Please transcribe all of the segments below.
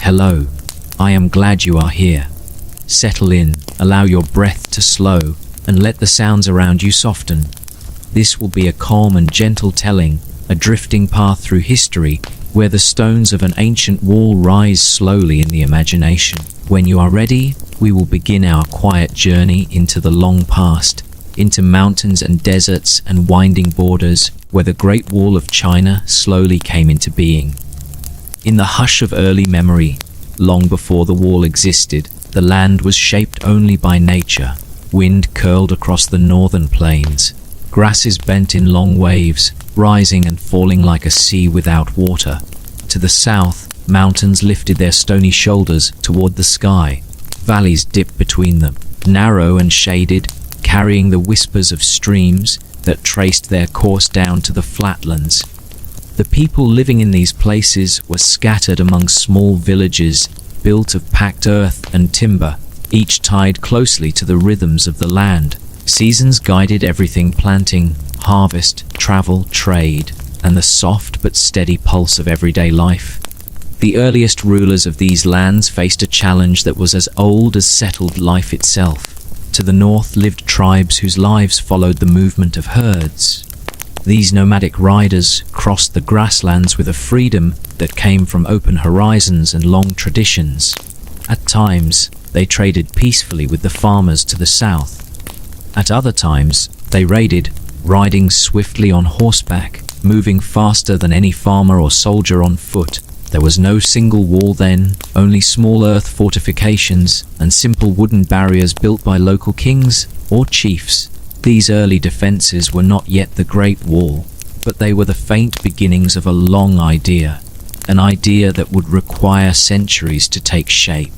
Hello, I am glad you are here. Settle in, allow your breath to slow, and let the sounds around you soften. This will be a calm and gentle telling, a drifting path through history, where the stones of an ancient wall rise slowly in the imagination. When you are ready, we will begin our quiet journey into the long past, into mountains and deserts and winding borders, where the Great Wall of China slowly came into being. In the hush of early memory, long before the wall existed, the land was shaped only by nature. Wind curled across the northern plains. Grasses bent in long waves, rising and falling like a sea without water. To the south, mountains lifted their stony shoulders toward the sky. Valleys dipped between them, narrow and shaded, carrying the whispers of streams that traced their course down to the flatlands. The people living in these places were scattered among small villages built of packed earth and timber, each tied closely to the rhythms of the land. Seasons guided everything: planting, harvest, travel, trade, and the soft but steady pulse of everyday life. The earliest rulers of these lands faced a challenge that was as old as settled life itself. To the north lived tribes whose lives followed the movement of herds. These nomadic riders crossed the grasslands with a freedom that came from open horizons and long traditions. At times, they traded peacefully with the farmers to the south. At other times, they raided, riding swiftly on horseback, moving faster than any farmer or soldier on foot. There was no single wall then, only small earth fortifications and simple wooden barriers built by local kings or chiefs. These early defenses were not yet the Great Wall, but they were the faint beginnings of a long idea, an idea that would require centuries to take shape.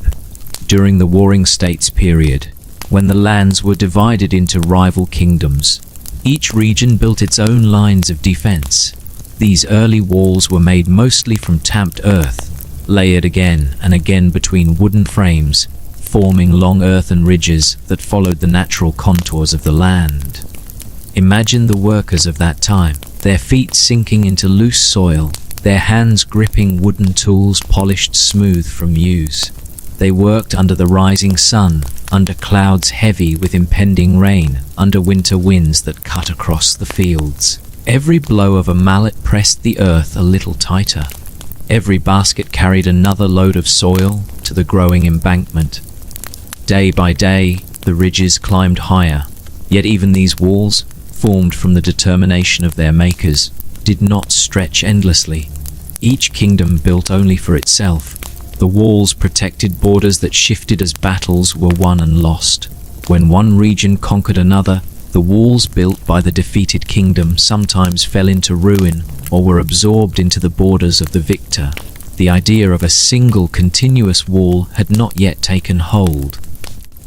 During the Warring States period, when the lands were divided into rival kingdoms, each region built its own lines of defense. These early walls were made mostly from tamped earth, layered again and again between wooden frames, forming long earthen ridges that followed the natural contours of the land. Imagine the workers of that time, their feet sinking into loose soil, their hands gripping wooden tools polished smooth from use. They worked under the rising sun, under clouds heavy with impending rain, under winter winds that cut across the fields. Every blow of a mallet pressed the earth a little tighter. Every basket carried another load of soil to the growing embankment. Day by day, the ridges climbed higher, yet even these walls, formed from the determination of their makers, did not stretch endlessly. Each kingdom built only for itself. The walls protected borders that shifted as battles were won and lost. When one region conquered another, the walls built by the defeated kingdom sometimes fell into ruin or were absorbed into the borders of the victor. The idea of a single continuous wall had not yet taken hold.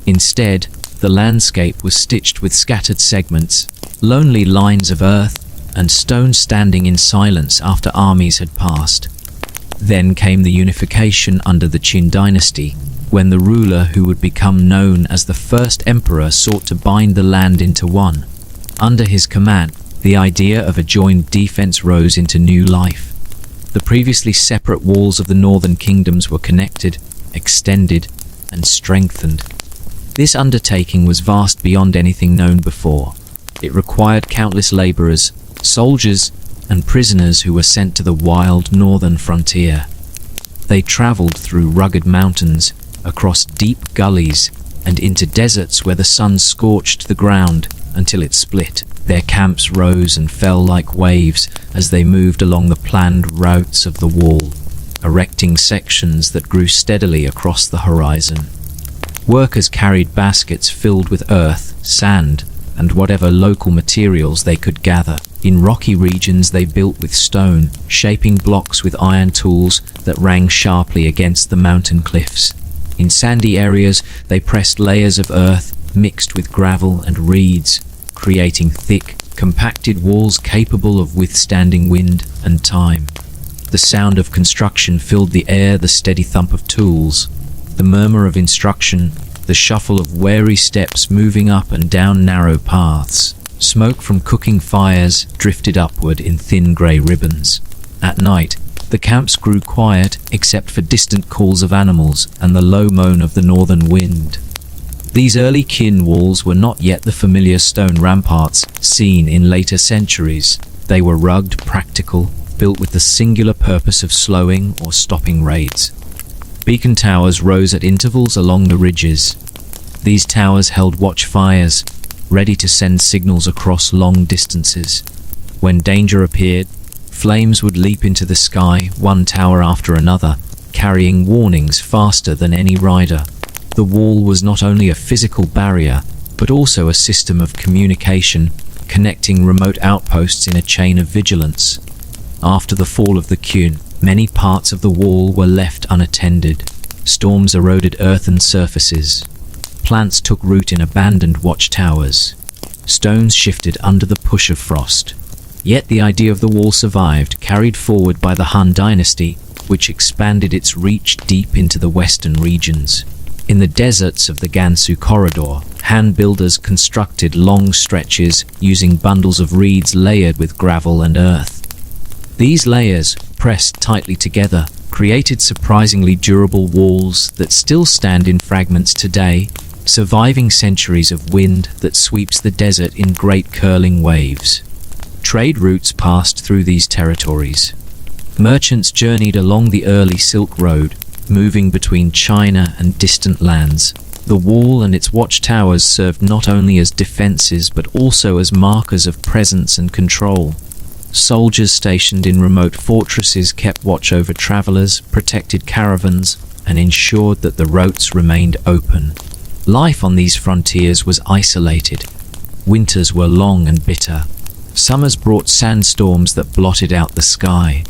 Instead, the landscape was stitched with scattered segments, lonely lines of earth and stone standing in silence after armies had passed. Then came the unification under the Qin dynasty, when the ruler who would become known as the first emperor sought to bind the land into one. Under his command, the idea of a joined defense rose into new life. The previously separate walls of the northern kingdoms were connected, extended, and strengthened. This undertaking was vast beyond anything known before. It required countless laborers, soldiers, and prisoners who were sent to the wild northern frontier. They traveled through rugged mountains, across deep gullies, and into deserts where the sun scorched the ground until it split. Their camps rose and fell like waves as they moved along the planned routes of the wall, erecting sections that grew steadily across the horizon. Workers carried baskets filled with earth, sand, and whatever local materials they could gather. In rocky regions they built with stone, shaping blocks with iron tools that rang sharply against the mountain cliffs. In sandy areas they pressed layers of earth mixed with gravel and reeds, creating thick, compacted walls capable of withstanding wind and time. The sound of construction filled the air, the steady thump of tools, the murmur of instruction, the shuffle of wary steps moving up and down narrow paths. Smoke from cooking fires drifted upward in thin grey ribbons. At night, The camps grew quiet except for distant calls of animals and the low moan of the northern wind. These early Qin walls were not yet the familiar stone ramparts seen in later centuries. They were rugged, practical, built with the singular purpose of slowing or stopping raids. Beacon towers rose at intervals along the ridges. These towers held watchfires, ready to send signals across long distances. When danger appeared, flames would leap into the sky, one tower after another, carrying warnings faster than any rider. The wall was not only a physical barrier, but also a system of communication, connecting remote outposts in a chain of vigilance. After the fall of the Qin, many parts of the wall were left unattended. Storms eroded earthen surfaces. Plants took root in abandoned watchtowers. Stones shifted under the push of frost. Yet the idea of the wall survived, carried forward by the Han dynasty, which expanded its reach deep into the western regions. In the deserts of the Gansu corridor, Han builders constructed long stretches using bundles of reeds layered with gravel and earth. These layers, pressed tightly together, created surprisingly durable walls that still stand in fragments today, surviving centuries of wind that sweeps the desert in great curling waves. Trade routes passed through these territories. Merchants journeyed along the early Silk Road, moving between China and distant lands. The wall and its watchtowers served not only as defenses but also as markers of presence and control. Soldiers stationed in remote fortresses kept watch over travelers, protected caravans, and ensured that the routes remained open. Life on these frontiers was isolated. Winters were long and bitter. Summers brought sandstorms that blotted out the sky.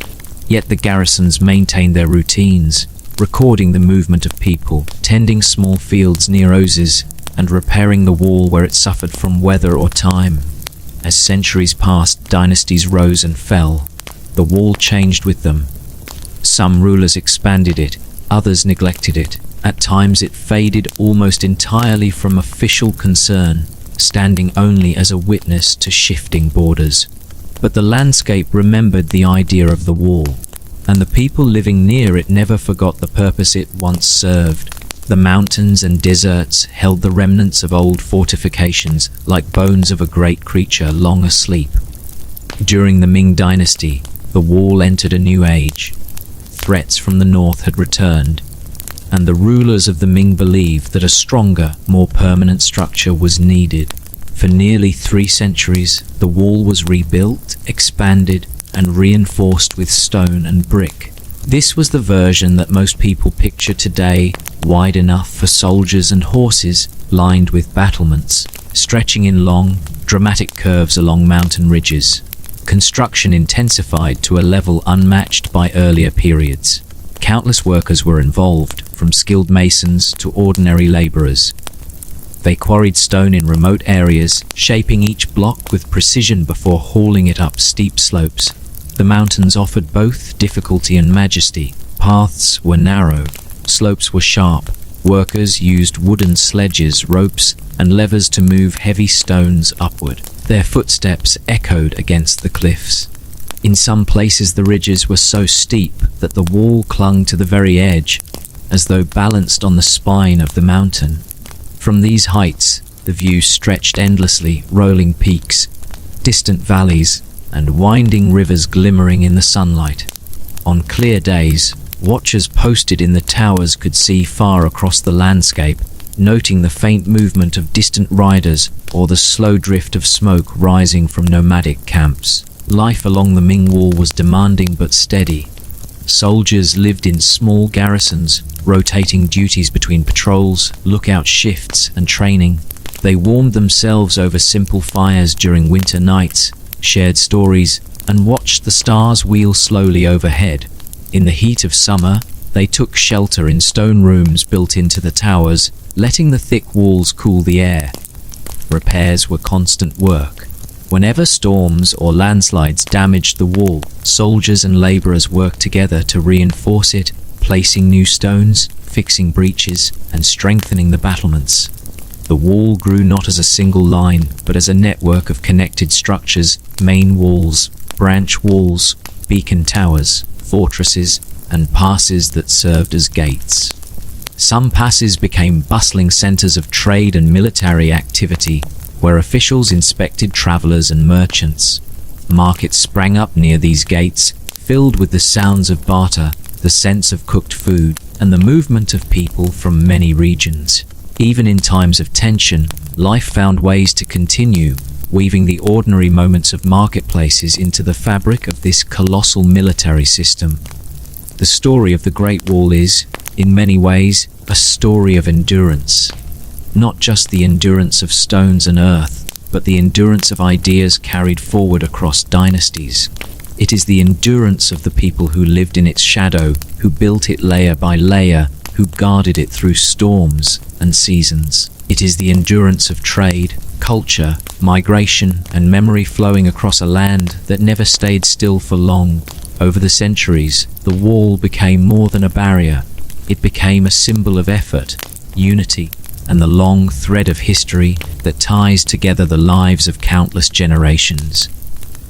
Yet the garrisons maintained their routines, recording the movement of people, tending small fields near Ozes, and repairing the wall where it suffered from weather or time. As centuries passed, dynasties rose and fell. The wall changed with them. Some rulers expanded it, others neglected it. At times it faded almost entirely from official concern, standing only as a witness to shifting borders. But the landscape remembered the idea of the wall, and the people living near it never forgot the purpose it once served. The mountains and deserts held the remnants of old fortifications, like bones of a great creature long asleep. During the Ming dynasty, the wall entered a new age. Threats from the north had returned, and the rulers of the Ming believed that a stronger, more permanent structure was needed. For nearly 3 centuries, the wall was rebuilt, expanded, and reinforced with stone and brick. This was the version that most people picture today, wide enough for soldiers and horses, lined with battlements, stretching in long, dramatic curves along mountain ridges. Construction intensified to a level unmatched by earlier periods. Countless workers were involved, from skilled masons to ordinary laborers. They quarried stone in remote areas, shaping each block with precision before hauling it up steep slopes. The mountains offered both difficulty and majesty. Paths were narrow, slopes were sharp. Workers used wooden sledges, ropes, and levers to move heavy stones upward. Their footsteps echoed against the cliffs. In some places the ridges were so steep that the wall clung to the very edge, as though balanced on the spine of the mountain. From these heights, the view stretched endlessly, rolling peaks, distant valleys, and winding rivers glimmering in the sunlight. On clear days, watchers posted in the towers could see far across the landscape, noting the faint movement of distant riders or the slow drift of smoke rising from nomadic camps. Life along the Ming Wall was demanding but steady. Soldiers lived in small garrisons, rotating duties between patrols, lookout shifts, and training. They warmed themselves over simple fires during winter nights, shared stories, and watched the stars wheel slowly overhead. In the heat of summer, they took shelter in stone rooms built into the towers, letting the thick walls cool the air. Repairs were constant work. Whenever storms or landslides damaged the wall, soldiers and laborers worked together to reinforce it, placing new stones, fixing breaches, and strengthening the battlements. The wall grew not as a single line, but as a network of connected structures, main walls, branch walls, beacon towers. fortresses, and passes that served as gates. Some passes became bustling centers of trade and military activity, where officials inspected travelers and merchants. Markets sprang up near these gates, filled with the sounds of barter, the sense of cooked food, and the movement of people from many regions. Even in times of tension, life found ways to continue, weaving the ordinary moments of marketplaces into the fabric of this colossal military system. The story of the Great Wall is, in many ways, a story of endurance. Not just the endurance of stones and earth, but the endurance of ideas carried forward across dynasties. It is the endurance of the people who lived in its shadow, who built it layer by layer, who guarded it through storms and seasons. It is the endurance of trade, culture, migration, and memory flowing across a land that never stayed still for long. Over the centuries, the wall became more than a barrier. It became a symbol of effort, unity, and the long thread of history that ties together the lives of countless generations.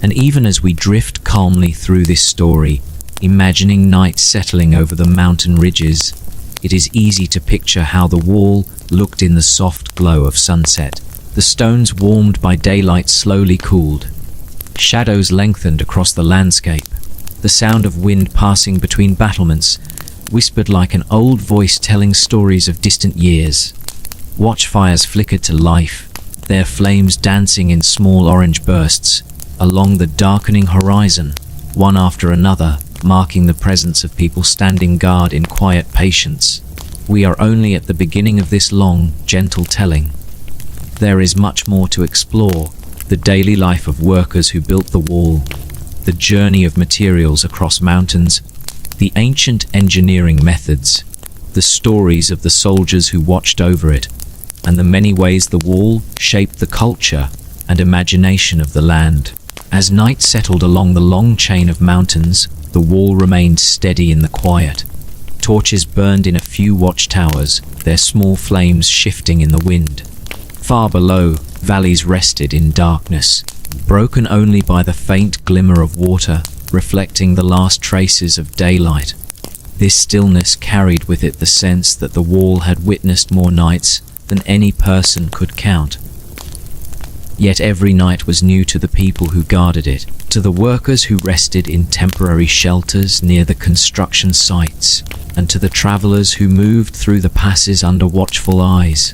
And even as we drift calmly through this story, imagining night settling over the mountain ridges, it is easy to picture how the wall looked in the soft glow of sunset. The stones warmed by daylight slowly cooled. Shadows lengthened across the landscape. The sound of wind passing between battlements whispered like an old voice telling stories of distant years. Watchfires flickered to life, their flames dancing in small orange bursts along the darkening horizon, one after another, marking the presence of people standing guard in quiet patience. We are only at the beginning of this long, gentle telling. There is much more to explore: the daily life of workers who built the wall, the journey of materials across mountains, the ancient engineering methods, the stories of the soldiers who watched over it, and the many ways the wall shaped the culture and imagination of the land. As night settled along the long chain of mountains, the wall remained steady in the quiet. Torches burned in a few watchtowers, their small flames shifting in the wind. Far below, valleys rested in darkness, broken only by the faint glimmer of water, reflecting the last traces of daylight. This stillness carried with it the sense that the wall had witnessed more nights than any person could count. Yet every night was new to the people who guarded it, to the workers who rested in temporary shelters near the construction sites, and to the travelers who moved through the passes under watchful eyes.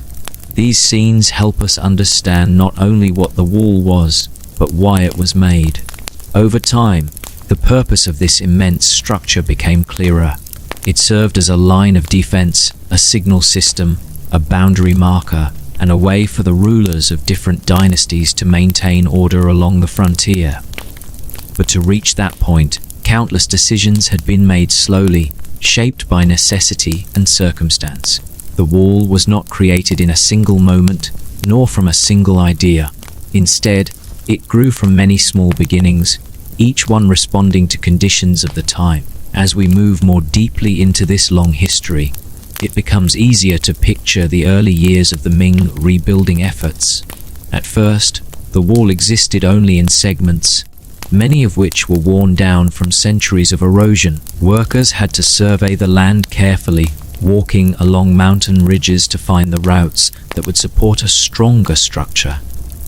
These scenes help us understand not only what the wall was, but why it was made. Over time, the purpose of this immense structure became clearer. It served as a line of defense, a signal system, a boundary marker, and a way for the rulers of different dynasties to maintain order along the frontier. But to reach that point, countless decisions had been made slowly, shaped by necessity and circumstance. The wall was not created in a single moment, nor from a single idea. Instead, it grew from many small beginnings, each one responding to conditions of the time. As we move more deeply into this long history, it becomes easier to picture the early years of the Ming rebuilding efforts. At first, the wall existed only in segments, many of which were worn down from centuries of erosion. Workers had to survey the land carefully, walking along mountain ridges to find the routes that would support a stronger structure.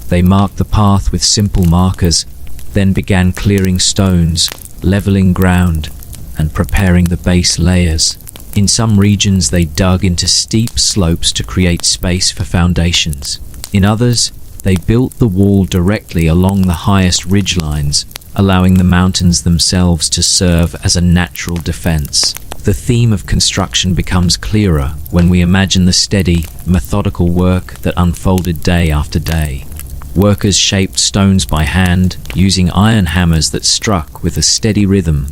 They marked the path with simple markers, then began clearing stones, leveling ground, and preparing the base layers. In some regions, they dug into steep slopes to create space for foundations. In others, they built the wall directly along the highest ridgelines, allowing the mountains themselves to serve as a natural defense. The theme of construction becomes clearer when we imagine the steady, methodical work that unfolded day after day. Workers shaped stones by hand, using iron hammers that struck with a steady rhythm.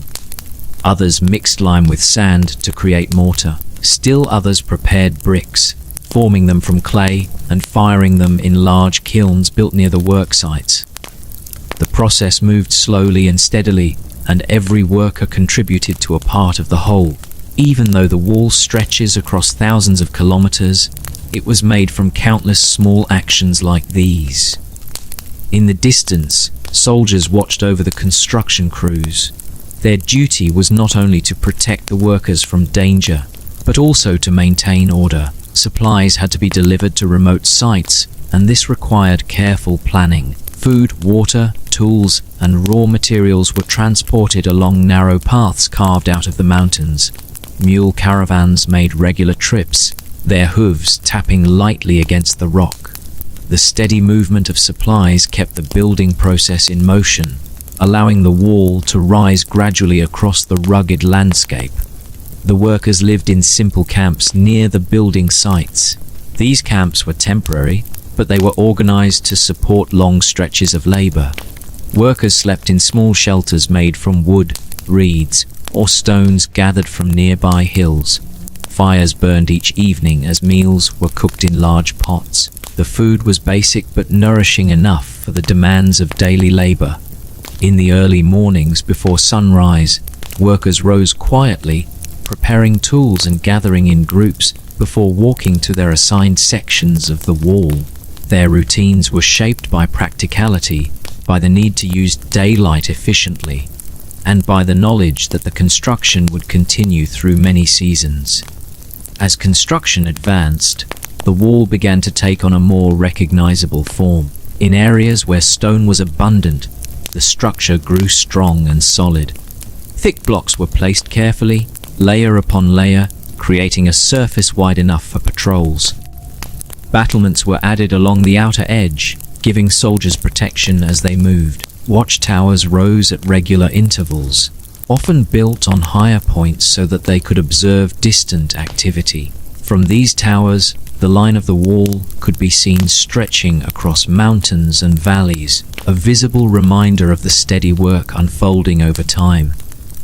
Others mixed lime with sand to create mortar. Still others prepared bricks, forming them from clay and firing them in large kilns built near the work sites. The process moved slowly and steadily, and every worker contributed to a part of the whole. Even though the wall stretches across thousands of kilometers, it was made from countless small actions like these. In the distance, soldiers watched over the construction crews. Their duty was not only to protect the workers from danger, but also to maintain order. Supplies had to be delivered to remote sites, and this required careful planning. Food, water, tools, and raw materials were transported along narrow paths carved out of the mountains. Mule caravans made regular trips, their hooves tapping lightly against the rock. The steady movement of supplies kept the building process in motion, allowing the wall to rise gradually across the rugged landscape. The workers lived in simple camps near the building sites. These camps were temporary, but they were organized to support long stretches of labor. Workers slept in small shelters made from wood, reeds, or stones gathered from nearby hills. Fires burned each evening as meals were cooked in large pots. The food was basic but nourishing enough for the demands of daily labor. In the early mornings before sunrise, workers rose quietly, preparing tools and gathering in groups before walking to their assigned sections of the wall. Their routines were shaped by practicality, by the need to use daylight efficiently, and by the knowledge that the construction would continue through many seasons. As construction advanced, the wall began to take on a more recognizable form. In areas where stone was abundant, the structure grew strong and solid. Thick blocks were placed carefully, layer upon layer, creating a surface wide enough for patrols. Battlements were added along the outer edge, giving soldiers protection as they moved. Watchtowers rose at regular intervals, often built on higher points so that they could observe distant activity. From these towers, the line of the wall could be seen stretching across mountains and valleys, a visible reminder of the steady work unfolding over time.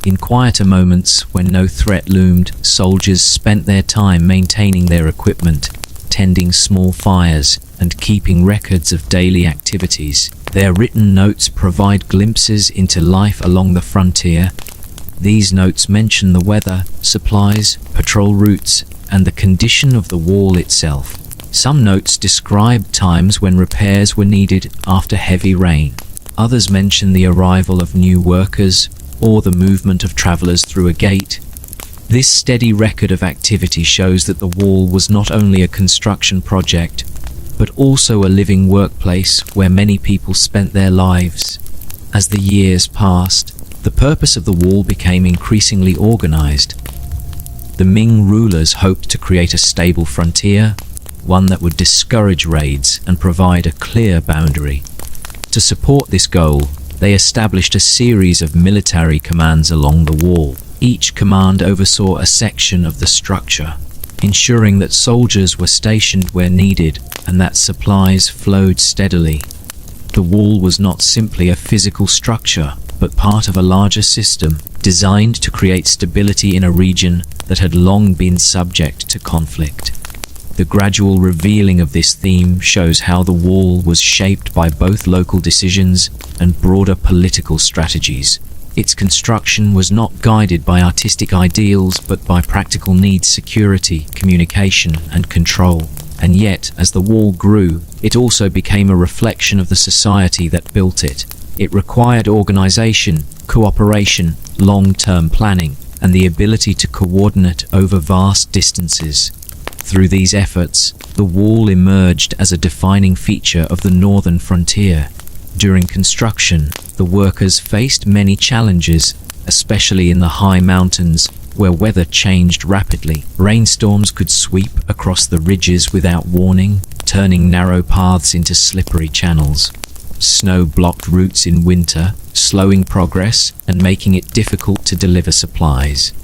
In quieter moments, when no threat loomed, soldiers spent their time maintaining their equipment, tending small fires, and keeping records of daily activities. Their written notes provide glimpses into life along the frontier. These notes mention the weather, supplies, patrol routes, and the condition of the wall itself. Some notes describe times when repairs were needed after heavy rain. Others mention the arrival of new workers or the movement of travelers through a gate. This steady record of activity shows that the wall was not only a construction project, but also a living workplace where many people spent their lives. As the years passed, the purpose of the wall became increasingly organized. The Ming rulers hoped to create a stable frontier, one that would discourage raids and provide a clear boundary. To support this goal, they established a series of military commands along the wall. Each command oversaw a section of the structure, ensuring that soldiers were stationed where needed and that supplies flowed steadily. The wall was not simply a physical structure, but part of a larger system designed to create stability in a region that had long been subject to conflict. The gradual revealing of this theme shows how the wall was shaped by both local decisions and broader political strategies. Its construction was not guided by artistic ideals but by practical needs: security, communication, and control. And yet, as the wall grew, it also became a reflection of the society that built it. It required organization, cooperation, long-term planning, and the ability to coordinate over vast distances. Through these efforts, the wall emerged as a defining feature of the northern frontier. During construction, the workers faced many challenges, especially in the high mountains, where weather changed rapidly. Rainstorms could sweep across the ridges without warning, turning narrow paths into slippery channels. Snow blocked routes in winter, slowing progress and making it difficult to deliver supplies.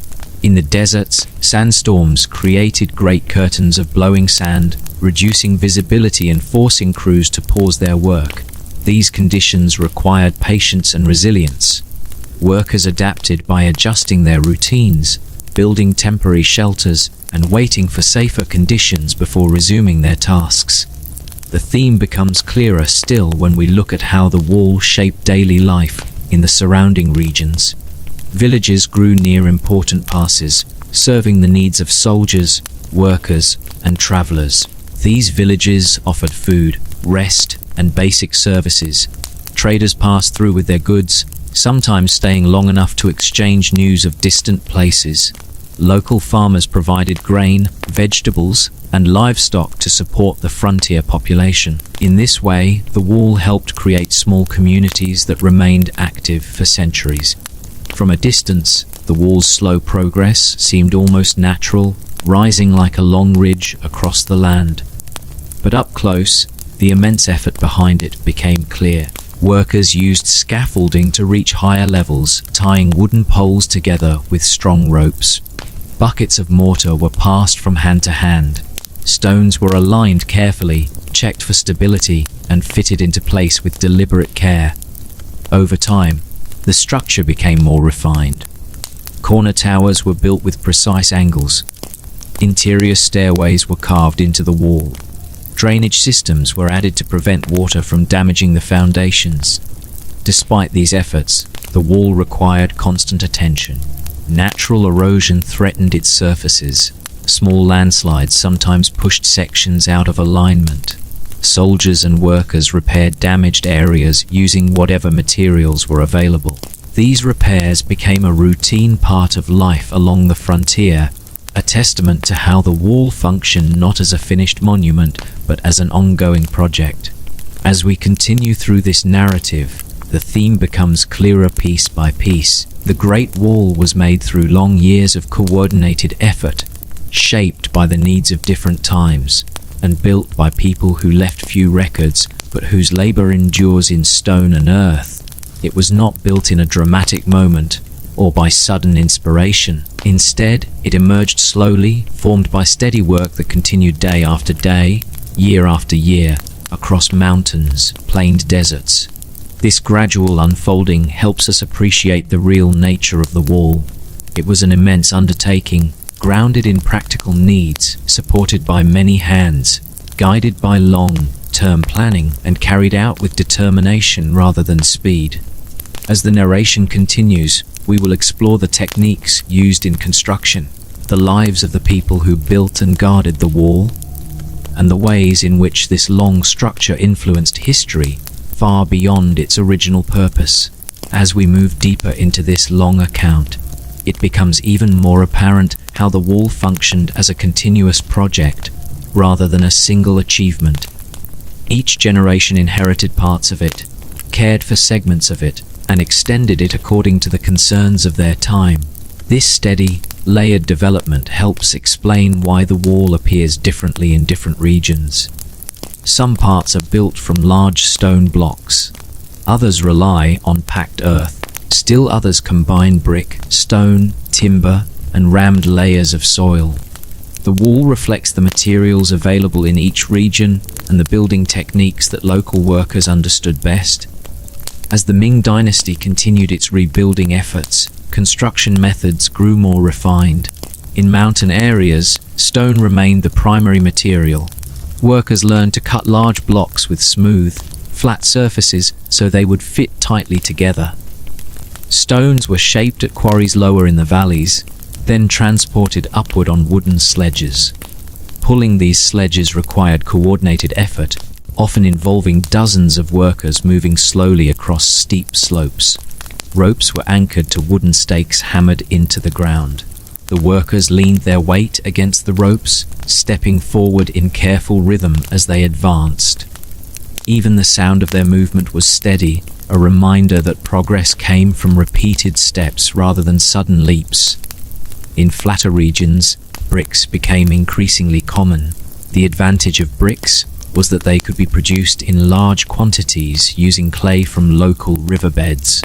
In the deserts, sandstorms created great curtains of blowing sand, reducing visibility and forcing crews to pause their work. These conditions required patience and resilience. Workers adapted by adjusting their routines, building temporary shelters, and waiting for safer conditions before resuming their tasks. The theme becomes clearer still when we look at how the wall shaped daily life in the surrounding regions. Villages grew near important passes, serving the needs of soldiers, workers, and travelers. These villages offered food, rest, and basic services. Traders passed through with their goods, sometimes staying long enough to exchange news of distant places. Local farmers provided grain, vegetables, and livestock to support the frontier population. In this way, the wall helped create small communities that remained active for centuries. From a distance, the wall's slow progress seemed almost natural, rising like a long ridge across the land. But up close, the immense effort behind it became clear. Workers used scaffolding to reach higher levels, tying wooden poles together with strong ropes. Buckets of mortar were passed from hand to hand. Stones were aligned carefully, checked for stability, and fitted into place with deliberate care. Over time, the structure became more refined. Corner towers were built with precise angles. Interior stairways were carved into the wall. Drainage systems were added to prevent water from damaging the foundations. Despite these efforts, the wall required constant attention. Natural erosion threatened its surfaces. Small landslides sometimes pushed sections out of alignment. Soldiers and workers repaired damaged areas using whatever materials were available. These repairs became a routine part of life along the frontier, a testament to how the wall functioned not as a finished monument, but as an ongoing project. As we continue through this narrative, the theme becomes clearer piece by piece. The Great Wall was made through long years of coordinated effort, shaped by the needs of different times, and built by people who left few records, but whose labor endures in stone and earth. It was not built in a dramatic moment, or by sudden inspiration. Instead, it emerged slowly, formed by steady work that continued day after day, year after year, across mountains, planed deserts. This gradual unfolding helps us appreciate the real nature of the wall. It was an immense undertaking, grounded in practical needs, supported by many hands, guided by long-term planning, and carried out with determination rather than speed. As the narration continues, we will explore the techniques used in construction, the lives of the people who built and guarded the wall, and the ways in which this long structure influenced history far beyond its original purpose. As we move deeper into this long account, it becomes even more apparent how the wall functioned as a continuous project rather than a single achievement. Each generation inherited parts of it, cared for segments of it, and extended it according to the concerns of their time. This steady, layered development helps explain why the wall appears differently in different regions. Some parts are built from large stone blocks. Others rely on packed earth. Still others combine brick, stone, timber, and rammed layers of soil. The wall reflects the materials available in each region and the building techniques that local workers understood best. As the Ming dynasty continued its rebuilding efforts, construction methods grew more refined. In mountain areas, stone remained the primary material. Workers learned to cut large blocks with smooth, flat surfaces so they would fit tightly together. Stones were shaped at quarries lower in the valleys, then transported upward on wooden sledges. Pulling these sledges required coordinated effort, often involving dozens of workers moving slowly across steep slopes. Ropes were anchored to wooden stakes hammered into the ground. The workers leaned their weight against the ropes, stepping forward in careful rhythm as they advanced. Even the sound of their movement was steady, a reminder that progress came from repeated steps rather than sudden leaps. In flatter regions, bricks became increasingly common. The advantage of bricks was that they could be produced in large quantities using clay from local riverbeds.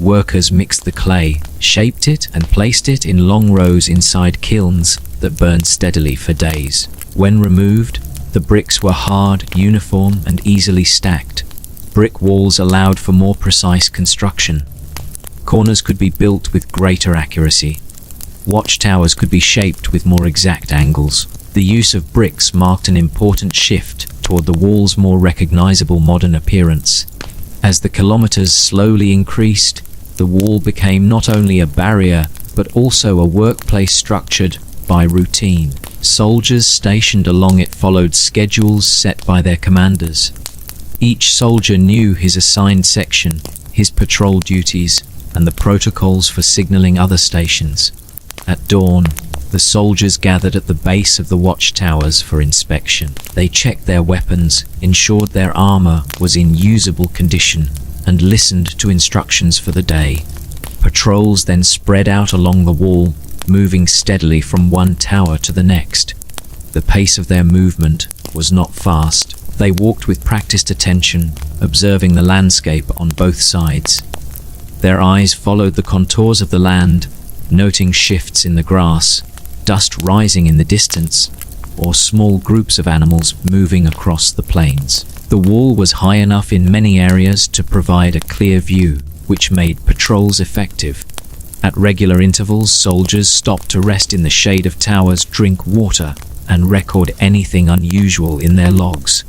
Workers mixed the clay, shaped it, and placed it in long rows inside kilns that burned steadily for days. When removed, the bricks were hard, uniform, and easily stacked. Brick walls allowed for more precise construction. Corners could be built with greater accuracy. Watchtowers could be shaped with more exact angles. The use of bricks marked an important shift toward the wall's more recognizable modern appearance. As the kilometers slowly increased, the wall became not only a barrier, but also a workplace structured by routine. Soldiers stationed along it followed schedules set by their commanders. Each soldier knew his assigned section, his patrol duties, and the protocols for signaling other stations. At dawn, the soldiers gathered at the base of the watchtowers for inspection. They checked their weapons, ensured their armor was in usable condition, and listened to instructions for the day. Patrols then spread out along the wall, moving steadily from one tower to the next. The pace of their movement was not fast. They walked with practiced attention, observing the landscape on both sides. Their eyes followed the contours of the land, noting shifts in the grass, dust rising in the distance, or small groups of animals moving across the plains. The wall was high enough in many areas to provide a clear view, which made patrols effective. At regular intervals, soldiers stopped to rest in the shade of towers, drink water, and record anything unusual in their logs.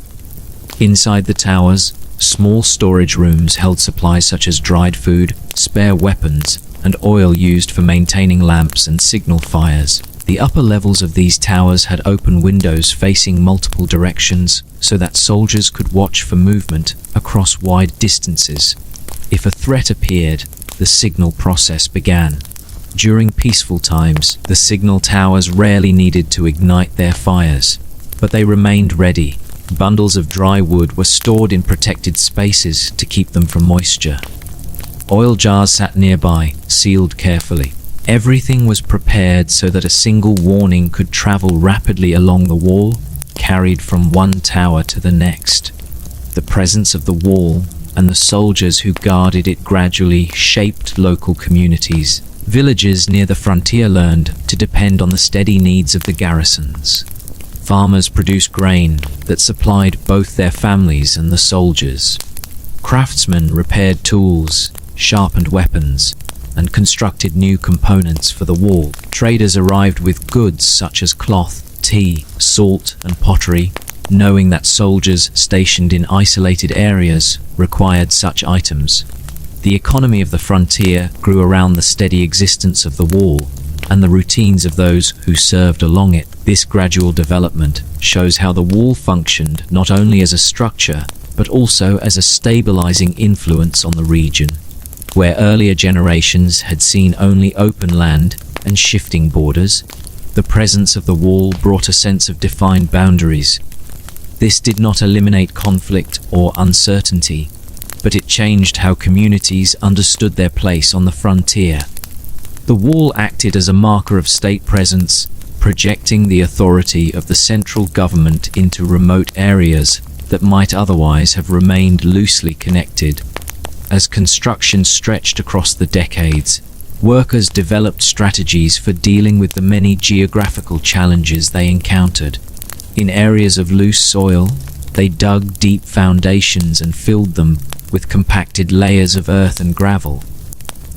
Inside the towers, small storage rooms held supplies such as dried food, spare weapons, and oil used for maintaining lamps and signal fires. The upper levels of these towers had open windows facing multiple directions so that soldiers could watch for movement across wide distances. If a threat appeared, the signal process began. During peaceful times, the signal towers rarely needed to ignite their fires, but they remained ready. Bundles of dry wood were stored in protected spaces to keep them from moisture. Oil jars sat nearby, sealed carefully. Everything was prepared so that a single warning could travel rapidly along the wall, carried from one tower to the next. The presence of the wall and the soldiers who guarded it gradually shaped local communities. Villages near the frontier learned to depend on the steady needs of the garrisons. Farmers produced grain that supplied both their families and the soldiers. Craftsmen repaired tools, sharpened weapons, and constructed new components for the wall. Traders arrived with goods such as cloth, tea, salt, and pottery, knowing that soldiers stationed in isolated areas required such items. The economy of the frontier grew around the steady existence of the wall and the routines of those who served along it. This gradual development shows how the wall functioned not only as a structure, but also as a stabilizing influence on the region. Where earlier generations had seen only open land and shifting borders, the presence of the wall brought a sense of defined boundaries. This did not eliminate conflict or uncertainty, but it changed how communities understood their place on the frontier. The wall acted as a marker of state presence, projecting the authority of the central government into remote areas that might otherwise have remained loosely connected. As construction stretched across the decades, workers developed strategies for dealing with the many geographical challenges they encountered. In areas of loose soil, they dug deep foundations and filled them with compacted layers of earth and gravel.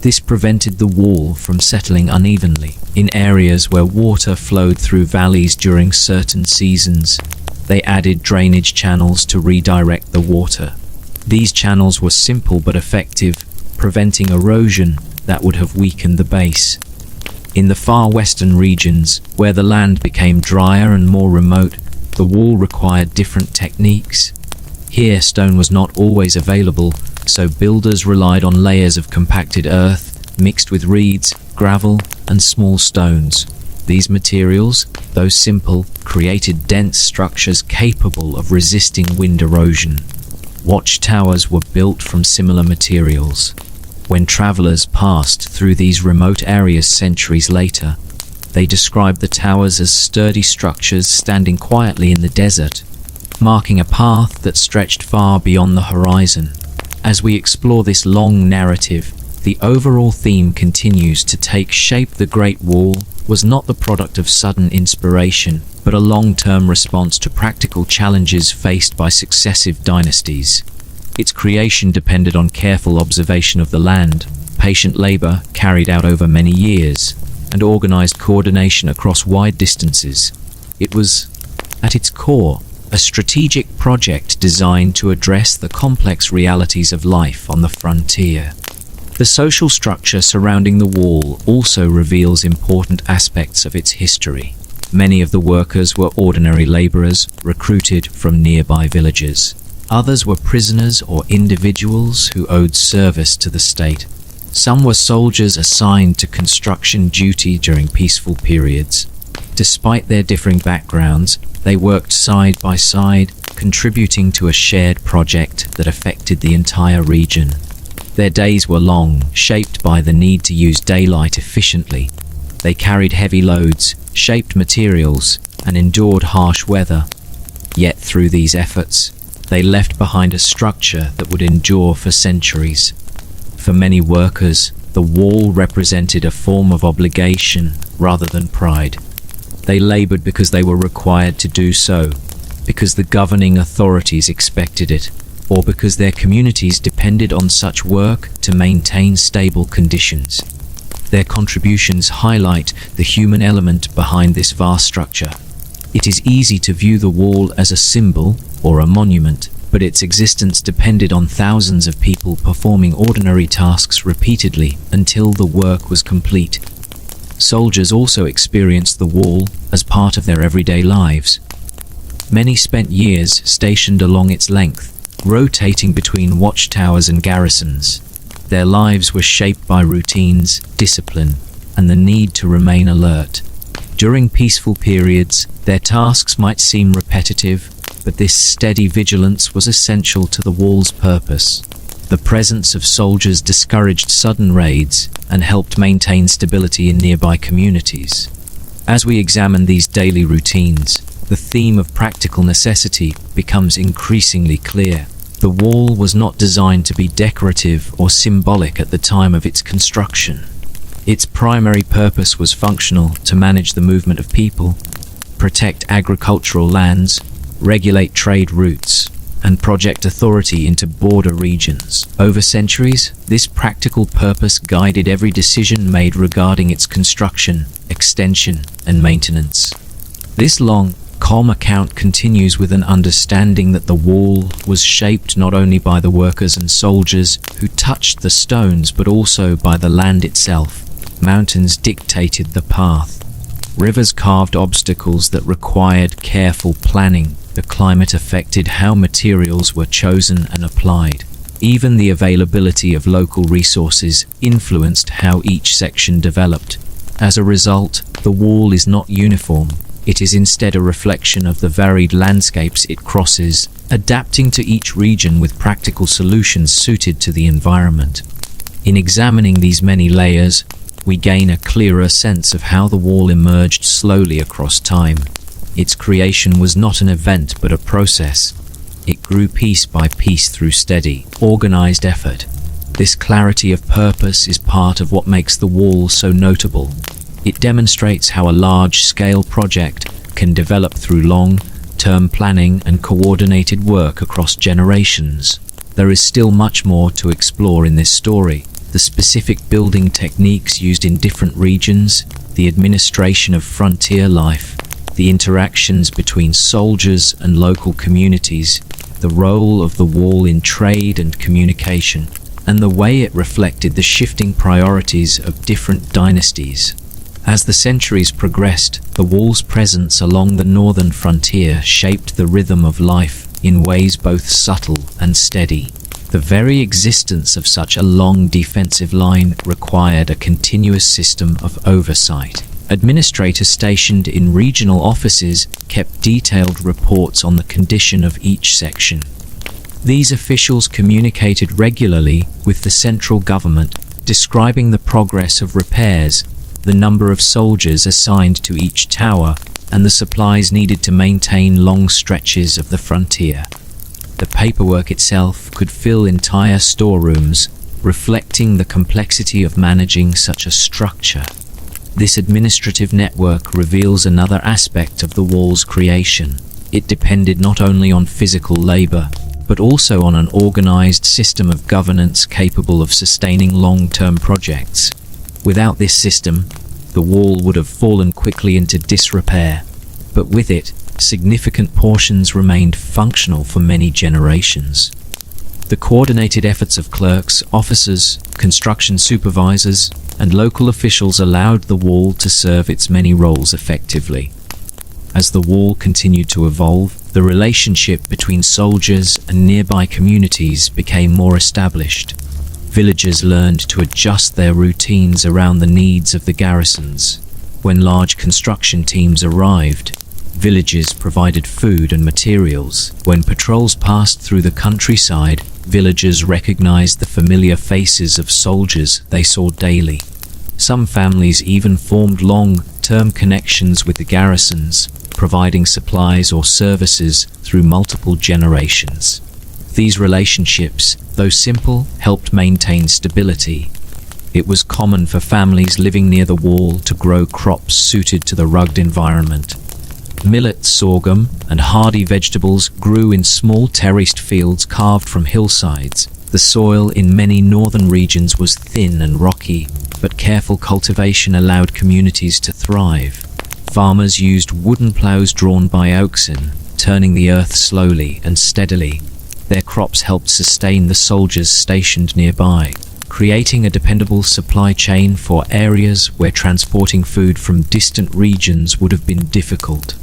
This prevented the wall from settling unevenly. In areas where water flowed through valleys during certain seasons, they added drainage channels to redirect the water. These channels were simple but effective, preventing erosion that would have weakened the base. In the far western regions, where the land became drier and more remote, the wall required different techniques. Here, stone was not always available, so builders relied on layers of compacted earth, mixed with reeds, gravel, and small stones. These materials, though simple, created dense structures capable of resisting wind erosion. Watchtowers were built from similar materials. When travelers passed through these remote areas centuries later, they described the towers as sturdy structures standing quietly in the desert, marking a path that stretched far beyond the horizon. As we explore this long narrative, the overall theme continues to take shape. The Great Wall was not the product of sudden inspiration, but a long-term response to practical challenges faced by successive dynasties. Its creation depended on careful observation of the land, patient labor carried out over many years, and organized coordination across wide distances. It was, at its core, a strategic project designed to address the complex realities of life on the frontier. The social structure surrounding the wall also reveals important aspects of its history. Many of the workers were ordinary laborers recruited from nearby villages. Others were prisoners or individuals who owed service to the state. Some were soldiers assigned to construction duty during peaceful periods. Despite their differing backgrounds, they worked side by side, contributing to a shared project that affected the entire region. Their days were long, shaped by the need to use daylight efficiently. They carried heavy loads, shaped materials, and endured harsh weather. Yet through these efforts, they left behind a structure that would endure for centuries. For many workers, the wall represented a form of obligation rather than pride. They labored because they were required to do so, because the governing authorities expected it, or because their communities depended on such work to maintain stable conditions. Their contributions highlight the human element behind this vast structure. It is easy to view the wall as a symbol or a monument, but its existence depended on thousands of people performing ordinary tasks repeatedly until the work was complete. Soldiers also experienced the wall as part of their everyday lives. Many spent years stationed along its length, rotating between watchtowers and garrisons. Their lives were shaped by routines, discipline, and the need to remain alert. During peaceful periods, their tasks might seem repetitive, but this steady vigilance was essential to the wall's purpose. The presence of soldiers discouraged sudden raids and helped maintain stability in nearby communities. As we examine these daily routines, the theme of practical necessity becomes increasingly clear. The wall was not designed to be decorative or symbolic at the time of its construction. Its primary purpose was functional: to manage the movement of people, protect agricultural lands, regulate trade routes, and project authority into border regions. Over centuries, this practical purpose guided every decision made regarding its construction, extension, and maintenance. This long, calm account continues with an understanding that the wall was shaped not only by the workers and soldiers who touched the stones, but also by the land itself. Mountains dictated the path. Rivers carved obstacles that required careful planning. The climate affected how materials were chosen and applied. Even the availability of local resources influenced how each section developed. As a result, the wall is not uniform. It is instead a reflection of the varied landscapes it crosses, adapting to each region with practical solutions suited to the environment. In examining these many layers, we gain a clearer sense of how the wall emerged slowly across time. Its creation was not an event but a process. It grew piece by piece through steady, organized effort. This clarity of purpose is part of what makes the wall so notable. It demonstrates how a large-scale project can develop through long-term planning and coordinated work across generations. There is still much more to explore in this story. The specific building techniques used in different regions, the administration of frontier life, the interactions between soldiers and local communities, the role of the wall in trade and communication, and the way it reflected the shifting priorities of different dynasties. As the centuries progressed, the wall's presence along the northern frontier shaped the rhythm of life in ways both subtle and steady. The very existence of such a long defensive line required a continuous system of oversight. Administrators stationed in regional offices kept detailed reports on the condition of each section. These officials communicated regularly with the central government, describing the progress of repairs, the number of soldiers assigned to each tower, and the supplies needed to maintain long stretches of the frontier. The paperwork itself could fill entire storerooms, reflecting the complexity of managing such a structure. This administrative network reveals another aspect of the wall's creation. It depended not only on physical labor, but also on an organized system of governance capable of sustaining long-term projects. Without this system, the wall would have fallen quickly into disrepair, but with it, significant portions remained functional for many generations. The coordinated efforts of clerks, officers, construction supervisors, and local officials allowed the wall to serve its many roles effectively. As the wall continued to evolve, the relationship between soldiers and nearby communities became more established. Villagers learned to adjust their routines around the needs of the garrisons. When large construction teams arrived, villages provided food and materials. When patrols passed through the countryside, villagers recognized the familiar faces of soldiers they saw daily. Some families even formed long-term connections with the garrisons, providing supplies or services through multiple generations. These relationships, though simple, helped maintain stability. It was common for families living near the wall to grow crops suited to the rugged environment. Millet, sorghum, and hardy vegetables grew in small terraced fields carved from hillsides. The soil in many northern regions was thin and rocky, but careful cultivation allowed communities to thrive. Farmers used wooden plows drawn by oxen, turning the earth slowly and steadily. Their crops helped sustain the soldiers stationed nearby, creating a dependable supply chain for areas where transporting food from distant regions would have been difficult.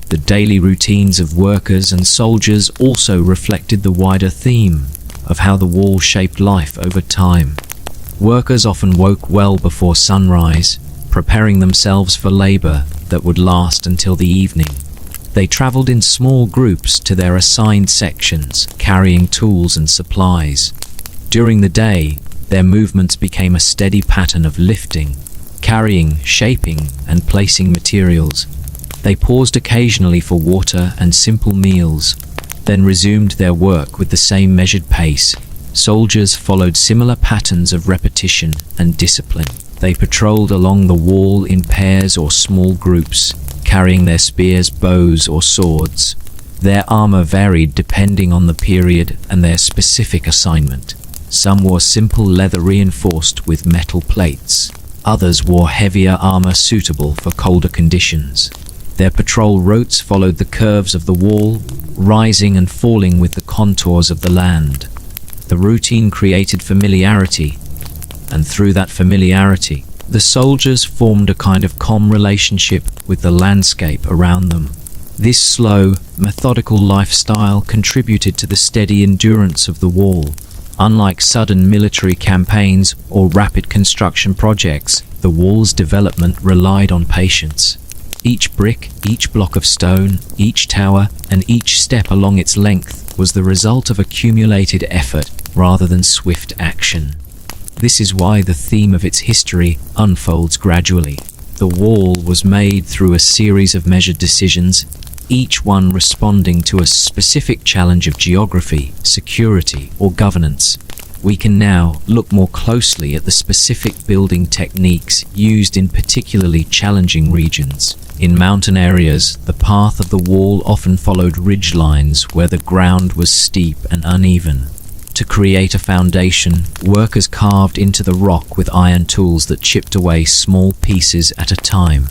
The daily routines of workers and soldiers also reflected the wider theme of how the wall shaped life over time. Workers often woke well before sunrise, preparing themselves for labor that would last until the evening. They traveled in small groups to their assigned sections, carrying tools and supplies. During the day, their movements became a steady pattern of lifting, carrying, shaping, and placing materials. They paused occasionally for water and simple meals, then resumed their work with the same measured pace. Soldiers followed similar patterns of repetition and discipline. They patrolled along the wall in pairs or small groups, carrying their spears, bows, or swords. Their armor varied depending on the period and their specific assignment. Some wore simple leather reinforced with metal plates. Others wore heavier armor suitable for colder conditions. Their patrol routes followed the curves of the wall, rising and falling with the contours of the land. The routine created familiarity, and through that familiarity, the soldiers formed a kind of calm relationship with the landscape around them. This slow, methodical lifestyle contributed to the steady endurance of the wall. Unlike sudden military campaigns or rapid construction projects, the wall's development relied on patience. Each brick, each block of stone, each tower, and each step along its length was the result of accumulated effort rather than swift action. This is why the theme of its history unfolds gradually. The wall was made through a series of measured decisions, each one responding to a specific challenge of geography, security, or governance. We can now look more closely at the specific building techniques used in particularly challenging regions. In mountain areas, the path of the wall often followed ridge lines where the ground was steep and uneven. To create a foundation, workers carved into the rock with iron tools that chipped away small pieces at a time.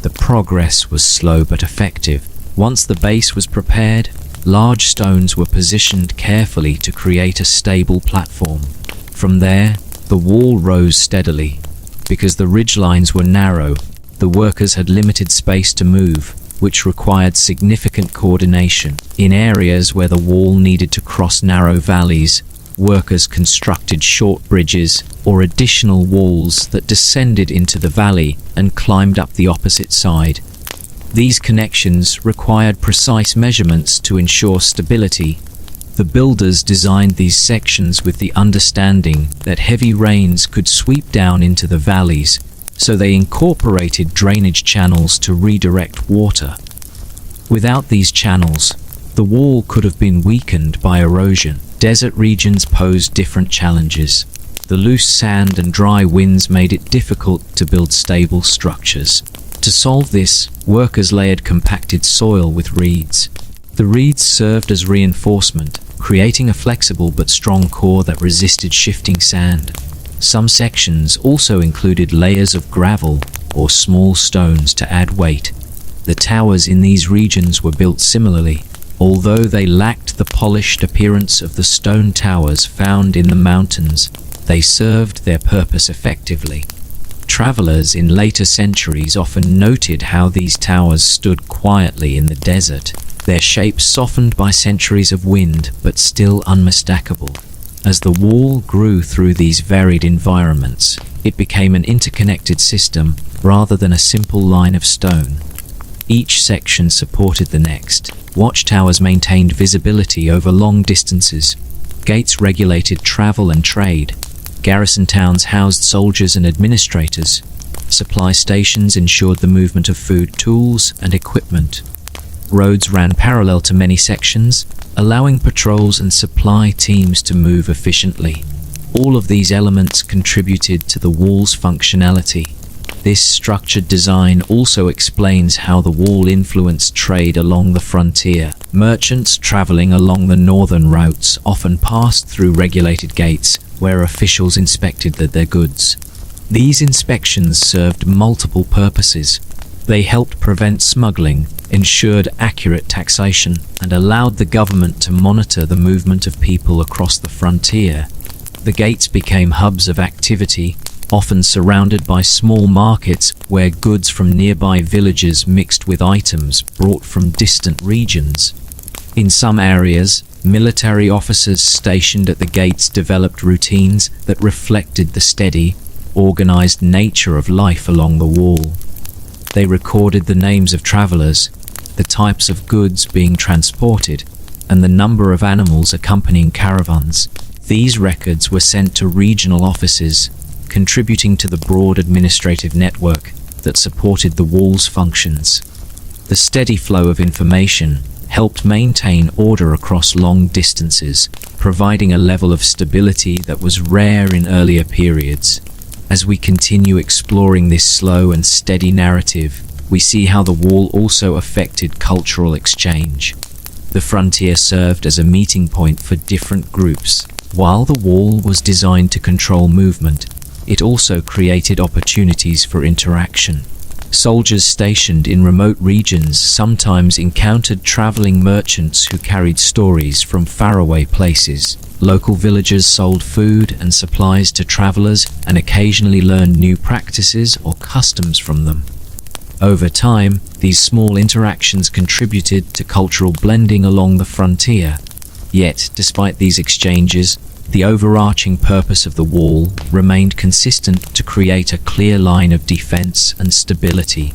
The progress was slow but effective. Once the base was prepared, large stones were positioned carefully to create a stable platform. From there, the wall rose steadily. Because the ridgelines were narrow, the workers had limited space to move, which required significant coordination. In areas where the wall needed to cross narrow valleys, workers constructed short bridges or additional walls that descended into the valley and climbed up the opposite side. These connections required precise measurements to ensure stability. The builders designed these sections with the understanding that heavy rains could sweep down into the valleys, so they incorporated drainage channels to redirect water. Without these channels, the wall could have been weakened by erosion. Desert regions posed different challenges. The loose sand and dry winds made it difficult to build stable structures. To solve this, workers layered compacted soil with reeds. The reeds served as reinforcement, creating a flexible but strong core that resisted shifting sand. Some sections also included layers of gravel or small stones to add weight. The towers in these regions were built similarly, although they lacked the polished appearance of the stone towers found in the mountains. They served their purpose effectively. Travelers in later centuries often noted how these towers stood quietly in the desert, their shapes softened by centuries of wind but still unmistakable. As the wall grew through these varied environments, it became an interconnected system rather than a simple line of stone. Each section supported the next. Watchtowers maintained visibility over long distances. Gates regulated travel and trade. Garrison towns housed soldiers and administrators. Supply stations ensured the movement of food, tools, and equipment. Roads ran parallel to many sections, allowing patrols and supply teams to move efficiently. All of these elements contributed to the wall's functionality. This structured design also explains how the wall influenced trade along the frontier. Merchants traveling along the northern routes often passed through regulated gates, where officials inspected their goods. These inspections served multiple purposes. They helped prevent smuggling, ensured accurate taxation, and allowed the government to monitor the movement of people across the frontier. The gates became hubs of activity, often surrounded by small markets where goods from nearby villages mixed with items brought from distant regions. In some areas, military officers stationed at the gates developed routines that reflected the steady, organized nature of life along the wall. They recorded the names of travelers, the types of goods being transported, and the number of animals accompanying caravans. These records were sent to regional offices, contributing to the broad administrative network that supported the wall's functions. The steady flow of information helped maintain order across long distances, providing a level of stability that was rare in earlier periods. As we continue exploring this slow and steady narrative, we see how the wall also affected cultural exchange. The frontier served as a meeting point for different groups. While the wall was designed to control movement, it also created opportunities for interaction. Soldiers stationed in remote regions sometimes encountered traveling merchants who carried stories from faraway places. Local villagers sold food and supplies to travelers and occasionally learned new practices or customs from them. Over time, these small interactions contributed to cultural blending along the frontier. Yet, despite these exchanges, the overarching purpose of the wall remained consistent to create a clear line of defense and stability.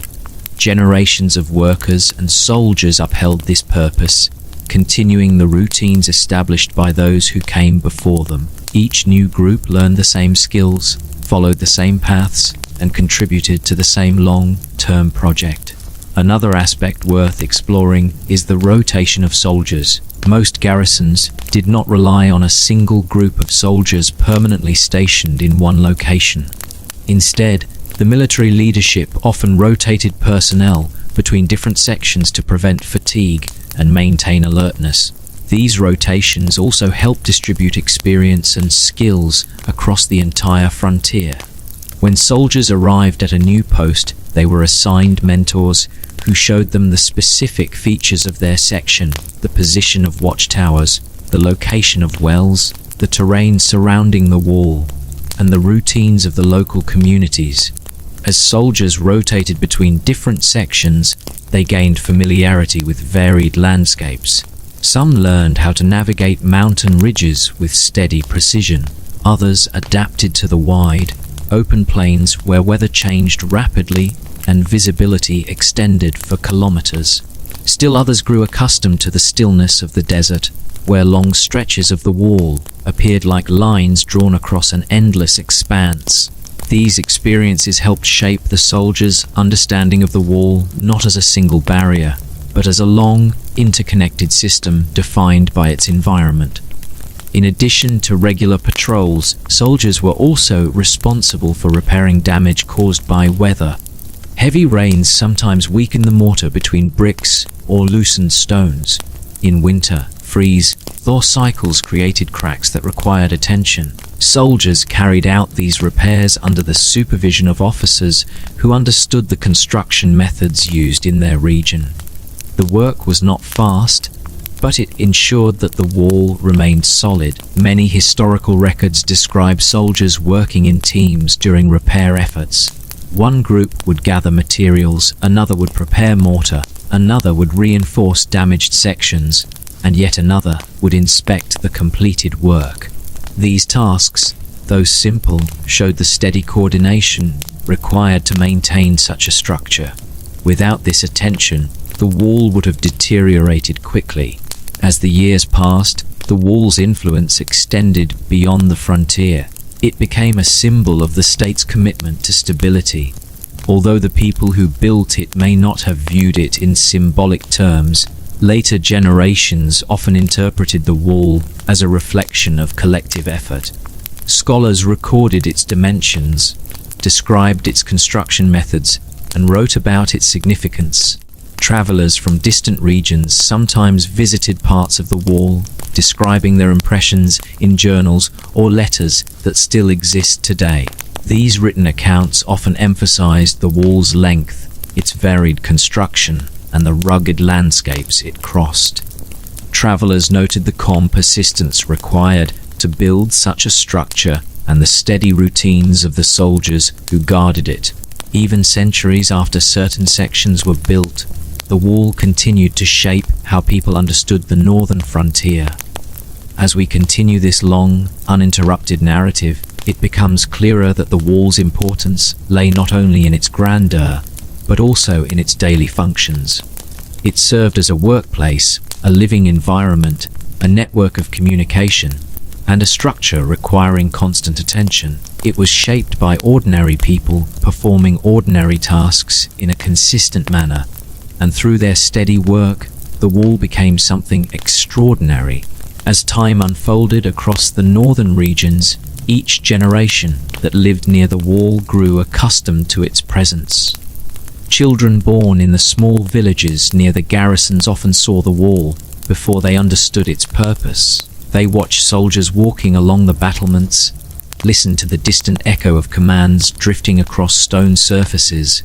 Generations of workers and soldiers upheld this purpose, continuing the routines established by those who came before them. Each new group learned the same skills, followed the same paths, and contributed to the same long-term project. Another aspect worth exploring is the rotation of soldiers. Most garrisons did not rely on a single group of soldiers permanently stationed in one location. Instead, the military leadership often rotated personnel between different sections to prevent fatigue and maintain alertness. These rotations also helped distribute experience and skills across the entire frontier. When soldiers arrived at a new post, they were assigned mentors who showed them the specific features of their section, the position of watchtowers, the location of wells, the terrain surrounding the wall, and the routines of the local communities. As soldiers rotated between different sections, they gained familiarity with varied landscapes. Some learned how to navigate mountain ridges with steady precision. Others adapted to the wide, open plains where weather changed rapidly and visibility extended for kilometers. Still others grew accustomed to the stillness of the desert, where long stretches of the wall appeared like lines drawn across an endless expanse. These experiences helped shape the soldiers' understanding of the wall not as a single barrier, but as a long, interconnected system defined by its environment. In addition to regular patrols, soldiers were also responsible for repairing damage caused by weather. Heavy rains sometimes weakened the mortar between bricks or loosened stones. In winter, freeze-thaw cycles created cracks that required attention. Soldiers carried out these repairs under the supervision of officers who understood the construction methods used in their region. The work was not fast, but it ensured that the wall remained solid. Many historical records describe soldiers working in teams during repair efforts. One group would gather materials, another would prepare mortar, another would reinforce damaged sections, and yet another would inspect the completed work. These tasks, though simple, showed the steady coordination required to maintain such a structure. Without this attention, the wall would have deteriorated quickly. As the years passed, the wall's influence extended beyond the frontier. It became a symbol of the state's commitment to stability. Although the people who built it may not have viewed it in symbolic terms, later generations often interpreted the wall as a reflection of collective effort. Scholars recorded its dimensions, described its construction methods, and wrote about its significance. Travelers from distant regions sometimes visited parts of the wall, describing their impressions in journals or letters that still exist today. These written accounts often emphasized the wall's length, its varied construction, and the rugged landscapes it crossed. Travelers noted the calm persistence required to build such a structure and the steady routines of the soldiers who guarded it. Even centuries after certain sections were built, the wall continued to shape how people understood the northern frontier. As we continue this long, uninterrupted narrative, it becomes clearer that the wall's importance lay not only in its grandeur, but also in its daily functions. It served as a workplace, a living environment, a network of communication, and a structure requiring constant attention. It was shaped by ordinary people performing ordinary tasks in a consistent manner, and through their steady work, the wall became something extraordinary. As time unfolded across the northern regions, each generation that lived near the wall grew accustomed to its presence. Children born in the small villages near the garrisons often saw the wall before they understood its purpose. They watched soldiers walking along the battlements, listened to the distant echo of commands drifting across stone surfaces,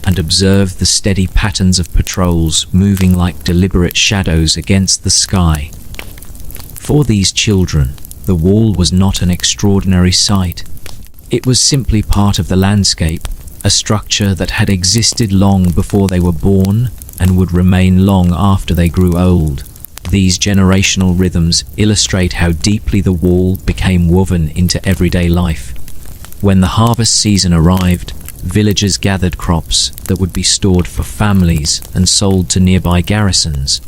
and observed the steady patterns of patrols moving like deliberate shadows against the sky. For these children, the wall was not an extraordinary sight. It was simply part of the landscape, a structure that had existed long before they were born and would remain long after they grew old. These generational rhythms illustrate how deeply the wall became woven into everyday life. When the harvest season arrived, villagers gathered crops that would be stored for families and sold to nearby garrisons.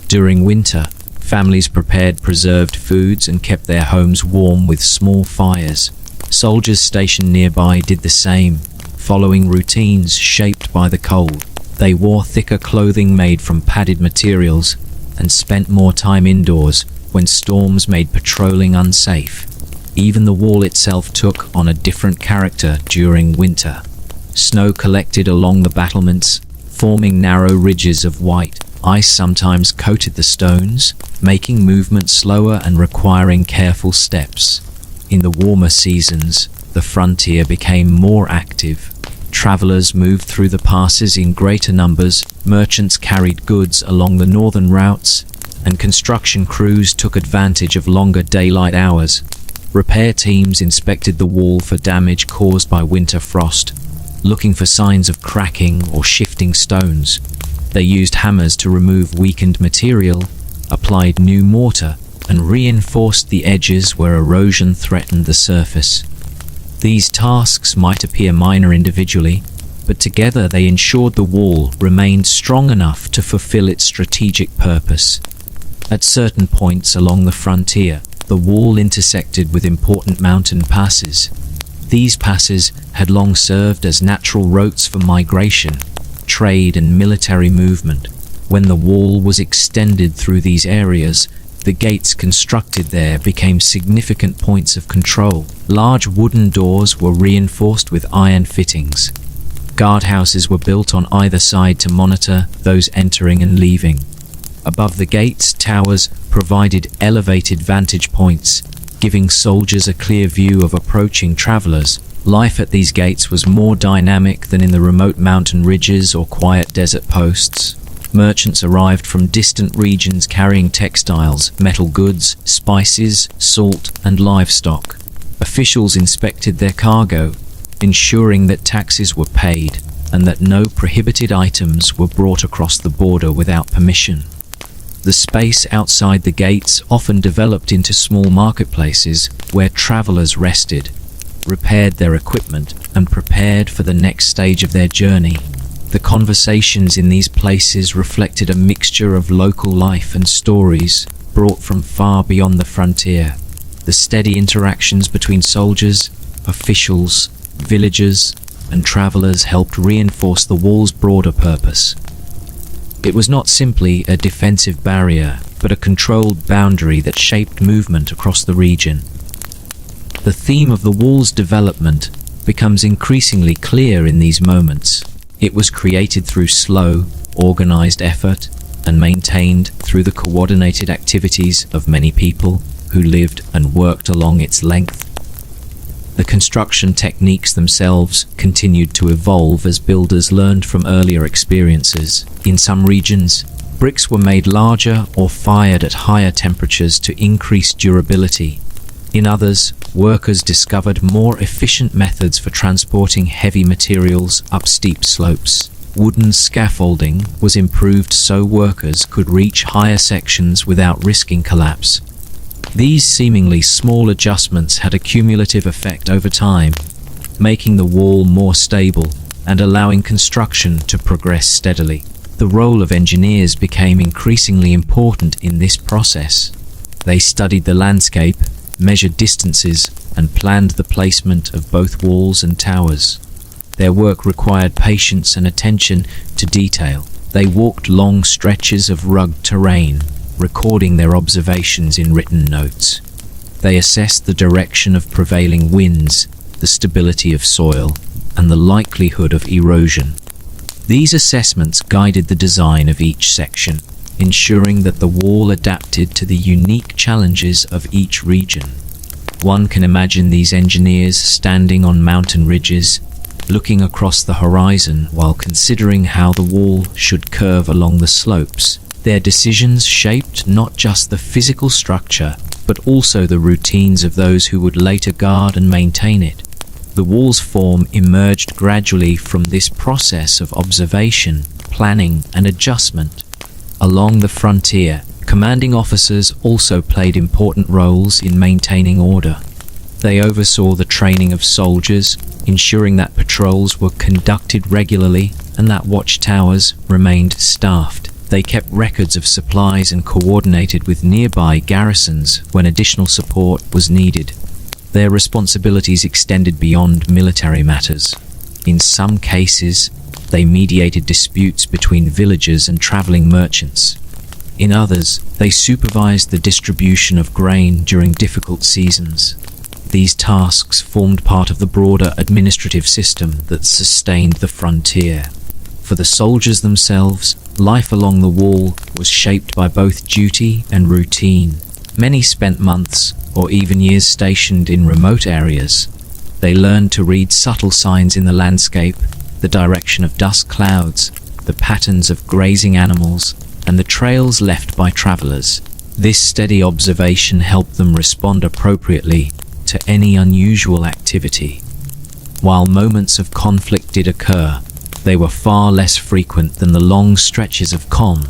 During winter, families prepared preserved foods and kept their homes warm with small fires. Soldiers stationed nearby did the same, following routines shaped by the cold. They wore thicker clothing made from padded materials and spent more time indoors when storms made patrolling unsafe. Even the wall itself took on a different character during winter. Snow collected along the battlements, forming narrow ridges of white. Ice sometimes coated the stones, making movement slower and requiring careful steps. In the warmer seasons, the frontier became more active. Travelers moved through the passes in greater numbers, merchants carried goods along the northern routes, and construction crews took advantage of longer daylight hours. Repair teams inspected the wall for damage caused by winter frost, looking for signs of cracking or shifting stones. They used hammers to remove weakened material, applied new mortar, and reinforced the edges where erosion threatened the surface. These tasks might appear minor individually, but together they ensured the wall remained strong enough to fulfill its strategic purpose. At certain points along the frontier, the wall intersected with important mountain passes. These passes had long served as natural routes for migration, trade, and military movement. When the wall was extended through these areas, the gates constructed there became significant points of control. Large wooden doors were reinforced with iron fittings. Guardhouses were built on either side to monitor those entering and leaving. Above the gates, towers provided elevated vantage points, giving soldiers a clear view of approaching travelers. Life at these gates was more dynamic than in the remote mountain ridges or quiet desert posts. Merchants arrived from distant regions carrying textiles, metal goods, spices, salt, and livestock. Officials inspected their cargo, ensuring that taxes were paid and that no prohibited items were brought across the border without permission. The space outside the gates often developed into small marketplaces where travelers rested, repaired their equipment, and prepared for the next stage of their journey. The conversations in these places reflected a mixture of local life and stories brought from far beyond the frontier. The steady interactions between soldiers, officials, villagers, and travelers helped reinforce the wall's broader purpose. It was not simply a defensive barrier, but a controlled boundary that shaped movement across the region. The theme of the wall's development becomes increasingly clear in these moments. It was created through slow, organized effort and maintained through the coordinated activities of many people who lived and worked along its length. The construction techniques themselves continued to evolve as builders learned from earlier experiences. In some regions, bricks were made larger or fired at higher temperatures to increase durability. In others, workers discovered more efficient methods for transporting heavy materials up steep slopes. Wooden scaffolding was improved so workers could reach higher sections without risking collapse. These seemingly small adjustments had a cumulative effect over time, making the wall more stable and allowing construction to progress steadily. The role of engineers became increasingly important in this process. They studied the landscape, measured distances, and planned the placement of both walls and towers. Their work required patience and attention to detail. They walked long stretches of rugged terrain, recording their observations in written notes. They assessed the direction of prevailing winds, the stability of soil, and the likelihood of erosion. These assessments guided the design of each section, ensuring that the wall adapted to the unique challenges of each region. One can imagine these engineers standing on mountain ridges, looking across the horizon while considering how the wall should curve along the slopes. Their decisions shaped not just the physical structure, but also the routines of those who would later guard and maintain it. The wall's form emerged gradually from this process of observation, planning, and adjustment. Along the frontier, commanding officers also played important roles in maintaining order. They oversaw the training of soldiers, ensuring that patrols were conducted regularly and that watchtowers remained staffed. They kept records of supplies and coordinated with nearby garrisons when additional support was needed. Their responsibilities extended beyond military matters. In some cases, they mediated disputes between villagers and traveling merchants. In others, they supervised the distribution of grain during difficult seasons. These tasks formed part of the broader administrative system that sustained the frontier. For the soldiers themselves, life along the wall was shaped by both duty and routine. Many spent months or even years stationed in remote areas. They learned to read subtle signs in the landscape, the direction of dust clouds, the patterns of grazing animals, and the trails left by travelers. This steady observation helped them respond appropriately to any unusual activity. While moments of conflict did occur, they were far less frequent than the long stretches of calm,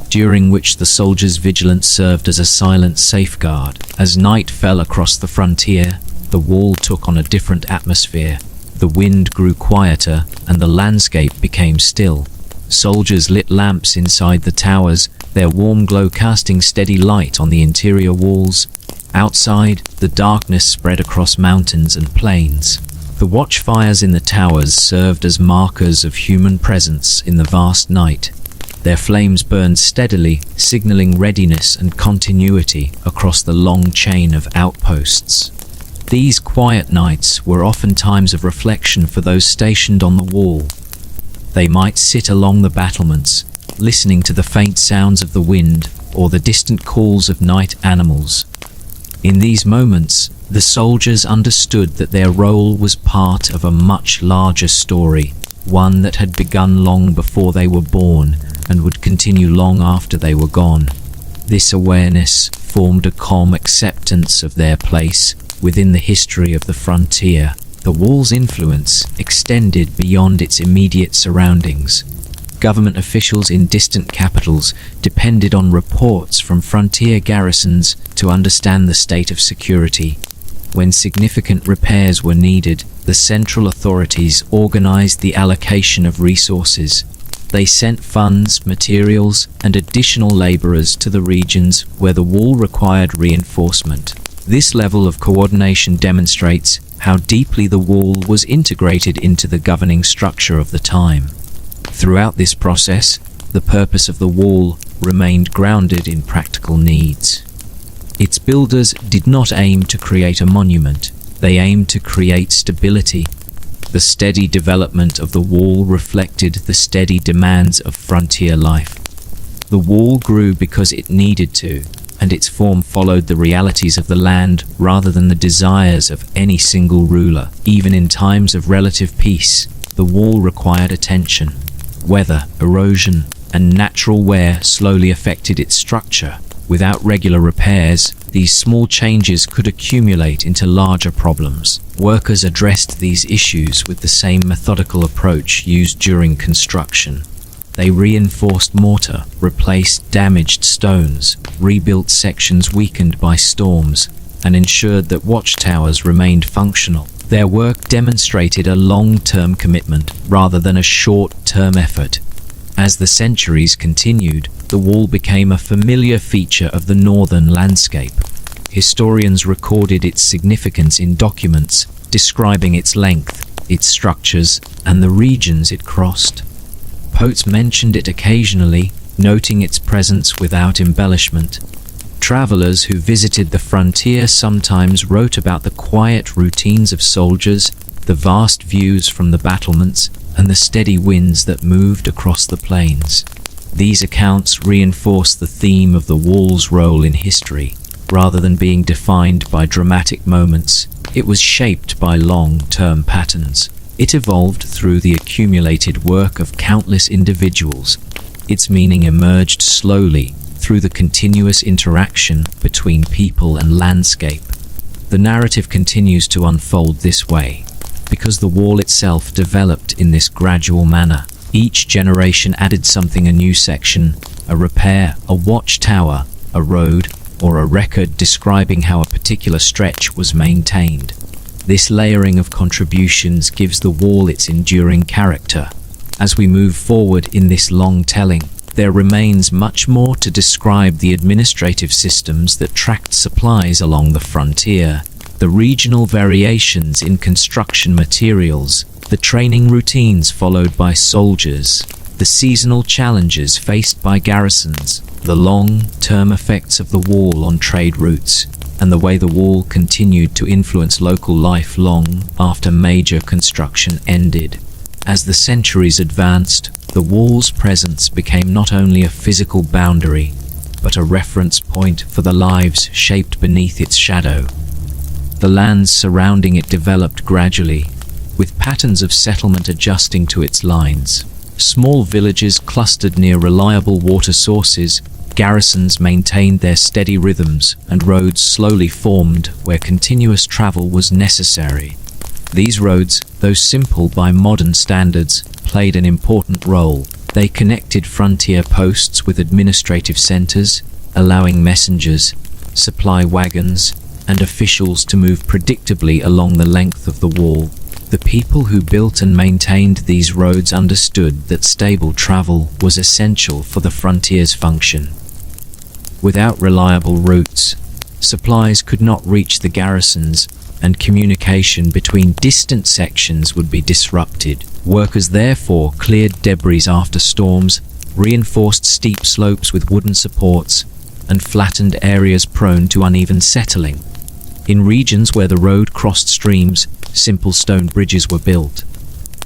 during which the soldiers' vigilance served as a silent safeguard. As night fell across the frontier, the wall took on a different atmosphere. The wind grew quieter and the landscape became still. Soldiers lit lamps inside the towers, their warm glow casting steady light on the interior walls. Outside, the darkness spread across mountains and plains. The watchfires in the towers served as markers of human presence in the vast night. Their flames burned steadily, signaling readiness and continuity across the long chain of outposts. These quiet nights were often times of reflection for those stationed on the wall. They might sit along the battlements, listening to the faint sounds of the wind or the distant calls of night animals. In these moments, the soldiers understood that their role was part of a much larger story, one that had begun long before they were born and would continue long after they were gone. This awareness formed a calm acceptance of their place within the history of the frontier. The wall's influence extended beyond its immediate surroundings. Government officials in distant capitals depended on reports from frontier garrisons to understand the state of security. When significant repairs were needed, the central authorities organized the allocation of resources. They sent funds, materials, and additional laborers to the regions where the wall required reinforcement. This level of coordination demonstrates how deeply the wall was integrated into the governing structure of the time. Throughout this process, the purpose of the wall remained grounded in practical needs. Its builders did not aim to create a monument, they aimed to create stability. The steady development of the wall reflected the steady demands of frontier life. The wall grew because it needed to, and its form followed the realities of the land rather than the desires of any single ruler. Even in times of relative peace, the wall required attention. Weather, erosion, and natural wear slowly affected its structure. Without regular repairs, these small changes could accumulate into larger problems. Workers addressed these issues with the same methodical approach used during construction. They reinforced mortar, replaced damaged stones, rebuilt sections weakened by storms, and ensured that watchtowers remained functional. Their work demonstrated a long-term commitment rather than a short-term effort. As the centuries continued, the wall became a familiar feature of the northern landscape. Historians recorded its significance in documents describing its length, its structures, and the regions it crossed. Poets mentioned it occasionally, noting its presence without embellishment. Travelers who visited the frontier sometimes wrote about the quiet routines of soldiers, the vast views from the battlements, and the steady winds that moved across the plains. These accounts reinforce the theme of the wall's role in history. Rather than being defined by dramatic moments, it was shaped by long-term patterns. It evolved through the accumulated work of countless individuals. Its meaning emerged slowly through the continuous interaction between people and landscape. The narrative continues to unfold this way, because the wall itself developed in this gradual manner. Each generation added something: a new section, a repair, a watchtower, a road, or a record describing how a particular stretch was maintained. This layering of contributions gives the wall its enduring character. As we move forward in this long telling, there remains much more to describe: the administrative systems that tracked supplies along the frontier, the regional variations in construction materials, the training routines followed by soldiers, the seasonal challenges faced by garrisons, the long-term effects of the wall on trade routes, and the way the wall continued to influence local life long after major construction ended. As the centuries advanced, the wall's presence became not only a physical boundary, but a reference point for the lives shaped beneath its shadow. The lands surrounding it developed gradually, with patterns of settlement adjusting to its lines. Small villages clustered near reliable water sources, garrisons maintained their steady rhythms, and roads slowly formed where continuous travel was necessary. These roads, though simple by modern standards, played an important role. They connected frontier posts with administrative centers, allowing messengers, supply wagons, and officials to move predictably along the length of the wall. The people who built and maintained these roads understood that stable travel was essential for the frontier's function. Without reliable routes, supplies could not reach the garrisons, and communication between distant sections would be disrupted. Workers therefore cleared debris after storms, reinforced steep slopes with wooden supports, and flattened areas prone to uneven settling. In regions where the road crossed streams, simple stone bridges were built.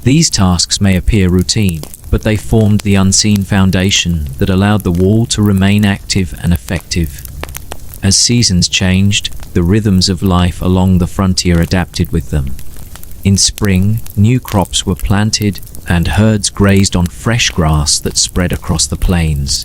These tasks may appear routine, but they formed the unseen foundation that allowed the wall to remain active and effective. As seasons changed, the rhythms of life along the frontier adapted with them. In spring, new crops were planted, and herds grazed on fresh grass that spread across the plains.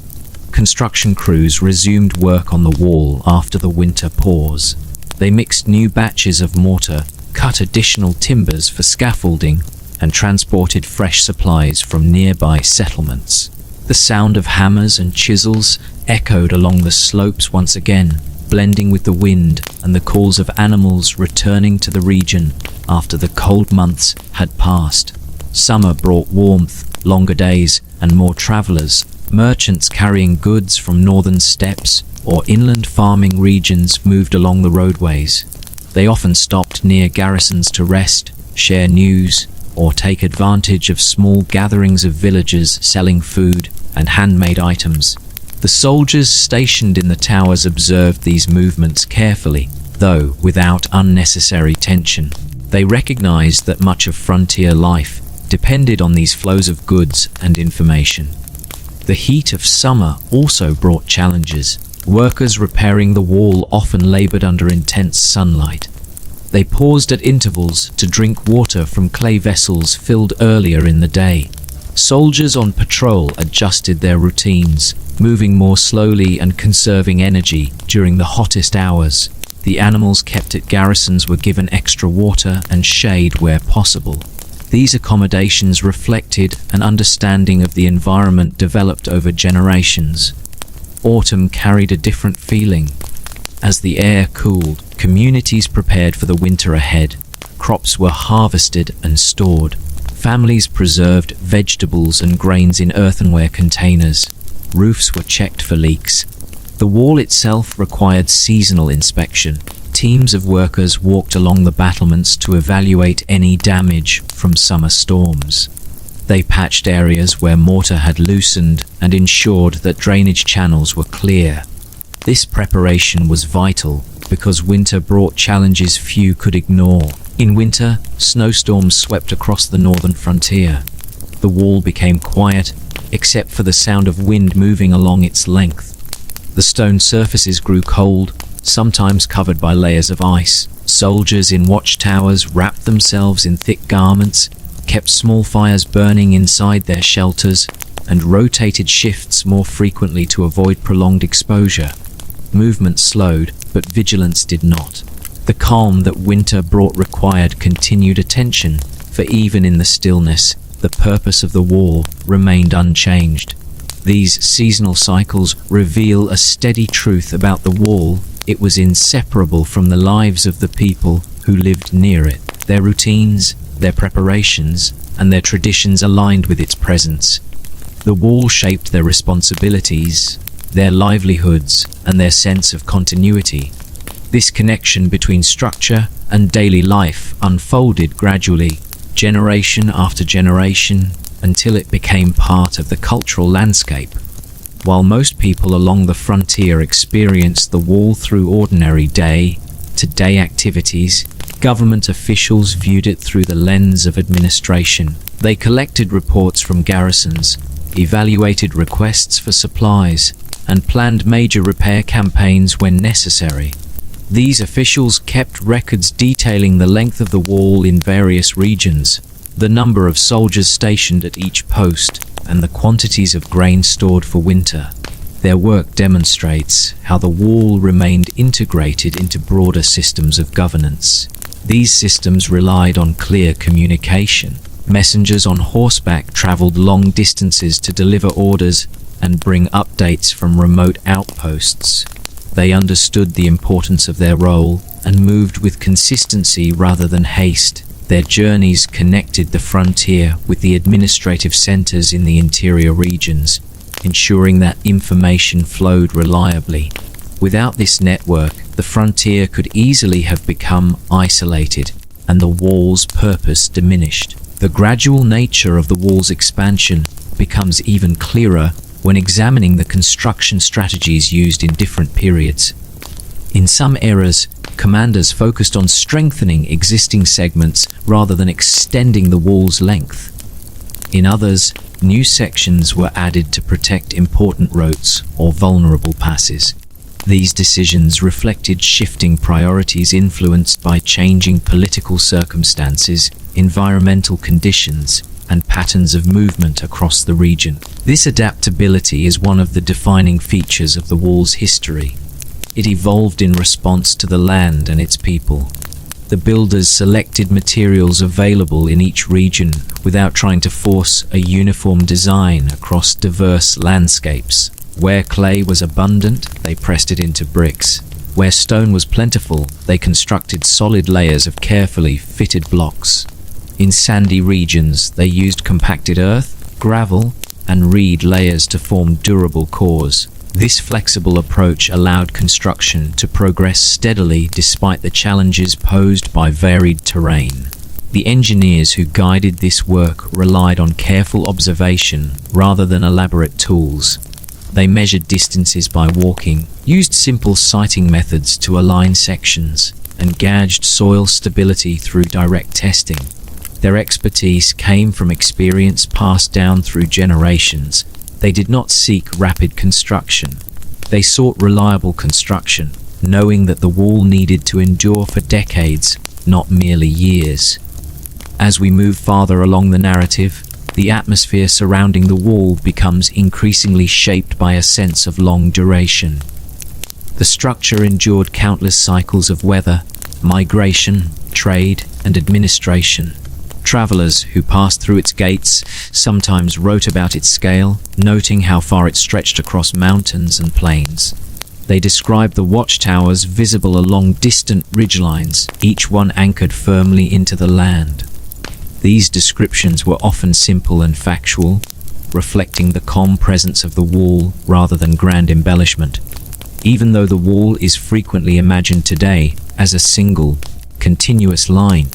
Construction crews resumed work on the wall after the winter pause. They mixed new batches of mortar, cut additional timbers for scaffolding, and transported fresh supplies from nearby settlements. The sound of hammers and chisels echoed along the slopes once again, blending with the wind and the calls of animals returning to the region after the cold months had passed. Summer brought warmth, longer days, and more travelers. Merchants carrying goods from northern steppes or inland farming regions moved along the roadways. They often stopped near garrisons to rest, share news, or take advantage of small gatherings of villagers selling food and handmade items. The soldiers stationed in the towers observed these movements carefully, though without unnecessary tension. They recognized that much of frontier life depended on these flows of goods and information. The heat of summer also brought challenges. Workers repairing the wall often labored under intense sunlight. They paused at intervals to drink water from clay vessels filled earlier in the day. Soldiers on patrol adjusted their routines, moving more slowly and conserving energy during the hottest hours. The animals kept at garrisons were given extra water and shade where possible. These accommodations reflected an understanding of the environment developed over generations. Autumn carried a different feeling. As the air cooled, communities prepared for the winter ahead. Crops were harvested and stored. Families preserved vegetables and grains in earthenware containers. Roofs were checked for leaks. The wall itself required seasonal inspection. Teams of workers walked along the battlements to evaluate any damage from summer storms. They patched areas where mortar had loosened and ensured that drainage channels were clear. This preparation was vital because winter brought challenges few could ignore. In winter, snowstorms swept across the northern frontier. The wall became quiet, except for the sound of wind moving along its length. The stone surfaces grew cold, sometimes covered by layers of ice. Soldiers in watchtowers wrapped themselves in thick garments, kept small fires burning inside their shelters, and rotated shifts more frequently to avoid prolonged exposure. Movement slowed, but vigilance did not. The calm that winter brought required continued attention, for even in the stillness, the purpose of the wall remained unchanged. These seasonal cycles reveal a steady truth about the wall. It was inseparable from the lives of the people who lived near it. Their routines, their preparations, and their traditions aligned with its presence. The wall shaped their responsibilities, their livelihoods, and their sense of continuity. This connection between structure and daily life unfolded gradually, generation after generation, until it became part of the cultural landscape. While most people along the frontier experienced the wall through ordinary day-to-day activities, government officials viewed it through the lens of administration. They collected reports from garrisons, evaluated requests for supplies, and planned major repair campaigns when necessary. These officials kept records detailing the length of the wall in various regions, the number of soldiers stationed at each post, and the quantities of grain stored for winter. Their work demonstrates how the wall remained integrated into broader systems of governance. These systems relied on clear communication. Messengers on horseback traveled long distances to deliver orders and bring updates from remote outposts. They understood the importance of their role and moved with consistency rather than haste. Their journeys connected the frontier with the administrative centers in the interior regions, ensuring that information flowed reliably. Without this network, the frontier could easily have become isolated, and the wall's purpose diminished. The gradual nature of the wall's expansion becomes even clearer when examining the construction strategies used in different periods. In some eras, commanders focused on strengthening existing segments rather than extending the wall's length. In others, new sections were added to protect important roads or vulnerable passes. These decisions reflected shifting priorities influenced by changing political circumstances, environmental conditions, and patterns of movement across the region. This adaptability is one of the defining features of the wall's history. It evolved in response to the land and its people. The builders selected materials available in each region without trying to force a uniform design across diverse landscapes. Where clay was abundant, they pressed it into bricks. Where stone was plentiful, they constructed solid layers of carefully fitted blocks. In sandy regions, they used compacted earth, gravel, and reed layers to form durable cores. This flexible approach allowed construction to progress steadily despite the challenges posed by varied terrain. The engineers who guided this work relied on careful observation rather than elaborate tools. They measured distances by walking, used simple sighting methods to align sections, and gauged soil stability through direct testing. Their expertise came from experience passed down through generations. They did not seek rapid construction. They sought reliable construction, knowing that the wall needed to endure for decades, not merely years. As we move farther along the narrative, the atmosphere surrounding the wall becomes increasingly shaped by a sense of long duration. The structure endured countless cycles of weather, migration, trade, and administration. Travelers who passed through its gates sometimes wrote about its scale, noting how far it stretched across mountains and plains. They described the watchtowers visible along distant ridgelines, each one anchored firmly into the land. These descriptions were often simple and factual, reflecting the calm presence of the wall rather than grand embellishment. Even though the wall is frequently imagined today as a single, continuous line,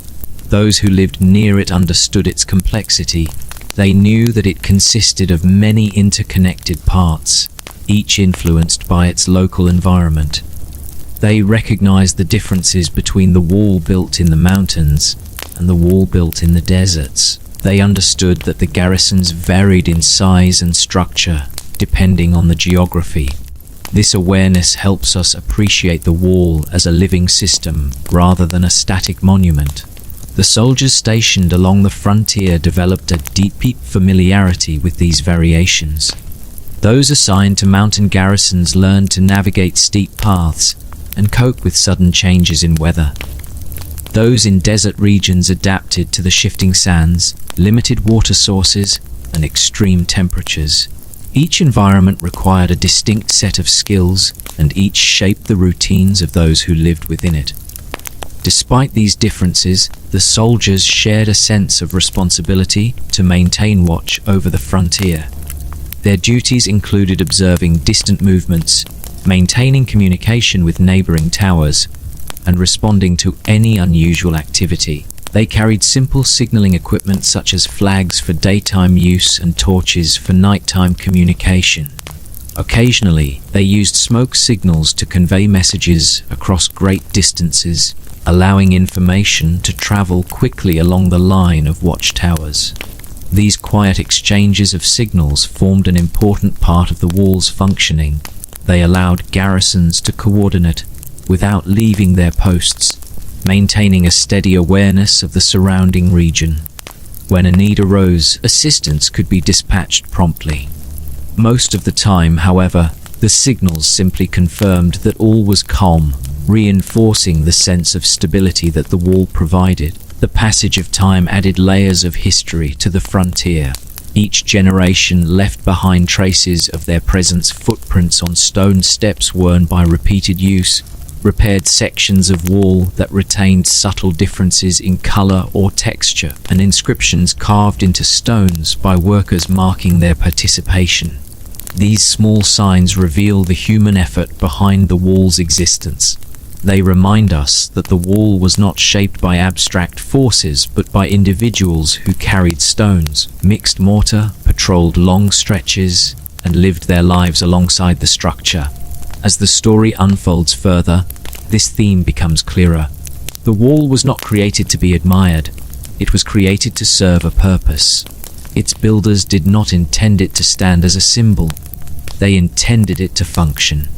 those who lived near it understood its complexity. They knew that it consisted of many interconnected parts, each influenced by its local environment. They recognized the differences between the wall built in the mountains and the wall built in the deserts. They understood that the garrisons varied in size and structure, depending on the geography. This awareness helps us appreciate the wall as a living system rather than a static monument. The soldiers stationed along the frontier developed a deep familiarity with these variations. Those assigned to mountain garrisons learned to navigate steep paths and cope with sudden changes in weather. Those in desert regions adapted to the shifting sands, limited water sources, and extreme temperatures. Each environment required a distinct set of skills, and each shaped the routines of those who lived within it. Despite these differences, the soldiers shared a sense of responsibility to maintain watch over the frontier. Their duties included observing distant movements, maintaining communication with neighboring towers, and responding to any unusual activity. They carried simple signaling equipment such as flags for daytime use and torches for nighttime communication. Occasionally, they used smoke signals to convey messages across great distances, allowing information to travel quickly along the line of watchtowers. These quiet exchanges of signals formed an important part of the wall's functioning. They allowed garrisons to coordinate without leaving their posts, maintaining a steady awareness of the surrounding region. When a need arose, assistance could be dispatched promptly. Most of the time, however, the signals simply confirmed that all was calm, reinforcing the sense of stability that the wall provided. The passage of time added layers of history to the frontier. Each generation left behind traces of their presence, footprints on stone steps worn by repeated use, repaired sections of wall that retained subtle differences in color or texture, and inscriptions carved into stones by workers marking their participation. These small signs reveal the human effort behind the wall's existence. They remind us that the wall was not shaped by abstract forces, but by individuals who carried stones, mixed mortar, patrolled long stretches, and lived their lives alongside the structure. As the story unfolds further, this theme becomes clearer. The wall was not created to be admired. It was created to serve a purpose. Its builders did not intend it to stand as a symbol. They intended it to function.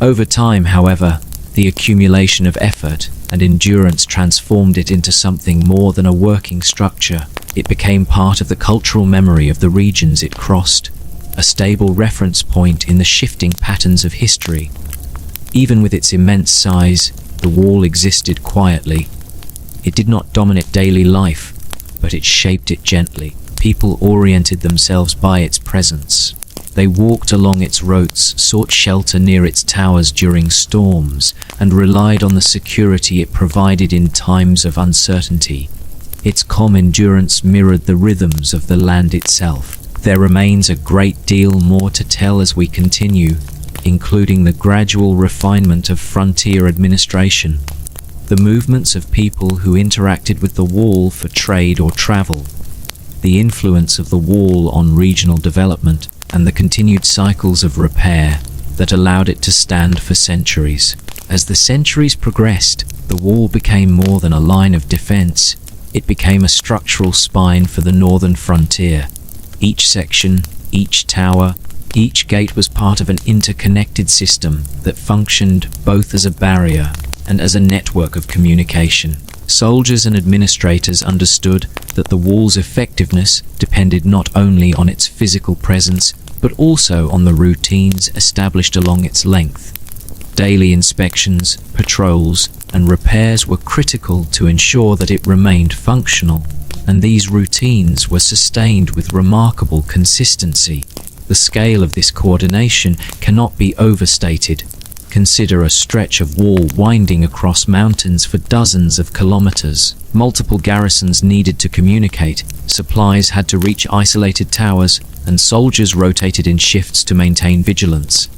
Over time, however, the accumulation of effort and endurance transformed it into something more than a working structure. It became part of the cultural memory of the regions it crossed, a stable reference point in the shifting patterns of history. Even with its immense size, the wall existed quietly, It did not dominate daily life, but it shaped it gently. People oriented themselves by its presence. They walked along its roads, sought shelter near its towers during storms, and relied on the security it provided in times of uncertainty. Its calm endurance mirrored the rhythms of the land itself. There remains a great deal more to tell as we continue, including the gradual refinement of frontier administration, the movements of people who interacted with the wall for trade or travel, the influence of the wall on regional development, and the continued cycles of repair that allowed it to stand for centuries. As the centuries progressed, the wall became more than a line of defense. It became a structural spine for the northern frontier. Each section, each tower, each gate was part of an interconnected system that functioned both as a barrier and as a network of communication. Soldiers and administrators understood that the wall's effectiveness depended not only on its physical presence, but also on the routines established along its length. Daily inspections, patrols, and repairs were critical to ensure that it remained functional, and these routines were sustained with remarkable consistency. The scale of this coordination cannot be overstated. Consider a stretch of wall winding across mountains for dozens of kilometers. Multiple garrisons needed to communicate, supplies had to reach isolated towers, and soldiers rotated in shifts to maintain vigilance.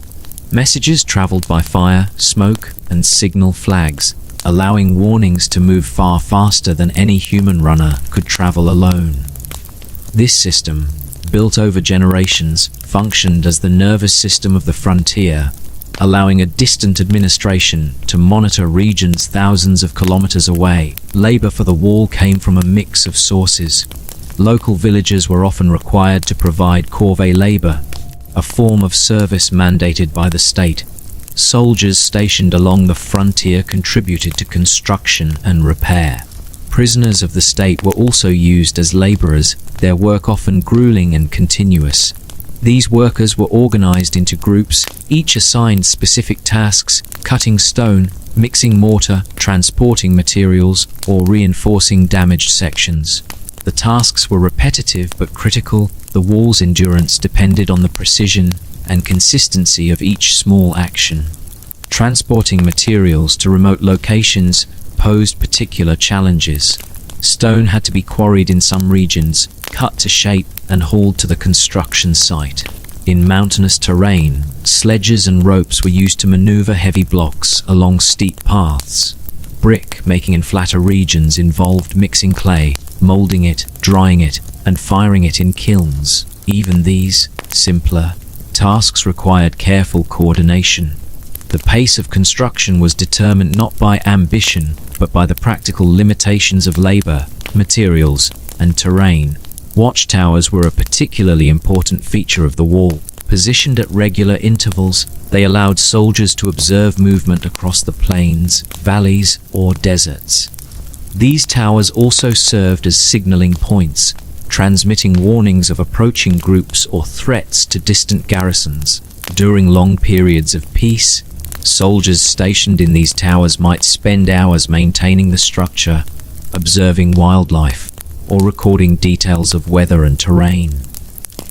Messages traveled by fire, smoke, and signal flags, allowing warnings to move far faster than any human runner could travel alone. This system, built over generations, functioned as the nervous system of the frontier, allowing a distant administration to monitor regions thousands of kilometers away. Labor for the wall came from a mix of sources. Local villagers were often required to provide corvée labor, a form of service mandated by the state. Soldiers stationed along the frontier contributed to construction and repair. Prisoners of the state were also used as laborers, their work often grueling and continuous. These workers were organized into groups, each assigned specific tasks: cutting stone, mixing mortar, transporting materials, or reinforcing damaged sections. The tasks were repetitive but critical. The wall's endurance depended on the precision and consistency of each small action. Transporting materials to remote locations posed particular challenges. Stone had to be quarried in some regions, cut to shape, and hauled to the construction site. In mountainous terrain, sledges and ropes were used to maneuver heavy blocks along steep paths. Brick making in flatter regions involved mixing clay, molding it, drying it, and firing it in kilns. Even these, simpler tasks required careful coordination. The pace of construction was determined not by ambition, but by the practical limitations of labor, materials, and terrain. Watchtowers were a particularly important feature of the wall. Positioned at regular intervals, they allowed soldiers to observe movement across the plains, valleys, or deserts. These towers also served as signaling points, transmitting warnings of approaching groups or threats to distant garrisons. During long periods of peace, soldiers stationed in these towers might spend hours maintaining the structure, observing wildlife, or recording details of weather and terrain.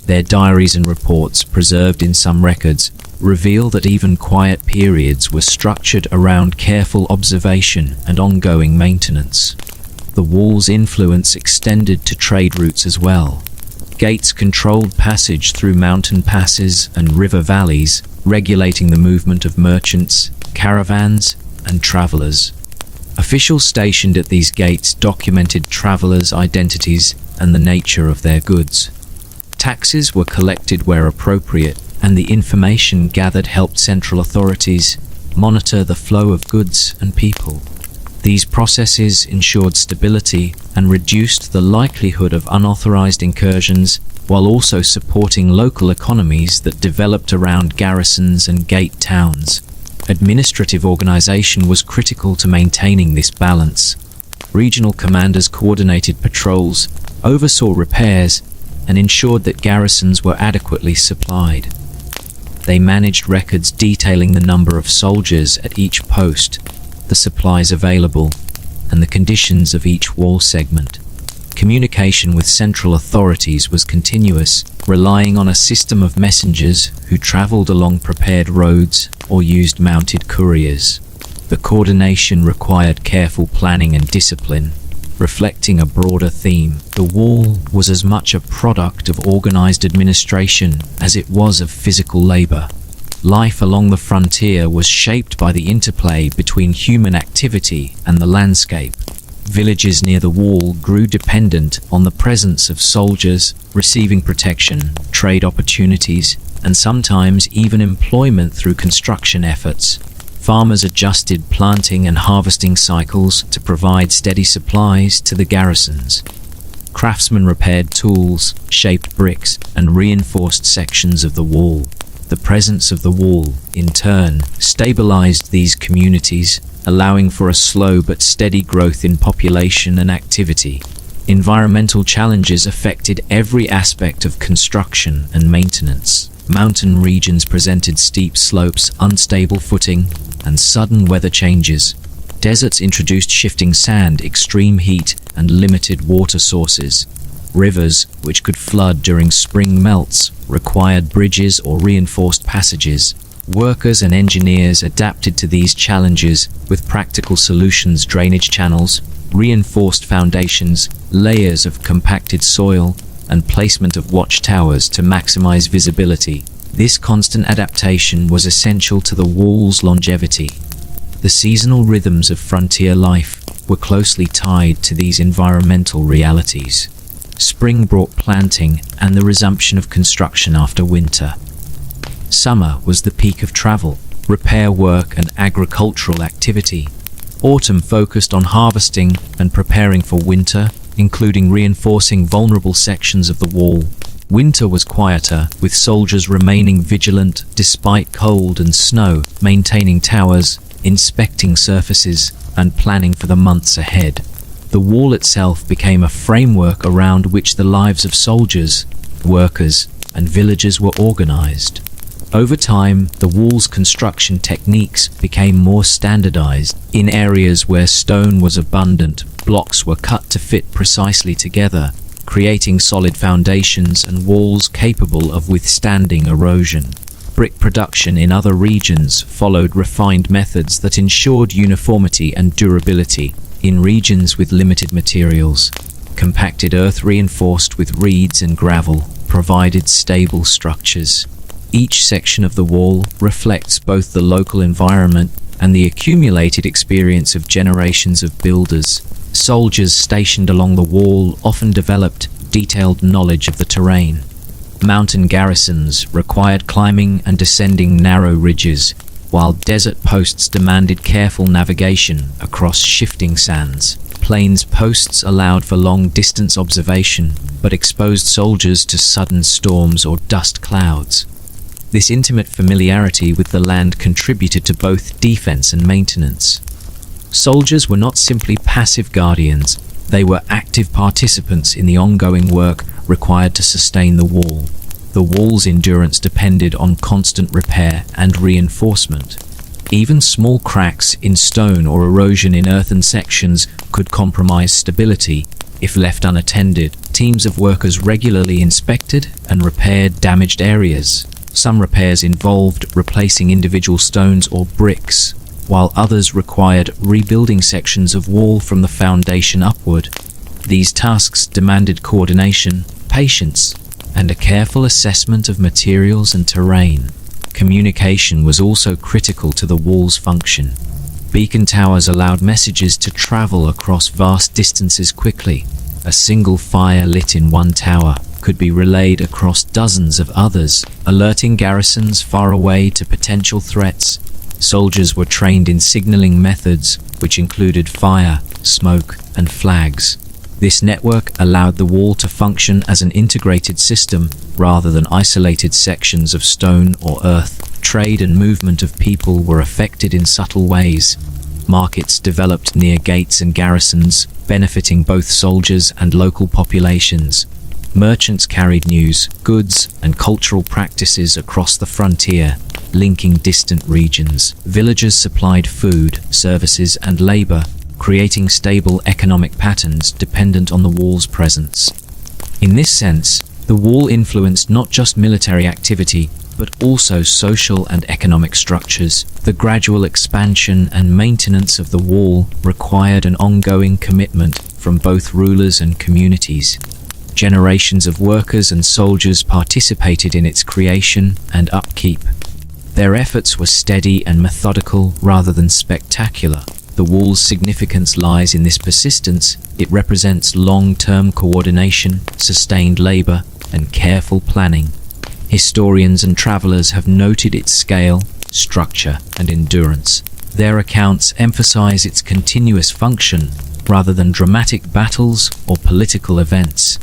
Their diaries and reports, preserved in some records, reveal that even quiet periods were structured around careful observation and ongoing maintenance. The wall's influence extended to trade routes as well. Gates controlled passage through mountain passes and river valleys, regulating the movement of merchants, caravans, and travelers. Officials stationed at these gates documented travelers' identities and the nature of their goods. Taxes were collected where appropriate, and the information gathered helped central authorities monitor the flow of goods and people. These processes ensured stability and reduced the likelihood of unauthorized incursions, while also supporting local economies that developed around garrisons and gate towns. Administrative organization was critical to maintaining this balance. Regional commanders coordinated patrols, oversaw repairs, and ensured that garrisons were adequately supplied. They managed records detailing the number of soldiers at each post, the supplies available, and the conditions of each wall segment. Communication with central authorities was continuous, relying on a system of messengers who traveled along prepared roads or used mounted couriers. The coordination required careful planning and discipline, reflecting a broader theme. The wall was as much a product of organized administration as it was of physical labor. Life along the frontier was shaped by the interplay between human activity and the landscape. Villages near the wall grew dependent on the presence of soldiers, receiving protection, trade opportunities, and sometimes even employment through construction efforts. Farmers adjusted planting and harvesting cycles to provide steady supplies to the garrisons. Craftsmen repaired tools, shaped bricks, and reinforced sections of the wall. The presence of the wall, in turn, stabilized these communities, allowing for a slow but steady growth in population and activity. Environmental challenges affected every aspect of construction and maintenance. Mountain regions presented steep slopes, unstable footing, and sudden weather changes. Deserts introduced shifting sand, extreme heat, and limited water sources. Rivers, which could flood during spring melts, required bridges or reinforced passages. Workers and engineers adapted to these challenges with practical solutions: drainage channels, reinforced foundations, layers of compacted soil, and placement of watchtowers to maximize visibility. This constant adaptation was essential to the wall's longevity. The seasonal rhythms of frontier life were closely tied to these environmental realities. Spring brought planting and the resumption of construction after winter. Summer was the peak of travel, repair work, and agricultural activity. Autumn focused on harvesting and preparing for winter, including reinforcing vulnerable sections of the wall. Winter was quieter, with soldiers remaining vigilant despite cold and snow, maintaining towers, inspecting surfaces, and planning for the months ahead. The wall itself became a framework around which the lives of soldiers, workers, and villagers were organized. Over time, the wall's construction techniques became more standardized. In areas where stone was abundant, blocks were cut to fit precisely together, creating solid foundations and walls capable of withstanding erosion. Brick production in other regions followed refined methods that ensured uniformity and durability. In regions with limited materials, compacted earth reinforced with reeds and gravel provided stable structures. Each section of the wall reflects both the local environment and the accumulated experience of generations of builders. Soldiers stationed along the wall often developed detailed knowledge of the terrain. Mountain garrisons required climbing and descending narrow ridges, while desert posts demanded careful navigation across shifting sands. Plains posts allowed for long-distance observation, but exposed soldiers to sudden storms or dust clouds. This intimate familiarity with the land contributed to both defense and maintenance. Soldiers were not simply passive guardians, they were active participants in the ongoing work required to sustain the wall. The wall's endurance depended on constant repair and reinforcement. Even small cracks in stone or erosion in earthen sections could compromise stability. If left unattended, teams of workers regularly inspected and repaired damaged areas. Some repairs involved replacing individual stones or bricks, while others required rebuilding sections of wall from the foundation upward. These tasks demanded coordination, patience, and a careful assessment of materials and terrain. Communication was also critical to the wall's function. Beacon towers allowed messages to travel across vast distances quickly. A single fire lit in one tower could be relayed across dozens of others, alerting garrisons far away to potential threats. Soldiers were trained in signaling methods, which included fire, smoke, and flags. This network allowed the wall to function as an integrated system rather than isolated sections of stone or earth. Trade and movement of people were affected in subtle ways. Markets developed near gates and garrisons, benefiting both soldiers and local populations. Merchants carried news, goods, and cultural practices across the frontier, linking distant regions. Villagers supplied food, services, and labor, creating stable economic patterns dependent on the wall's presence. In this sense, the wall influenced not just military activity, but also social and economic structures. The gradual expansion and maintenance of the wall required an ongoing commitment from both rulers and communities. Generations of workers and soldiers participated in its creation and upkeep. Their efforts were steady and methodical rather than spectacular. The wall's significance lies in this persistence. It represents long-term coordination, sustained labor, and careful planning. Historians and travelers have noted its scale, structure, and endurance. Their accounts emphasize its continuous function rather than dramatic battles or political events.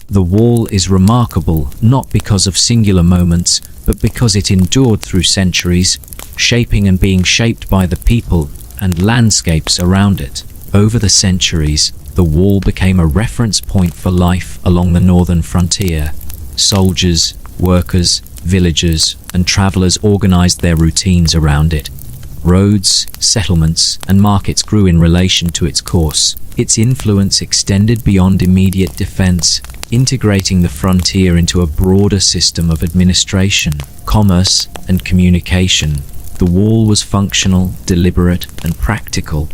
The wall is remarkable not because of singular moments, but because it endured through centuries, shaping and being shaped by the people and landscapes around it. Over the centuries, the wall became a reference point for life along the northern frontier. Soldiers, workers, villagers, and travelers organized their routines around it. Roads, settlements, and markets grew in relation to its course. Its influence extended beyond immediate defense, integrating the frontier into a broader system of administration, commerce, and communication. The wall was functional, deliberate, and practical.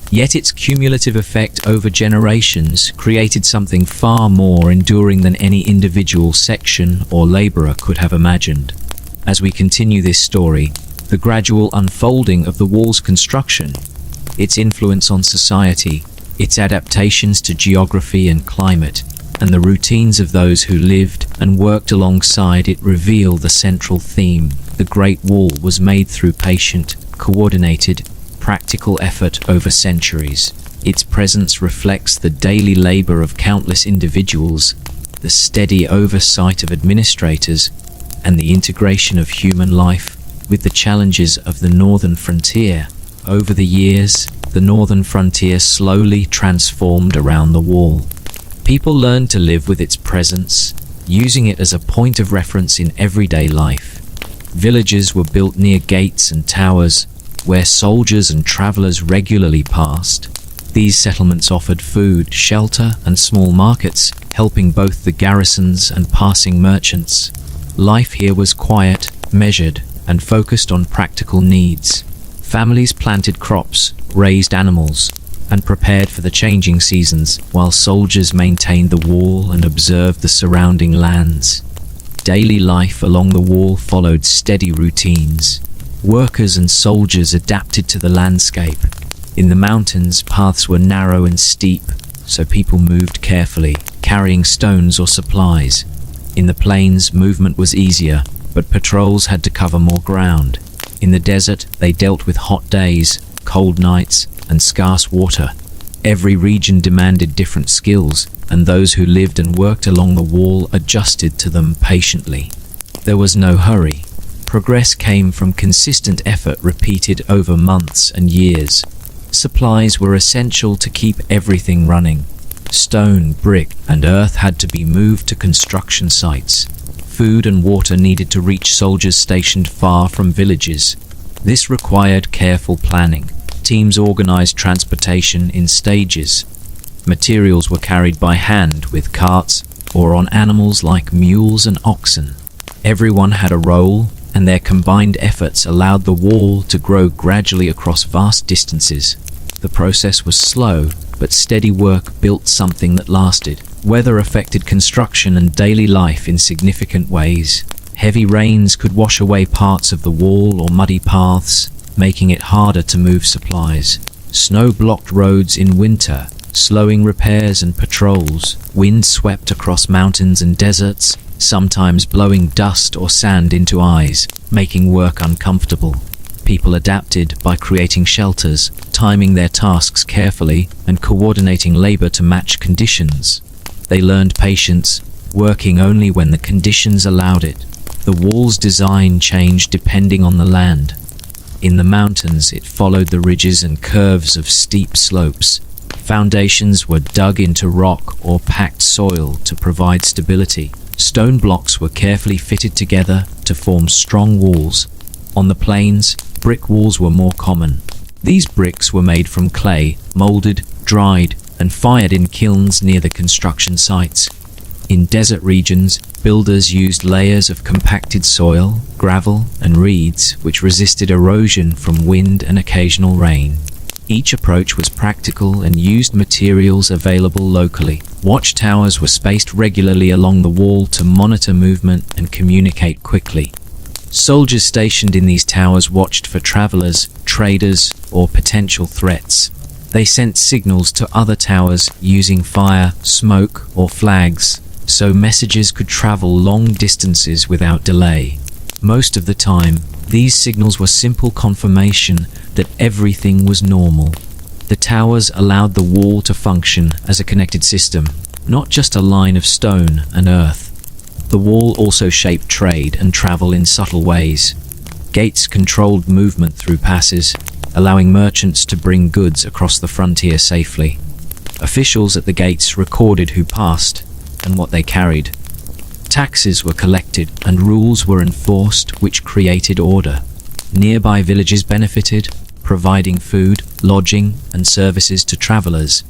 Yet its cumulative effect over generations created something far more enduring than any individual section or laborer could have imagined. As we continue this story, the gradual unfolding of the wall's construction, its influence on society, its adaptations to geography and climate, and the routines of those who lived and worked alongside it reveal the central theme. The Great Wall was made through patient, coordinated, practical effort over centuries. Its presence reflects the daily labor of countless individuals, the steady oversight of administrators, and the integration of human life with the challenges of the northern frontier. Over the years, the northern frontier slowly transformed around the wall. People learned to live with its presence, using it as a point of reference in everyday life. Villages were built near gates and towers, where soldiers and travelers regularly passed. These settlements offered food, shelter, and small markets, helping both the garrisons and passing merchants. Life here was quiet, measured, and focused on practical needs. Families planted crops, raised animals, and prepared for the changing seasons, while soldiers maintained the wall and observed the surrounding lands. Daily life along the wall followed steady routines. Workers and soldiers adapted to the landscape. In the mountains, paths were narrow and steep, so people moved carefully, carrying stones or supplies. In the plains, movement was easier, but patrols had to cover more ground. In the desert, they dealt with hot days, cold nights, and scarce water. Every region demanded different skills, and those who lived and worked along the wall adjusted to them patiently. There was no hurry. Progress came from consistent effort repeated over months and years. Supplies were essential to keep everything running. Stone, brick, and earth had to be moved to construction sites. Food and water needed to reach soldiers stationed far from villages. This required careful planning. Teams organized transportation in stages. Materials were carried by hand with carts or on animals like mules and oxen. Everyone had a role, and their combined efforts allowed the wall to grow gradually across vast distances. The process was slow, but steady work built something that lasted. Weather affected construction and daily life in significant ways. Heavy rains could wash away parts of the wall or muddy paths, making it harder to move supplies. Snow blocked roads in winter, slowing repairs and patrols. Wind swept across mountains and deserts, sometimes blowing dust or sand into eyes, making work uncomfortable. People adapted by creating shelters, timing their tasks carefully, and coordinating labor to match conditions. They learned patience, working only when the conditions allowed it. The wall's design changed depending on the land. In the mountains, it followed the ridges and curves of steep slopes. Foundations were dug into rock or packed soil to provide stability. Stone blocks were carefully fitted together to form strong walls. On the plains, brick walls were more common. These bricks were made from clay, molded, dried, and fired in kilns near the construction sites. In desert regions, builders used layers of compacted soil, gravel, and reeds which resisted erosion from wind and occasional rain. Each approach was practical and used materials available locally. Watchtowers were spaced regularly along the wall to monitor movement and communicate quickly. Soldiers stationed in these towers watched for travelers, traders, or potential threats. They sent signals to other towers using fire, smoke, or flags, so messages could travel long distances without delay. Most of the time, these signals were simple confirmation that everything was normal. The towers allowed the wall to function as a connected system, not just a line of stone and earth. The wall also shaped trade and travel in subtle ways. Gates controlled movement through passes, allowing merchants to bring goods across the frontier safely. Officials at the gates recorded who passed and what they carried. Taxes were collected and rules were enforced, which created order. Nearby villages benefited, providing food, lodging, and services to travelers.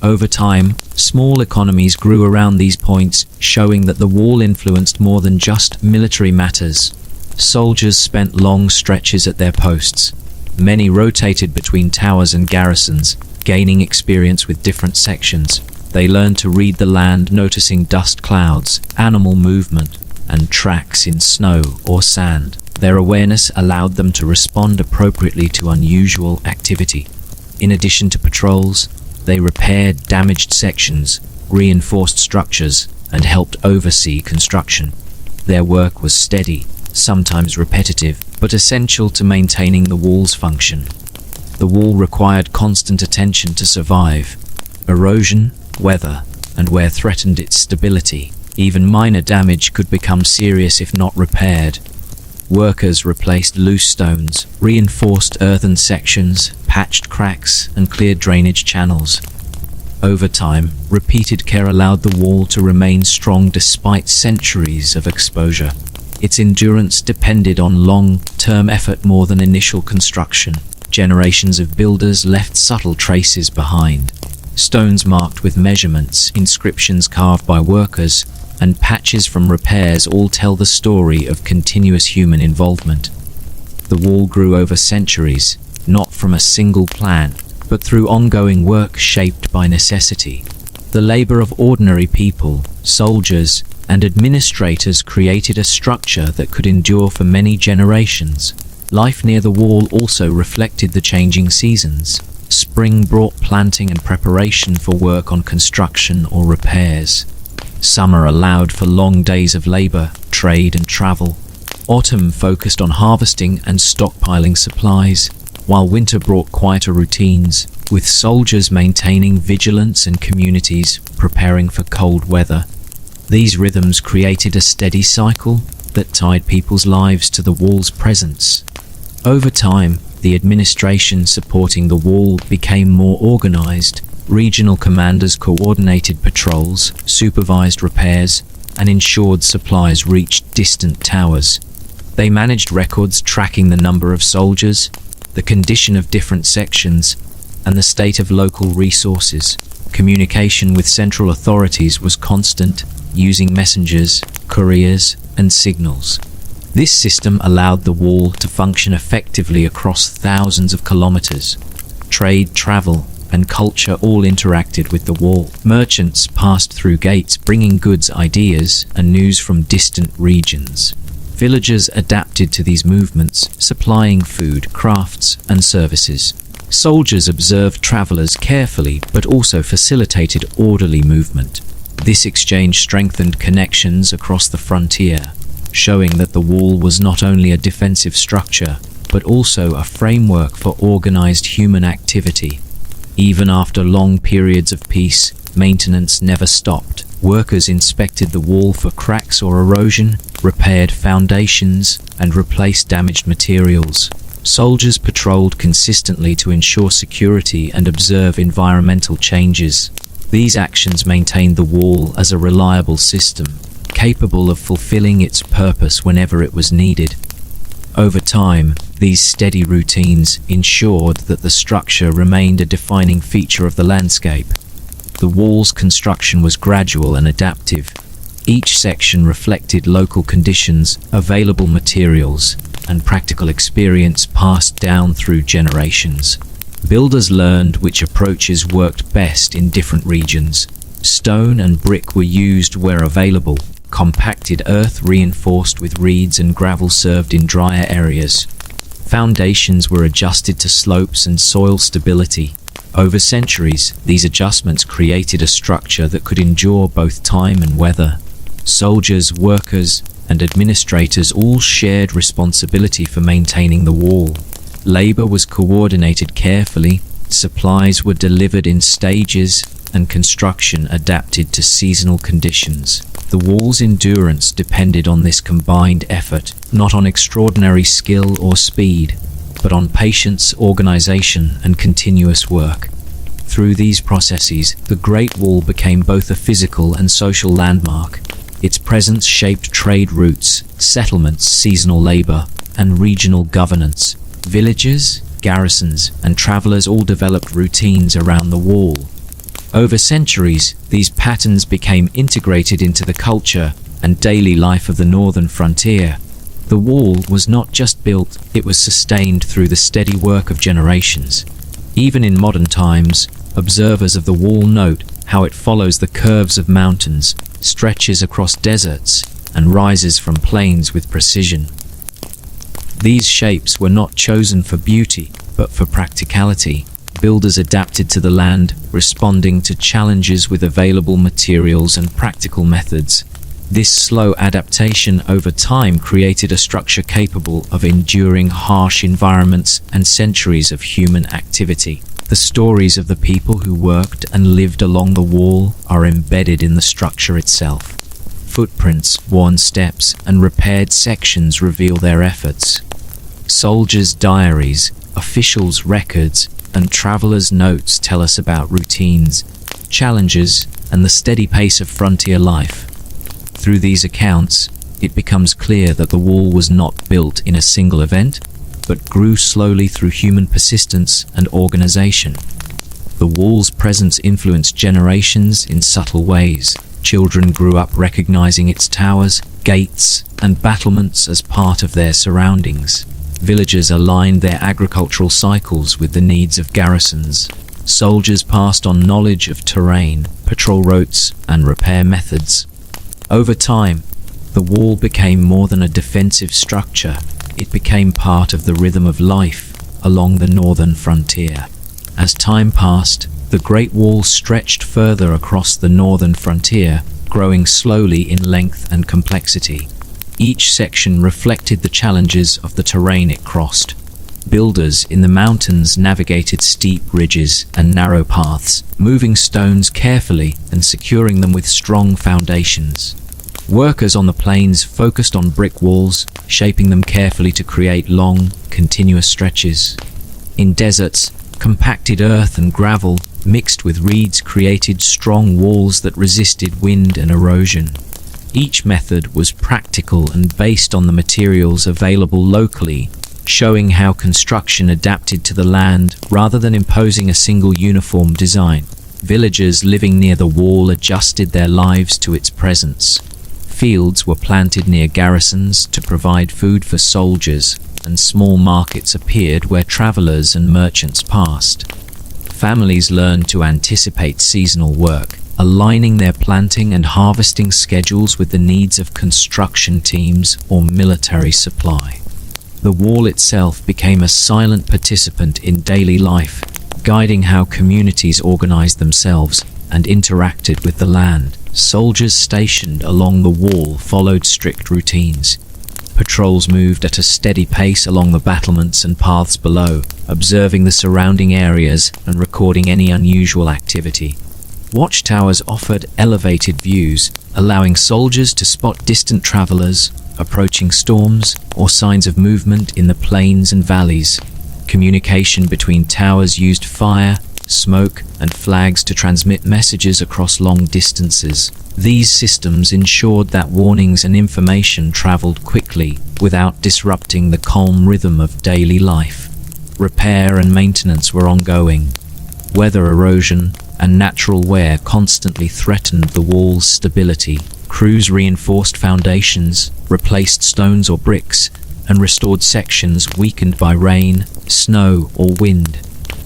Over time, small economies grew around these points, showing that the wall influenced more than just military matters. Soldiers spent long stretches at their posts. Many rotated between towers and garrisons, gaining experience with different sections. They learned to read the land, noticing dust clouds, animal movement, and tracks in snow or sand. Their awareness allowed them to respond appropriately to unusual activity. In addition to patrols, they repaired damaged sections, reinforced structures, and helped oversee construction. Their work was steady, sometimes repetitive, but essential to maintaining the wall's function. The wall required constant attention to survive. Erosion, weather, and wear threatened its stability. Even minor damage could become serious if not repaired. Workers replaced loose stones, reinforced earthen sections, patched cracks, and cleared drainage channels. Over time, repeated care allowed the wall to remain strong despite centuries of exposure. Its endurance depended on long-term effort more than initial construction. Generations of builders left subtle traces behind. Stones marked with measurements, inscriptions carved by workers, and patches from repairs all tell the story of continuous human involvement. The wall grew over centuries, not from a single plan, but through ongoing work shaped by necessity. The labor of ordinary people, soldiers, and administrators created a structure that could endure for many generations. Life near the wall also reflected the changing seasons. Spring brought planting and preparation for work on construction or repairs. Summer allowed for long days of labor, trade, and travel. Autumn focused on harvesting and stockpiling supplies, while winter brought quieter routines, with soldiers maintaining vigilance and communities preparing for cold weather. These rhythms created a steady cycle that tied people's lives to the wall's presence. Over time, the administration supporting the wall became more organized. Regional commanders coordinated patrols, supervised repairs, and ensured supplies reached distant towers. They managed records tracking the number of soldiers, the condition of different sections, and the state of local resources. Communication with central authorities was constant, using messengers, couriers, and signals. This system allowed the wall to function effectively across thousands of kilometers. Trade, travel, and culture all interacted with the wall. Merchants passed through gates bringing goods, ideas, and news from distant regions. Villagers adapted to these movements, supplying food, crafts, and services. Soldiers observed travelers carefully but also facilitated orderly movement. This exchange strengthened connections across the frontier, showing that the wall was not only a defensive structure but also a framework for organized human activity. Even after long periods of peace, maintenance never stopped. Workers inspected the wall for cracks or erosion, repaired foundations, and replaced damaged materials. Soldiers patrolled consistently to ensure security and observe environmental changes. These actions maintained the wall as a reliable system, capable of fulfilling its purpose whenever it was needed. Over time, These steady routines ensured that the structure remained a defining feature of the landscape. The wall's construction was gradual and adaptive. Each section reflected local conditions, available materials, and practical experience passed down through generations. Builders learned which approaches worked best in different regions. Stone and brick were used where available. Compacted earth reinforced with reeds and gravel served in drier areas. Foundations were adjusted to slopes and soil stability. Over centuries, these adjustments created a structure that could endure both time and weather. Soldiers, workers, and administrators all shared responsibility for maintaining the wall. Labor was coordinated carefully, supplies were delivered in stages, and construction adapted to seasonal conditions. The wall's endurance depended on this combined effort, not on extraordinary skill or speed, but on patience, organization, and continuous work. Through these processes, the Great Wall became both a physical and social landmark. Its presence shaped trade routes, settlements, seasonal labor, and regional governance. Villages, garrisons, and travelers all developed routines around the wall. Over centuries, these patterns became integrated into the culture and daily life of the northern frontier. The wall was not just built, it was sustained through the steady work of generations. Even in modern times, observers of the wall note how it follows the curves of mountains, stretches across deserts, and rises from plains with precision. These shapes were not chosen for beauty, but for practicality. Builders adapted to the land, responding to challenges with available materials and practical methods. This slow adaptation over time created a structure capable of enduring harsh environments and centuries of human activity. The stories of the people who worked and lived along the wall are embedded in the structure itself. Footprints, worn steps, and repaired sections reveal their efforts. Soldiers' diaries, officials' records, and travelers' notes tell us about routines, challenges, and the steady pace of frontier life. Through these accounts, it becomes clear that the wall was not built in a single event, but grew slowly through human persistence and organization. The wall's presence influenced generations in subtle ways. Children grew up recognizing its towers, gates, and battlements as part of their surroundings. Villagers aligned their agricultural cycles with the needs of garrisons. Soldiers passed on knowledge of terrain, patrol routes, and repair methods. Over time, the wall became more than a defensive structure. It became part of the rhythm of life along the northern frontier. As time passed, the Great Wall stretched further across the northern frontier, growing slowly in length and complexity. Each section reflected the challenges of the terrain it crossed. Builders in the mountains navigated steep ridges and narrow paths, moving stones carefully and securing them with strong foundations. Workers on the plains focused on brick walls, shaping them carefully to create long, continuous stretches. In deserts, compacted earth and gravel mixed with reeds created strong walls that resisted wind and erosion. Each method was practical and based on the materials available locally, showing how construction adapted to the land rather than imposing a single uniform design. Villagers living near the wall adjusted their lives to its presence. Fields were planted near garrisons to provide food for soldiers, and small markets appeared where travelers and merchants passed. Families learned to anticipate seasonal work, aligning their planting and harvesting schedules with the needs of construction teams or military supply. The wall itself became a silent participant in daily life, guiding how communities organized themselves and interacted with the land. Soldiers stationed along the wall followed strict routines. Patrols moved at a steady pace along the battlements and paths below, observing the surrounding areas and recording any unusual activity. Watchtowers offered elevated views, allowing soldiers to spot distant travelers, approaching storms, or signs of movement in the plains and valleys. Communication between towers used fire, smoke, and flags to transmit messages across long distances. These systems ensured that warnings and information traveled quickly without disrupting the calm rhythm of daily life. Repair and maintenance were ongoing. Weather erosion and natural wear constantly threatened the wall's stability. Crews reinforced foundations, replaced stones or bricks, and restored sections weakened by rain, snow, or wind.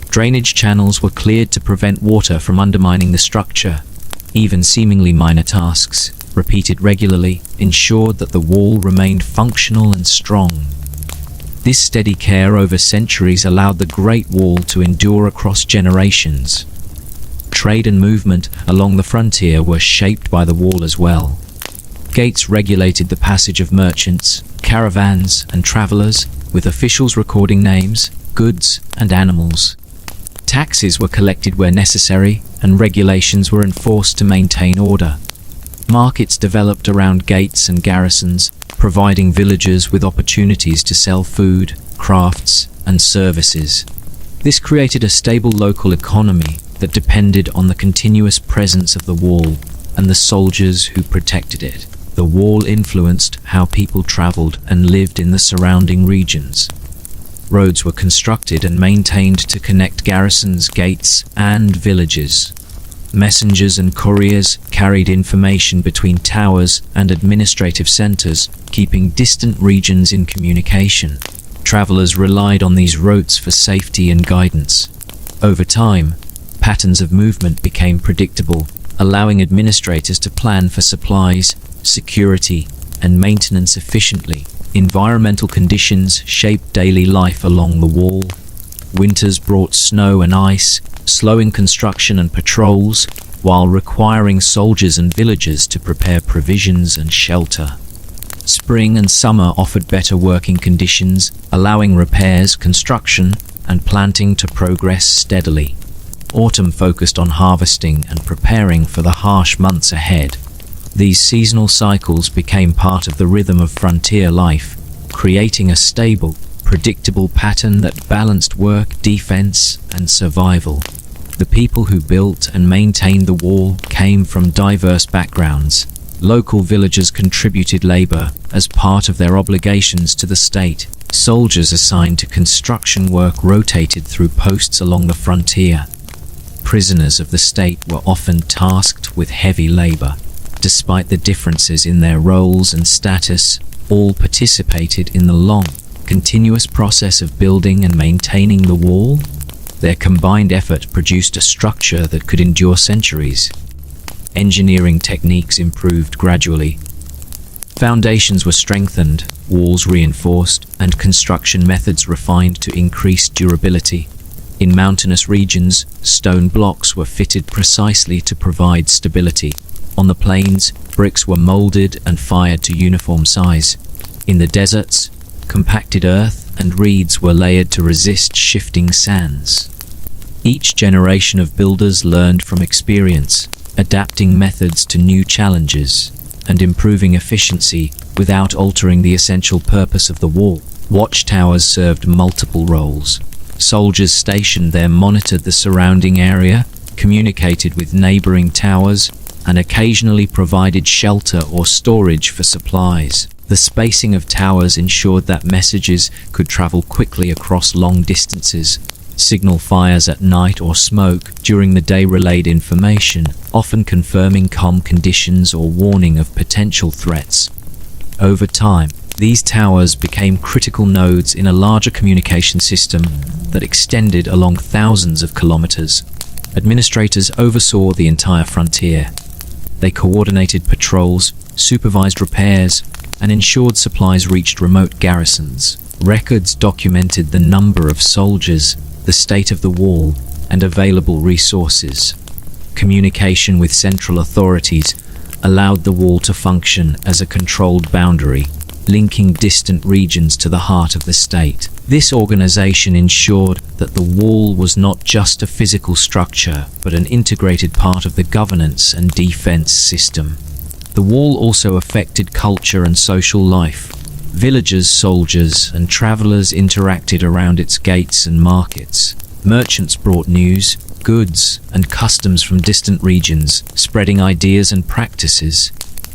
Drainage channels were cleared to prevent water from undermining the structure. Even seemingly minor tasks, repeated regularly, ensured that the wall remained functional and strong. This steady care over centuries allowed the Great Wall to endure across generations. Trade and movement along the frontier were shaped by the wall as well. Gates regulated the passage of merchants, caravans, and travelers, with officials recording names, goods, and animals. Taxes were collected where necessary, and regulations were enforced to maintain order. Markets developed around gates and garrisons, providing villagers with opportunities to sell food, crafts, and services. This created a stable local economy that depended on the continuous presence of the wall and the soldiers who protected it. The wall influenced how people traveled and lived in the surrounding regions. Roads were constructed and maintained to connect garrisons, gates, and villages. Messengers and couriers carried information between towers and administrative centers, keeping distant regions in communication. Travelers relied on these routes for safety and guidance. Over time, patterns of movement became predictable, allowing administrators to plan for supplies, security, and maintenance efficiently. Environmental conditions shaped daily life along the wall. Winters brought snow and ice, slowing construction and patrols, while requiring soldiers and villagers to prepare provisions and shelter. Spring and summer offered better working conditions, allowing repairs, construction, and planting to progress steadily. Autumn focused on harvesting and preparing for the harsh months ahead. These seasonal cycles became part of the rhythm of frontier life, creating a stable, predictable pattern that balanced work, defense, and survival. The people who built and maintained the wall came from diverse backgrounds. Local villagers contributed labor as part of their obligations to the state. Soldiers assigned to construction work rotated through posts along the frontier. Prisoners of the state were often tasked with heavy labor. Despite the differences in their roles and status, all participated in the long, continuous process of building and maintaining the wall. Their combined effort produced a structure that could endure centuries. Engineering techniques improved gradually. Foundations were strengthened, walls reinforced, and construction methods refined to increase durability. In mountainous regions, stone blocks were fitted precisely to provide stability. On the plains, bricks were molded and fired to uniform size. In the deserts, compacted earth and reeds were layered to resist shifting sands. Each generation of builders learned from experience, adapting methods to new challenges and improving efficiency without altering the essential purpose of the wall. Watchtowers served multiple roles. Soldiers stationed there monitored the surrounding area, communicated with neighboring towers, and occasionally provided shelter or storage for supplies. The spacing of towers ensured that messages could travel quickly across long distances. Signal fires at night or smoke during the day relayed information, often confirming calm conditions or warning of potential threats. Over time, these towers became critical nodes in a larger communication system that extended along thousands of kilometers. Administrators oversaw the entire frontier. They coordinated patrols, supervised repairs, and ensured supplies reached remote garrisons. Records documented the number of soldiers, the state of the wall, and available resources. Communication with central authorities allowed the wall to function as a controlled boundary, linking distant regions to the heart of the state. This organization ensured that the wall was not just a physical structure, but an integrated part of the governance and defense system. The wall also affected culture and social life. Villagers, soldiers, and travelers interacted around its gates and markets. Merchants brought news, goods, and customs from distant regions, spreading ideas and practices.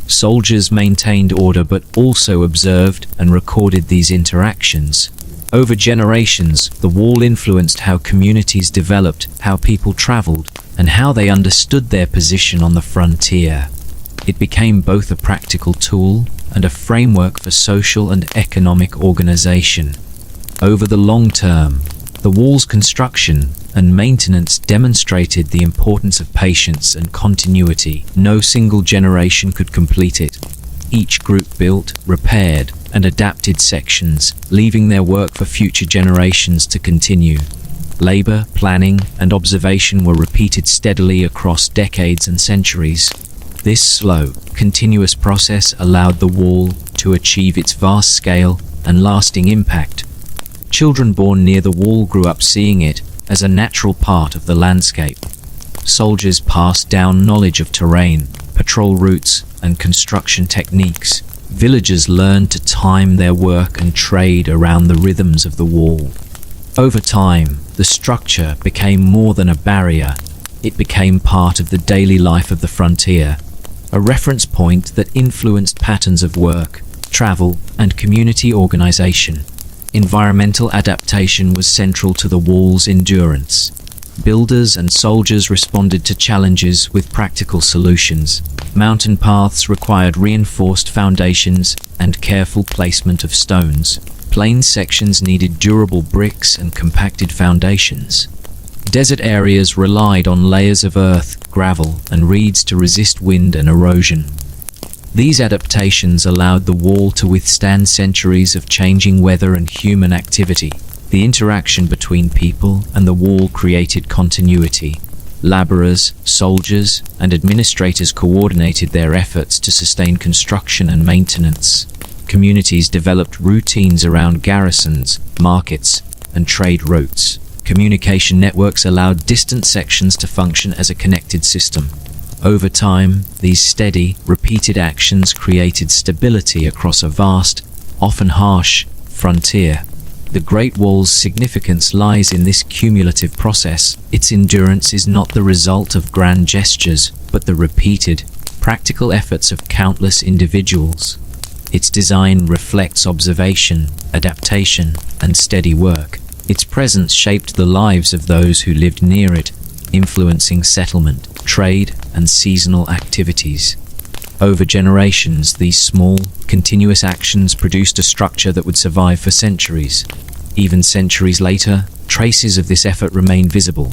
Soldiers maintained order but also observed and recorded these interactions. Over generations, the wall influenced how communities developed, how people traveled, and how they understood their position on the frontier. It became both a practical tool and a framework for social and economic organization. Over the long term, the wall's construction and maintenance demonstrated the importance of patience and continuity. No single generation could complete it. Each group built, repaired, and adapted sections, leaving their work for future generations to continue. Labor, planning, and observation were repeated steadily across decades and centuries. This slow, continuous process allowed the wall to achieve its vast scale and lasting impact. Children born near the wall grew up seeing it as a natural part of the landscape. Soldiers passed down knowledge of terrain, patrol routes, and construction techniques. Villagers learned to time their work and trade around the rhythms of the wall. Over time, the structure became more than a barrier. It became part of the daily life of the frontier, a reference point that influenced patterns of work, travel, and community organization. Environmental adaptation was central to the wall's endurance. Builders and soldiers responded to challenges with practical solutions. Mountain paths required reinforced foundations and careful placement of stones. Plain sections needed durable bricks and compacted foundations. Desert areas relied on layers of earth, gravel, and reeds to resist wind and erosion. These adaptations allowed the wall to withstand centuries of changing weather and human activity. The interaction between people and the wall created continuity. Laborers, soldiers, and administrators coordinated their efforts to sustain construction and maintenance. Communities developed routines around garrisons, markets, and trade routes. Communication networks allowed distant sections to function as a connected system. Over time, these steady, repeated actions created stability across a vast, often harsh, frontier. The Great Wall's significance lies in this cumulative process. Its endurance is not the result of grand gestures, but the repeated, practical efforts of countless individuals. Its design reflects observation, adaptation, and steady work. Its presence shaped the lives of those who lived near it, influencing settlement, trade, and seasonal activities. Over generations, these small, continuous actions produced a structure that would survive for centuries. Even centuries later, traces of this effort remain visible.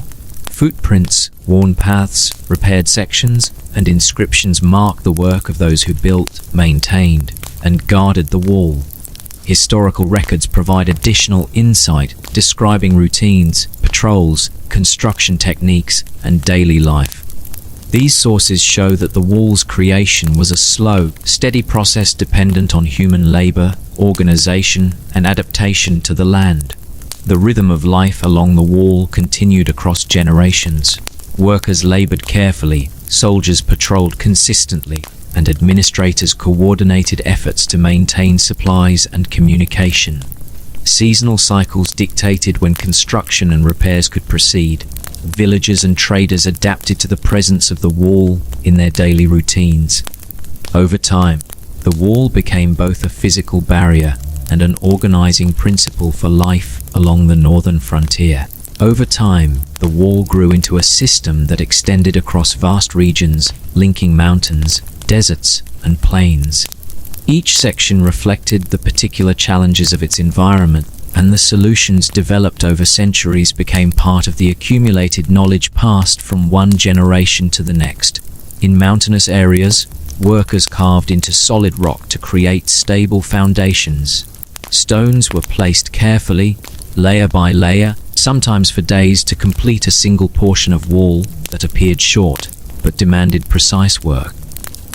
Footprints, worn paths, repaired sections, and inscriptions mark the work of those who built, maintained, and guarded the wall. Historical records provide additional insight, describing routines, patrols, construction techniques, and daily life. These sources show that the wall's creation was a slow, steady process dependent on human labor, organization, and adaptation to the land. The rhythm of life along the wall continued across generations. Workers labored carefully, soldiers patrolled consistently, and administrators coordinated efforts to maintain supplies and communication. Seasonal cycles dictated when construction and repairs could proceed. Villagers and traders adapted to the presence of the wall in their daily routines. Over time, the wall became both a physical barrier and an organizing principle for life along the northern frontier. Over time, the wall grew into a system that extended across vast regions, linking mountains, deserts, and plains. Each section reflected the particular challenges of its environment, and the solutions developed over centuries became part of the accumulated knowledge passed from one generation to the next. In mountainous areas, workers carved into solid rock to create stable foundations. Stones were placed carefully, layer by layer, sometimes for days to complete a single portion of wall that appeared short, but demanded precise work.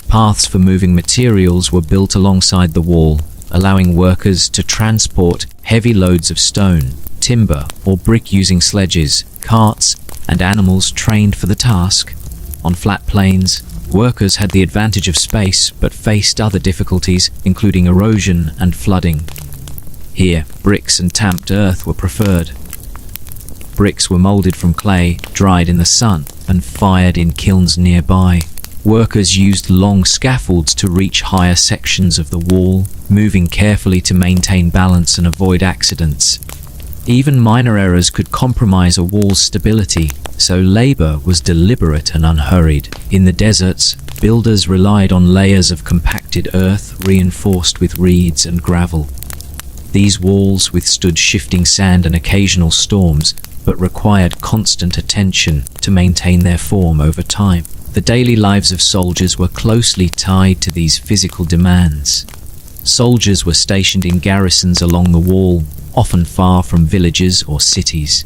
Paths for moving materials were built alongside the wall, allowing workers to transport heavy loads of stone, timber, or brick using sledges, carts, and animals trained for the task. On flat plains, workers had the advantage of space but faced other difficulties, including erosion and flooding. Here, bricks and tamped earth were preferred. Bricks were molded from clay, dried in the sun, and fired in kilns nearby. Workers used long scaffolds to reach higher sections of the wall, moving carefully to maintain balance and avoid accidents. Even minor errors could compromise a wall's stability, so labor was deliberate and unhurried. In the deserts, builders relied on layers of compacted earth reinforced with reeds and gravel. These walls withstood shifting sand and occasional storms, but required constant attention to maintain their form over time. The daily lives of soldiers were closely tied to these physical demands. Soldiers were stationed in garrisons along the wall, often far from villages or cities.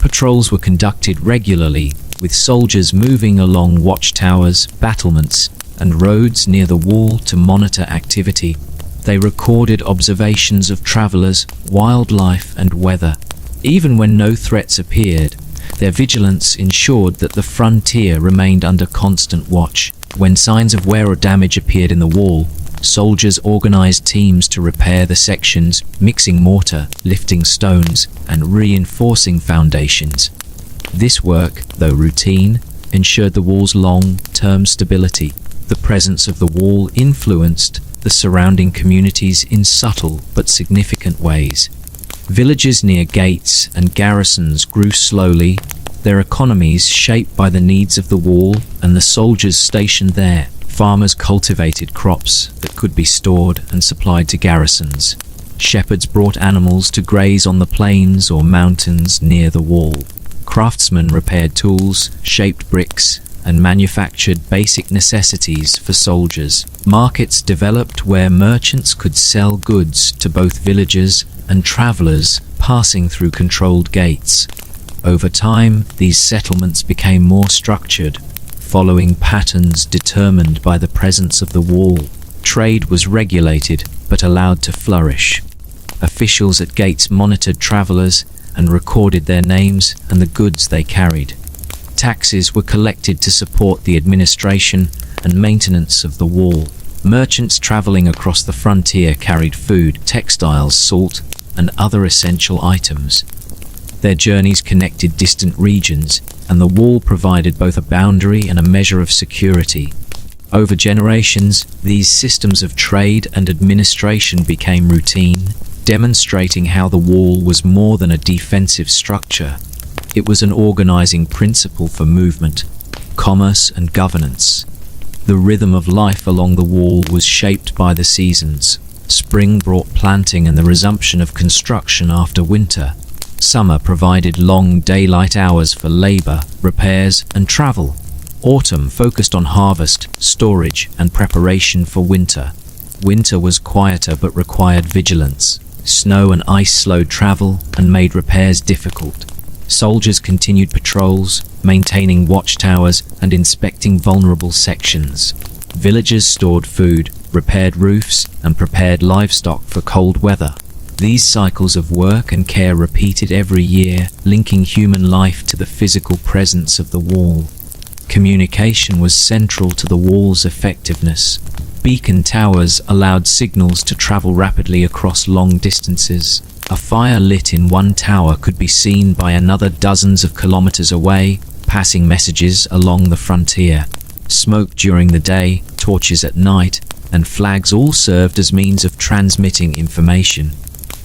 Patrols were conducted regularly, with soldiers moving along watchtowers, battlements, and roads near the wall to monitor activity. They recorded observations of travelers, wildlife, and weather. Even when no threats appeared, their vigilance ensured that the frontier remained under constant watch. When signs of wear or damage appeared in the wall, soldiers organized teams to repair the sections, mixing mortar, lifting stones, and reinforcing foundations. This work, though routine, ensured the wall's long-term stability. The presence of the wall influenced the surrounding communities in subtle but significant ways. Villages near gates and garrisons grew slowly, their economies shaped by the needs of the wall and the soldiers stationed there. Farmers cultivated crops that could be stored and supplied to garrisons. Shepherds brought animals to graze on the plains or mountains near the wall. Craftsmen repaired tools, shaped bricks, and manufactured basic necessities for soldiers. Markets developed where merchants could sell goods to both villagers and travelers passing through controlled gates. Over time, these settlements became more structured, following patterns determined by the presence of the wall. Trade was regulated but allowed to flourish. Officials at gates monitored travelers and recorded their names and the goods they carried. Taxes were collected to support the administration and maintenance of the wall. Merchants traveling across the frontier carried food, textiles, salt, and other essential items. Their journeys connected distant regions, and the wall provided both a boundary and a measure of security. Over generations, these systems of trade and administration became routine, demonstrating how the wall was more than a defensive structure. It was an organizing principle for movement, commerce, and governance. The rhythm of life along the wall was shaped by the seasons. Spring brought planting and the resumption of construction after winter. Summer provided long daylight hours for labor, repairs, and travel. Autumn focused on harvest, storage, and preparation for winter. Winter was quieter but required vigilance. Snow and ice slowed travel and made repairs difficult. Soldiers continued patrols, maintaining watchtowers and inspecting vulnerable sections. Villagers stored food, repaired roofs, and prepared livestock for cold weather. These cycles of work and care repeated every year, linking human life to the physical presence of the wall. Communication was central to the wall's effectiveness. Beacon towers allowed signals to travel rapidly across long distances. A fire lit in one tower could be seen by another dozens of kilometers away, passing messages along the frontier. Smoke during the day, torches at night, and flags all served as means of transmitting information.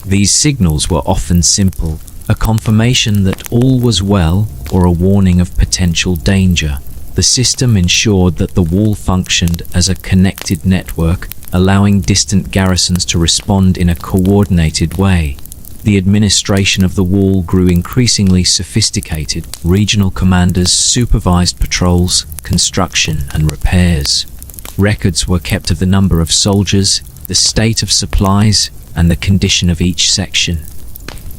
These signals were often simple, a confirmation that all was well or a warning of potential danger. The system ensured that the wall functioned as a connected network, allowing distant garrisons to respond in a coordinated way. The administration of the wall grew increasingly sophisticated. Regional commanders supervised patrols, construction, and repairs. Records were kept of the number of soldiers, the state of supplies, and the condition of each section.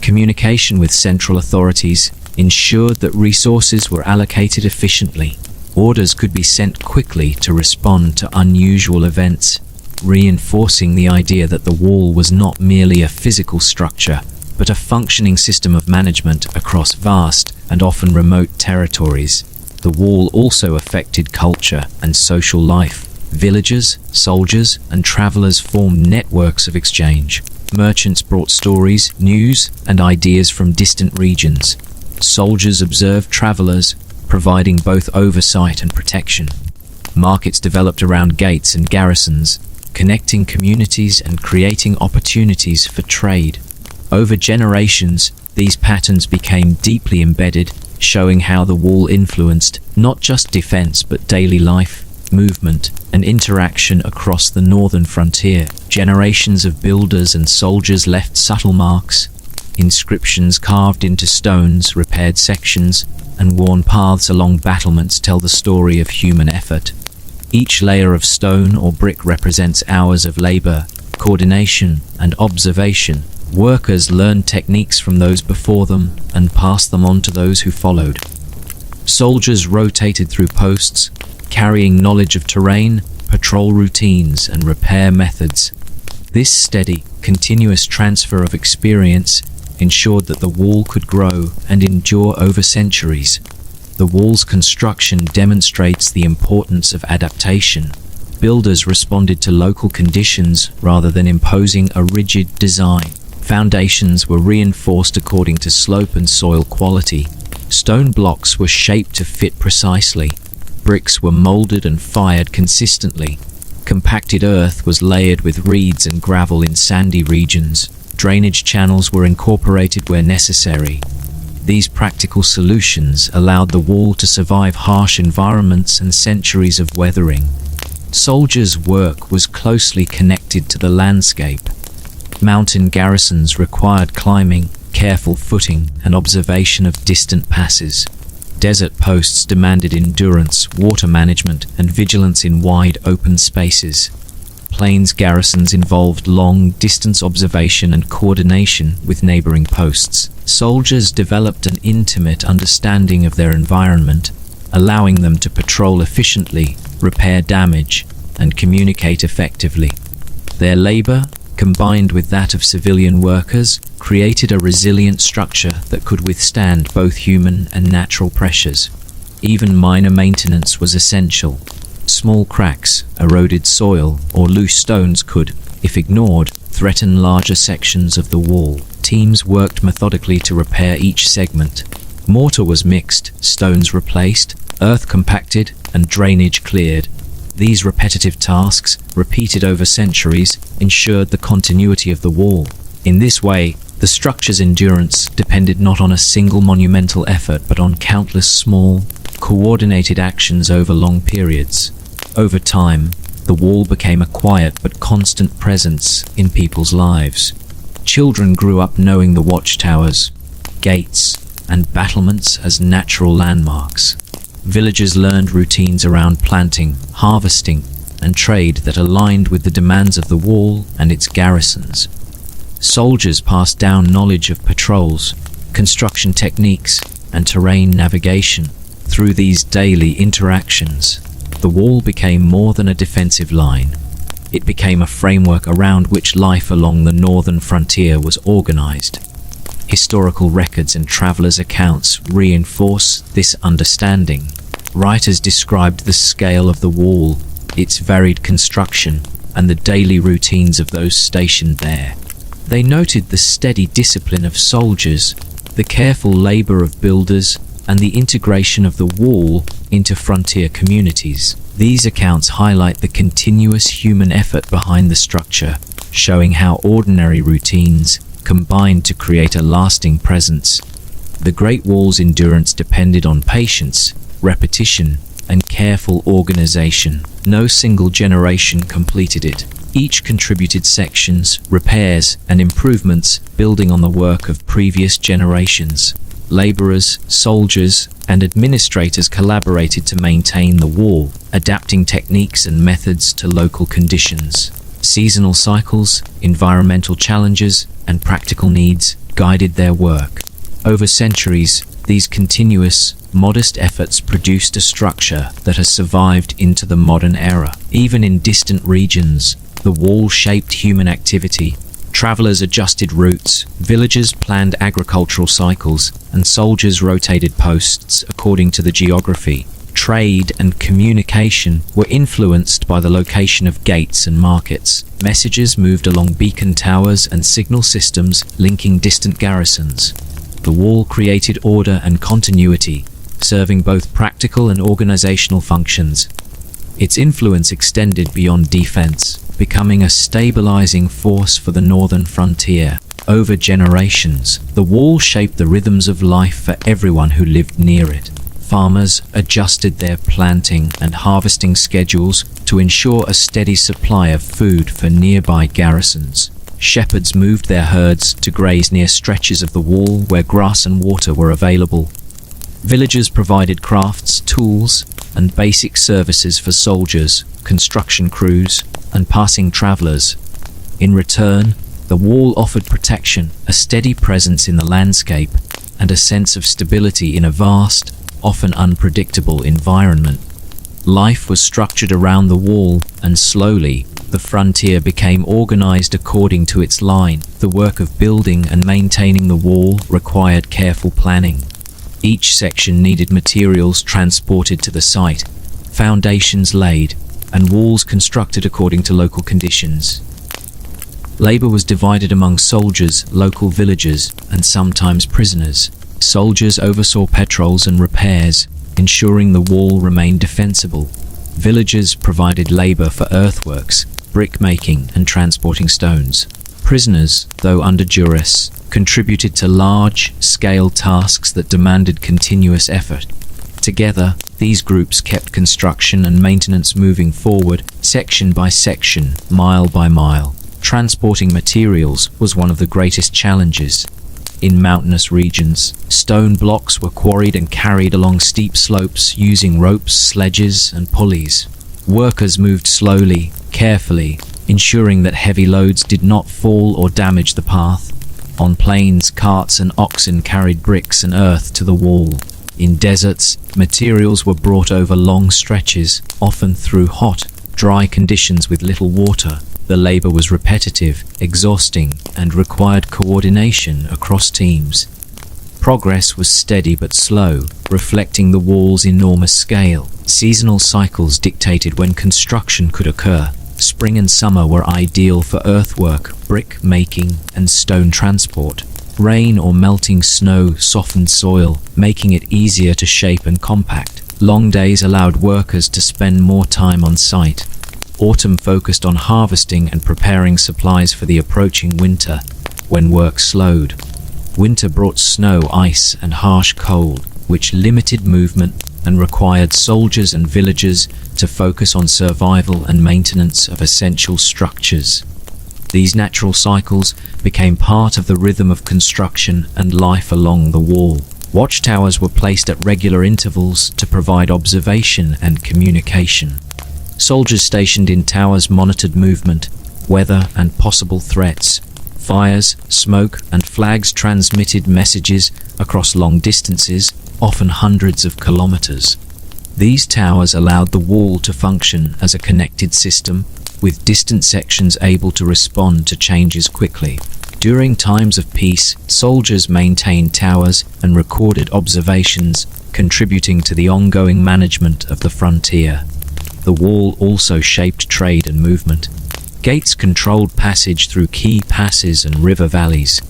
Communication with central authorities ensured that resources were allocated efficiently. Orders could be sent quickly to respond to unusual events, reinforcing the idea that the wall was not merely a physical structure, but a functioning system of management across vast and often remote territories. The wall also affected culture and social life. Villagers, soldiers, and travelers formed networks of exchange. Merchants brought stories, news, and ideas from distant regions. Soldiers observed travelers, providing both oversight and protection. Markets developed around gates and garrisons, connecting communities and creating opportunities for trade. Over generations, these patterns became deeply embedded, showing how the wall influenced not just defense but daily life, movement, and interaction across the northern frontier. Generations of builders and soldiers left subtle marks, inscriptions carved into stones, repaired sections, and worn paths along battlements tell the story of human effort. Each layer of stone or brick represents hours of labor, coordination, and observation. Workers learned techniques from those before them and passed them on to those who followed. Soldiers rotated through posts, carrying knowledge of terrain, patrol routines, and repair methods. This steady, continuous transfer of experience ensured that the wall could grow and endure over centuries. The wall's construction demonstrates the importance of adaptation. Builders responded to local conditions rather than imposing a rigid design. Foundations were reinforced according to slope and soil quality. Stone blocks were shaped to fit precisely. Bricks were molded and fired consistently. Compacted earth was layered with reeds and gravel in sandy regions. Drainage channels were incorporated where necessary. These practical solutions allowed the wall to survive harsh environments and centuries of weathering. Soldiers' work was closely connected to the landscape. Mountain garrisons required climbing, careful footing, and observation of distant passes. Desert posts demanded endurance, water management, and vigilance in wide open spaces. Plains garrisons involved long-distance observation and coordination with neighboring posts. Soldiers developed an intimate understanding of their environment, allowing them to patrol efficiently, repair damage, and communicate effectively. Their labor, combined with that of civilian workers, created a resilient structure that could withstand both human and natural pressures. Even minor maintenance was essential. Small cracks, eroded soil, or loose stones could, if ignored, threaten larger sections of the wall. Teams worked methodically to repair each segment. Mortar was mixed, stones replaced, earth compacted, and drainage cleared. These repetitive tasks, repeated over centuries, ensured the continuity of the wall. In this way, the structure's endurance depended not on a single monumental effort but on countless small, coordinated actions over long periods. Over time, the wall became a quiet but constant presence in people's lives. Children grew up knowing the watchtowers, gates, and battlements as natural landmarks. Villagers learned routines around planting, harvesting, and trade that aligned with the demands of the wall and its garrisons. Soldiers passed down knowledge of patrols, construction techniques, and terrain navigation. Through these daily interactions, the wall became more than a defensive line. It became a framework around which life along the northern frontier was organized. Historical records and travelers' accounts reinforce this understanding. Writers described the scale of the wall, its varied construction, and the daily routines of those stationed there. They noted the steady discipline of soldiers, the careful labor of builders, and the integration of the wall into frontier communities. These accounts highlight the continuous human effort behind the structure, showing how ordinary routines combined to create a lasting presence. The Great Wall's endurance depended on patience, repetition, and careful organization. No single generation completed it. Each contributed sections, repairs, and improvements, building on the work of previous generations. Laborers, soldiers, and administrators collaborated to maintain the wall, adapting techniques and methods to local conditions. Seasonal cycles, environmental challenges, and practical needs guided their work. Over centuries, these continuous, modest efforts produced a structure that has survived into the modern era. Even in distant regions, the wall shaped human activity. Travelers adjusted routes, villagers planned agricultural cycles, and soldiers rotated posts according to the geography. Trade and communication were influenced by the location of gates and markets. Messages moved along beacon towers and signal systems linking distant garrisons. The wall created order and continuity, serving both practical and organizational functions. Its influence extended beyond defense, becoming a stabilizing force for the northern frontier. Over generations, the wall shaped the rhythms of life for everyone who lived near it. Farmers adjusted their planting and harvesting schedules to ensure a steady supply of food for nearby garrisons. Shepherds moved their herds to graze near stretches of the wall where grass and water were available. Villagers provided crafts, tools, and basic services for soldiers, construction crews, and passing travelers. In return, the wall offered protection, a steady presence in the landscape, and a sense of stability in a vast, often unpredictable environment. Life was structured around the wall, and slowly, the frontier became organized according to its line. The work of building and maintaining the wall required careful planning. Each section needed materials transported to the site, foundations laid, and walls constructed according to local conditions. Labor was divided among soldiers, local villagers, and sometimes prisoners. Soldiers oversaw patrols and repairs, ensuring the wall remained defensible. Villagers provided labor for earthworks, brick-making, and transporting stones. Prisoners, though under duress, contributed to large-scale tasks that demanded continuous effort. Together, these groups kept construction and maintenance moving forward, section by section, mile by mile. Transporting materials was one of the greatest challenges. In mountainous regions, stone blocks were quarried and carried along steep slopes using ropes, sledges, and pulleys. Workers moved slowly, carefully, ensuring that heavy loads did not fall or damage the path. On plains, carts and oxen carried bricks and earth to the wall. In deserts, materials were brought over long stretches, often through hot, dry conditions with little water. The labor was repetitive, exhausting, and required coordination across teams. Progress was steady but slow, reflecting the wall's enormous scale. Seasonal cycles dictated when construction could occur. Spring and summer were ideal for earthwork, brick making, and stone transport. Rain or melting snow softened soil, making it easier to shape and compact. Long days allowed workers to spend more time on site. Autumn focused on harvesting and preparing supplies for the approaching winter, when work slowed. Winter brought snow, ice, and harsh cold, which limited movement and required soldiers and villagers to focus on survival and maintenance of essential structures. These natural cycles became part of the rhythm of construction and life along the wall. Watchtowers were placed at regular intervals to provide observation and communication. Soldiers stationed in towers monitored movement, weather, and possible threats. Fires, smoke, and flags transmitted messages across long distances, often hundreds of kilometers. These towers allowed the wall to function as a connected system, with distant sections able to respond to changes quickly. During times of peace, soldiers maintained towers and recorded observations, contributing to the ongoing management of the frontier. The wall also shaped trade and movement. Gates controlled passage through key passes and river valleys.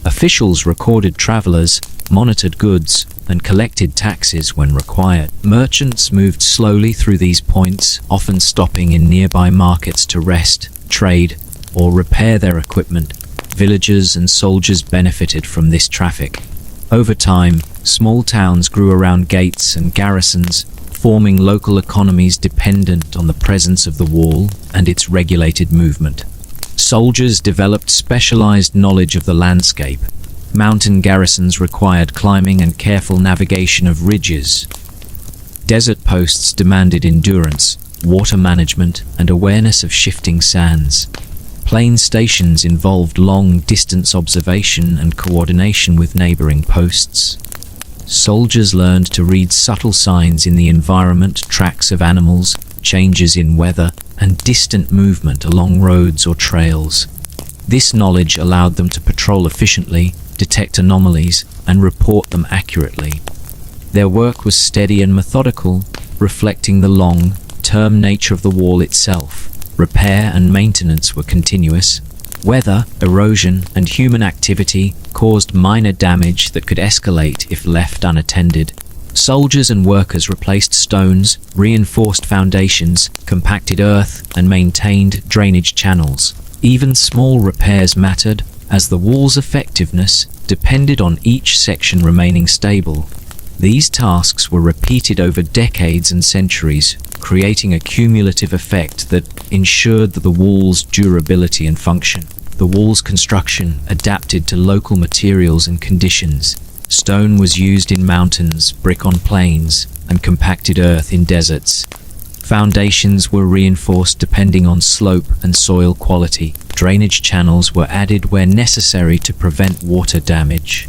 Officials recorded travelers, monitored goods, and collected taxes when required. Merchants moved slowly through these points, often stopping in nearby markets to rest, trade, or repair their equipment. Villagers and soldiers benefited from this traffic. Over time, small towns grew around gates and garrisons, forming local economies dependent on the presence of the wall and its regulated movement. Soldiers developed specialized knowledge of the landscape. Mountain garrisons required climbing and careful navigation of ridges. Desert posts demanded endurance, water management, and awareness of shifting sands. Plain stations involved long-distance observation and coordination with neighboring posts. Soldiers learned to read subtle signs in the environment, tracks of animals, changes in weather, and distant movement along roads or trails. This knowledge allowed them to patrol efficiently, detect anomalies, and report them accurately. Their work was steady and methodical, reflecting the long-term nature of the wall itself. Repair and maintenance were continuous, Weather, erosion, and human activity caused minor damage that could escalate if left unattended. Soldiers and workers replaced stones, reinforced foundations, compacted earth, and maintained drainage channels. Even small repairs mattered, as the wall's effectiveness depended on each section remaining stable. These tasks were repeated over decades and centuries, creating a cumulative effect that ensured the wall's durability and function. The wall's construction adapted to local materials and conditions. Stone was used in mountains, brick on plains, and compacted earth in deserts. Foundations were reinforced depending on slope and soil quality. Drainage channels were added where necessary to prevent water damage.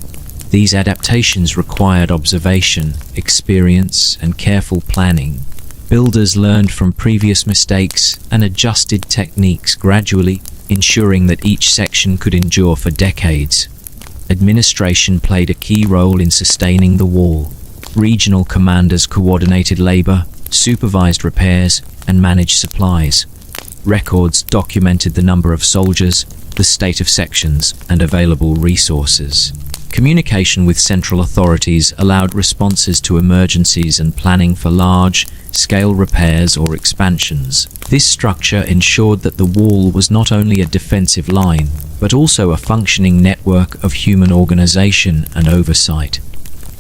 These adaptations required observation, experience, and careful planning. Builders learned from previous mistakes and adjusted techniques gradually, ensuring that each section could endure for decades. Administration played a key role in sustaining the wall. Regional commanders coordinated labor, supervised repairs, and managed supplies. Records documented the number of soldiers, the state of sections, and available resources. Communication with central authorities allowed responses to emergencies and planning for large-scale repairs or expansions. This structure ensured that the wall was not only a defensive line, but also a functioning network of human organization and oversight.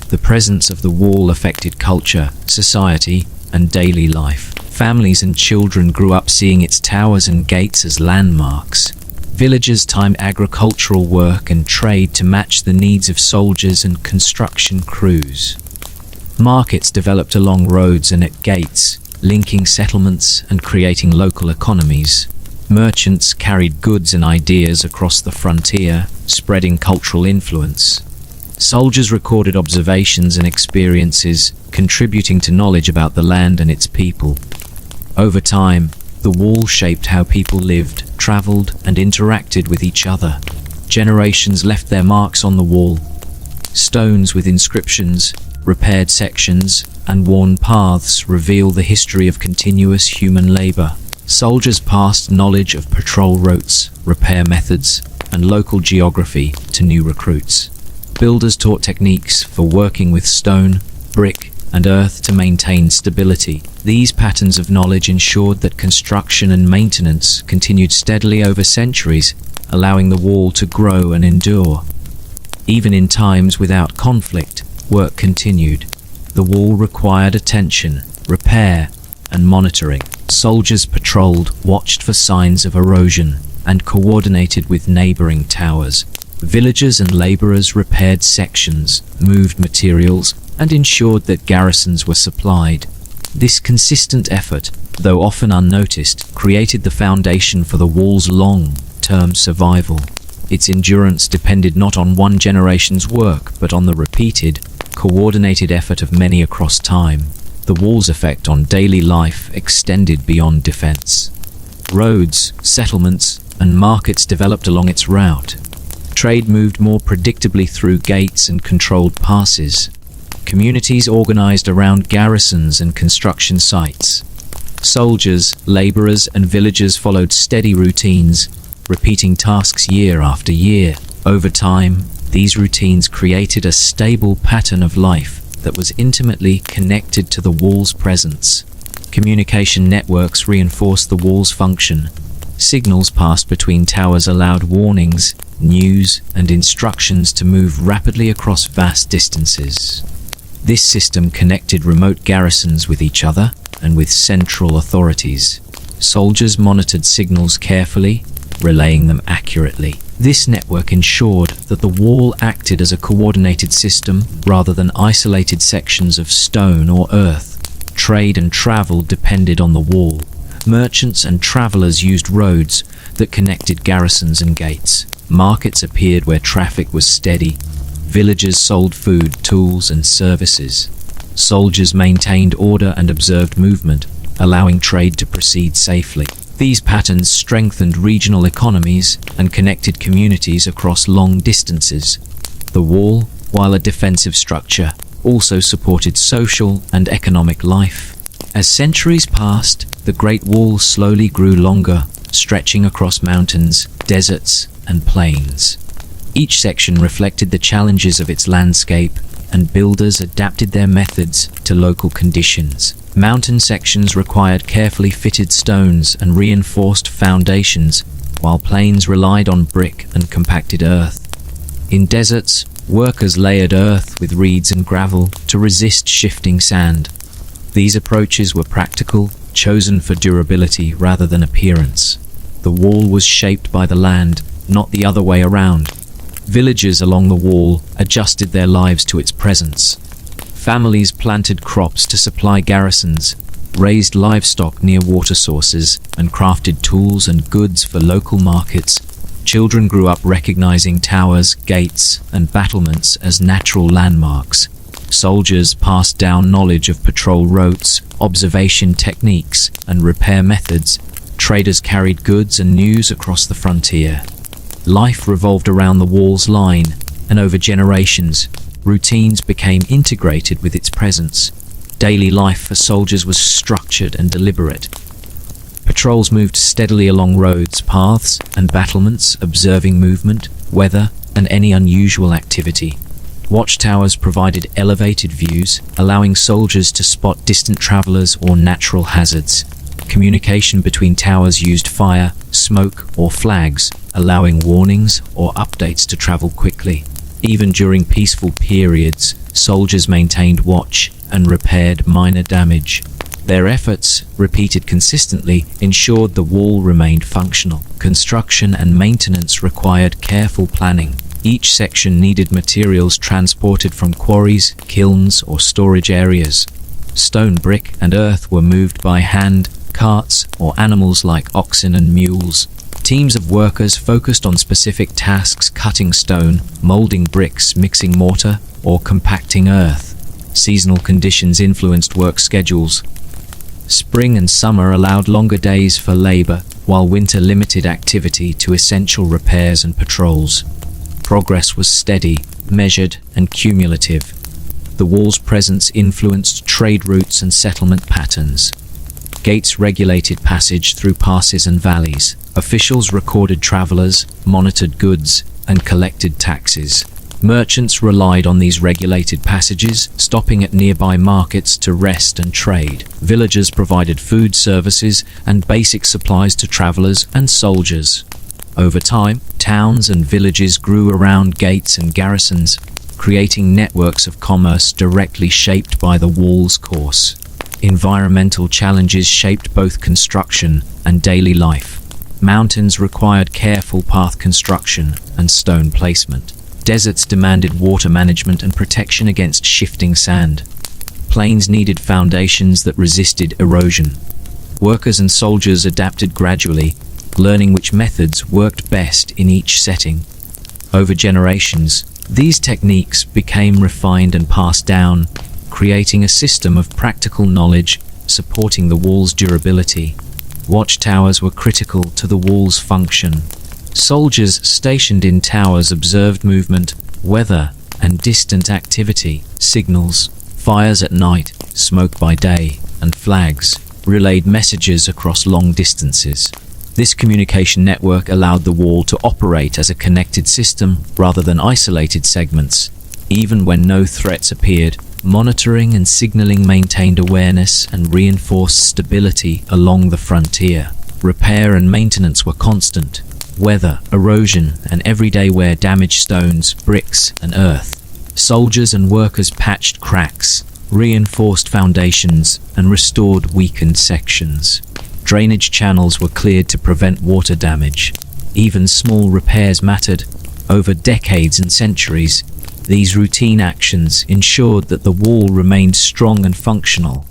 The presence of the wall affected culture, society, and daily life. Families and children grew up seeing its towers and gates as landmarks. Villagers timed agricultural work and trade to match the needs of soldiers and construction crews. Markets developed along roads and at gates, linking settlements and creating local economies. Merchants carried goods and ideas across the frontier, spreading cultural influence. Soldiers recorded observations and experiences, contributing to knowledge about the land and its people. Over time, the wall shaped how people lived, traveled, and interacted with each other. Generations left their marks on the wall. Stones with inscriptions, repaired sections, and worn paths reveal the history of continuous human labor. Soldiers passed knowledge of patrol routes, repair methods, and local geography to new recruits. Builders taught techniques for working with stone, brick, and earth to maintain stability. These patterns of knowledge ensured that construction and maintenance continued steadily over centuries, allowing the wall to grow and endure. Even in times without conflict, work continued. The wall required attention, repair, and monitoring. Soldiers patrolled, watched for signs of erosion, and coordinated with neighboring towers. Villagers and laborers repaired sections, moved materials, and ensured that garrisons were supplied. This consistent effort, though often unnoticed, created the foundation for the wall's long-term survival. Its endurance depended not on one generation's work, but on the repeated, coordinated effort of many across time. The wall's effect on daily life extended beyond defense. Roads, settlements, and markets developed along its route. Trade moved more predictably through gates and controlled passes. Communities organized around garrisons and construction sites. Soldiers, laborers, and villagers followed steady routines, repeating tasks year after year. Over time, these routines created a stable pattern of life that was intimately connected to the wall's presence. Communication networks reinforced the wall's function. Signals passed between towers allowed warnings, news, and instructions to move rapidly across vast distances. This system connected remote garrisons with each other and with central authorities. Soldiers monitored signals carefully, relaying them accurately. This network ensured that the wall acted as a coordinated system rather than isolated sections of stone or earth. Trade and travel depended on the wall. Merchants and travelers used roads that connected garrisons and gates. Markets appeared where traffic was steady. Villagers sold food, tools, and services. Soldiers maintained order and observed movement, allowing trade to proceed safely. These patterns strengthened regional economies and connected communities across long distances. The wall, while a defensive structure, also supported social and economic life. As centuries passed, the Great Wall slowly grew longer, stretching across mountains, deserts, and plains. Each section reflected the challenges of its landscape, and builders adapted their methods to local conditions. Mountain sections required carefully fitted stones and reinforced foundations, while plains relied on brick and compacted earth. In deserts, workers layered earth with reeds and gravel to resist shifting sand. These approaches were practical, chosen for durability rather than appearance. The wall was shaped by the land, not the other way around. Villagers along the wall adjusted their lives to its presence. Families planted crops to supply garrisons, raised livestock near water sources, and crafted tools and goods for local markets. Children grew up recognizing towers, gates, and battlements as natural landmarks. Soldiers passed down knowledge of patrol routes, observation techniques, and repair methods. Traders carried goods and news across the frontier. Life revolved around the wall's line, and over generations, routines became integrated with its presence. Daily life for soldiers was structured and deliberate. Patrols moved steadily along roads, paths, and battlements, observing movement, weather, and any unusual activity. Watchtowers provided elevated views, allowing soldiers to spot distant travelers or natural hazards. Communication between towers used fire, smoke, or flags, allowing warnings or updates to travel quickly. Even during peaceful periods, soldiers maintained watch and repaired minor damage. Their efforts, repeated consistently, ensured the wall remained functional. Construction and maintenance required careful planning. Each section needed materials transported from quarries, kilns, or storage areas. Stone, brick, and earth were moved by hand, carts, or animals like oxen and mules. Teams of workers focused on specific tasks: cutting stone, molding bricks, mixing mortar, or compacting earth. Seasonal conditions influenced work schedules. Spring and summer allowed longer days for labor, while winter limited activity to essential repairs and patrols. Progress was steady, measured, and cumulative. The wall's presence influenced trade routes and settlement patterns. Gates regulated passage through passes and valleys. Officials recorded travelers, monitored goods, and collected taxes. Merchants relied on these regulated passages, stopping at nearby markets to rest and trade. Villagers provided food services and basic supplies to travelers and soldiers. Over time, towns and villages grew around gates and garrisons, creating networks of commerce directly shaped by the wall's course. Environmental challenges shaped both construction and daily life. Mountains required careful path construction and stone placement. Deserts demanded water management and protection against shifting sand. Plains needed foundations that resisted erosion. Workers and soldiers adapted gradually, learning which methods worked best in each setting. Over generations, these techniques became refined and passed down, creating a system of practical knowledge supporting the wall's durability. Watchtowers were critical to the wall's function. Soldiers stationed in towers observed movement, weather, and distant activity. Signals, fires at night, smoke by day, and flags relayed messages across long distances. This communication network allowed the wall to operate as a connected system rather than isolated segments. Even when no threats appeared, monitoring and signaling maintained awareness and reinforced stability along the frontier. Repair and maintenance were constant. Weather, erosion, and everyday wear damaged stones, bricks, and earth. Soldiers and workers patched cracks, reinforced foundations, and restored weakened sections. Drainage channels were cleared to prevent water damage. Even small repairs mattered. Over decades and centuries, these routine actions ensured that the wall remained strong and functional.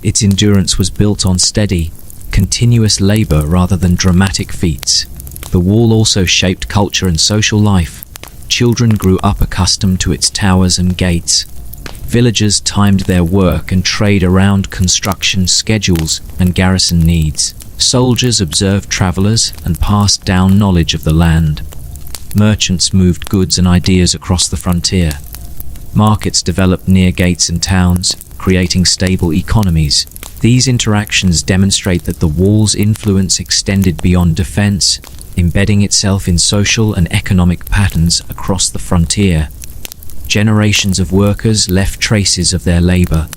Its endurance was built on steady, continuous labor rather than dramatic feats. The wall also shaped culture and social life. Children grew up accustomed to its towers and gates. Villagers timed their work and trade around construction schedules and garrison needs. Soldiers observed travelers and passed down knowledge of the land. Merchants moved goods and ideas across the frontier. Markets developed near gates and towns, creating stable economies. These interactions demonstrate that the wall's influence extended beyond defense, embedding itself in social and economic patterns across the frontier. Generations of workers left traces of their labor.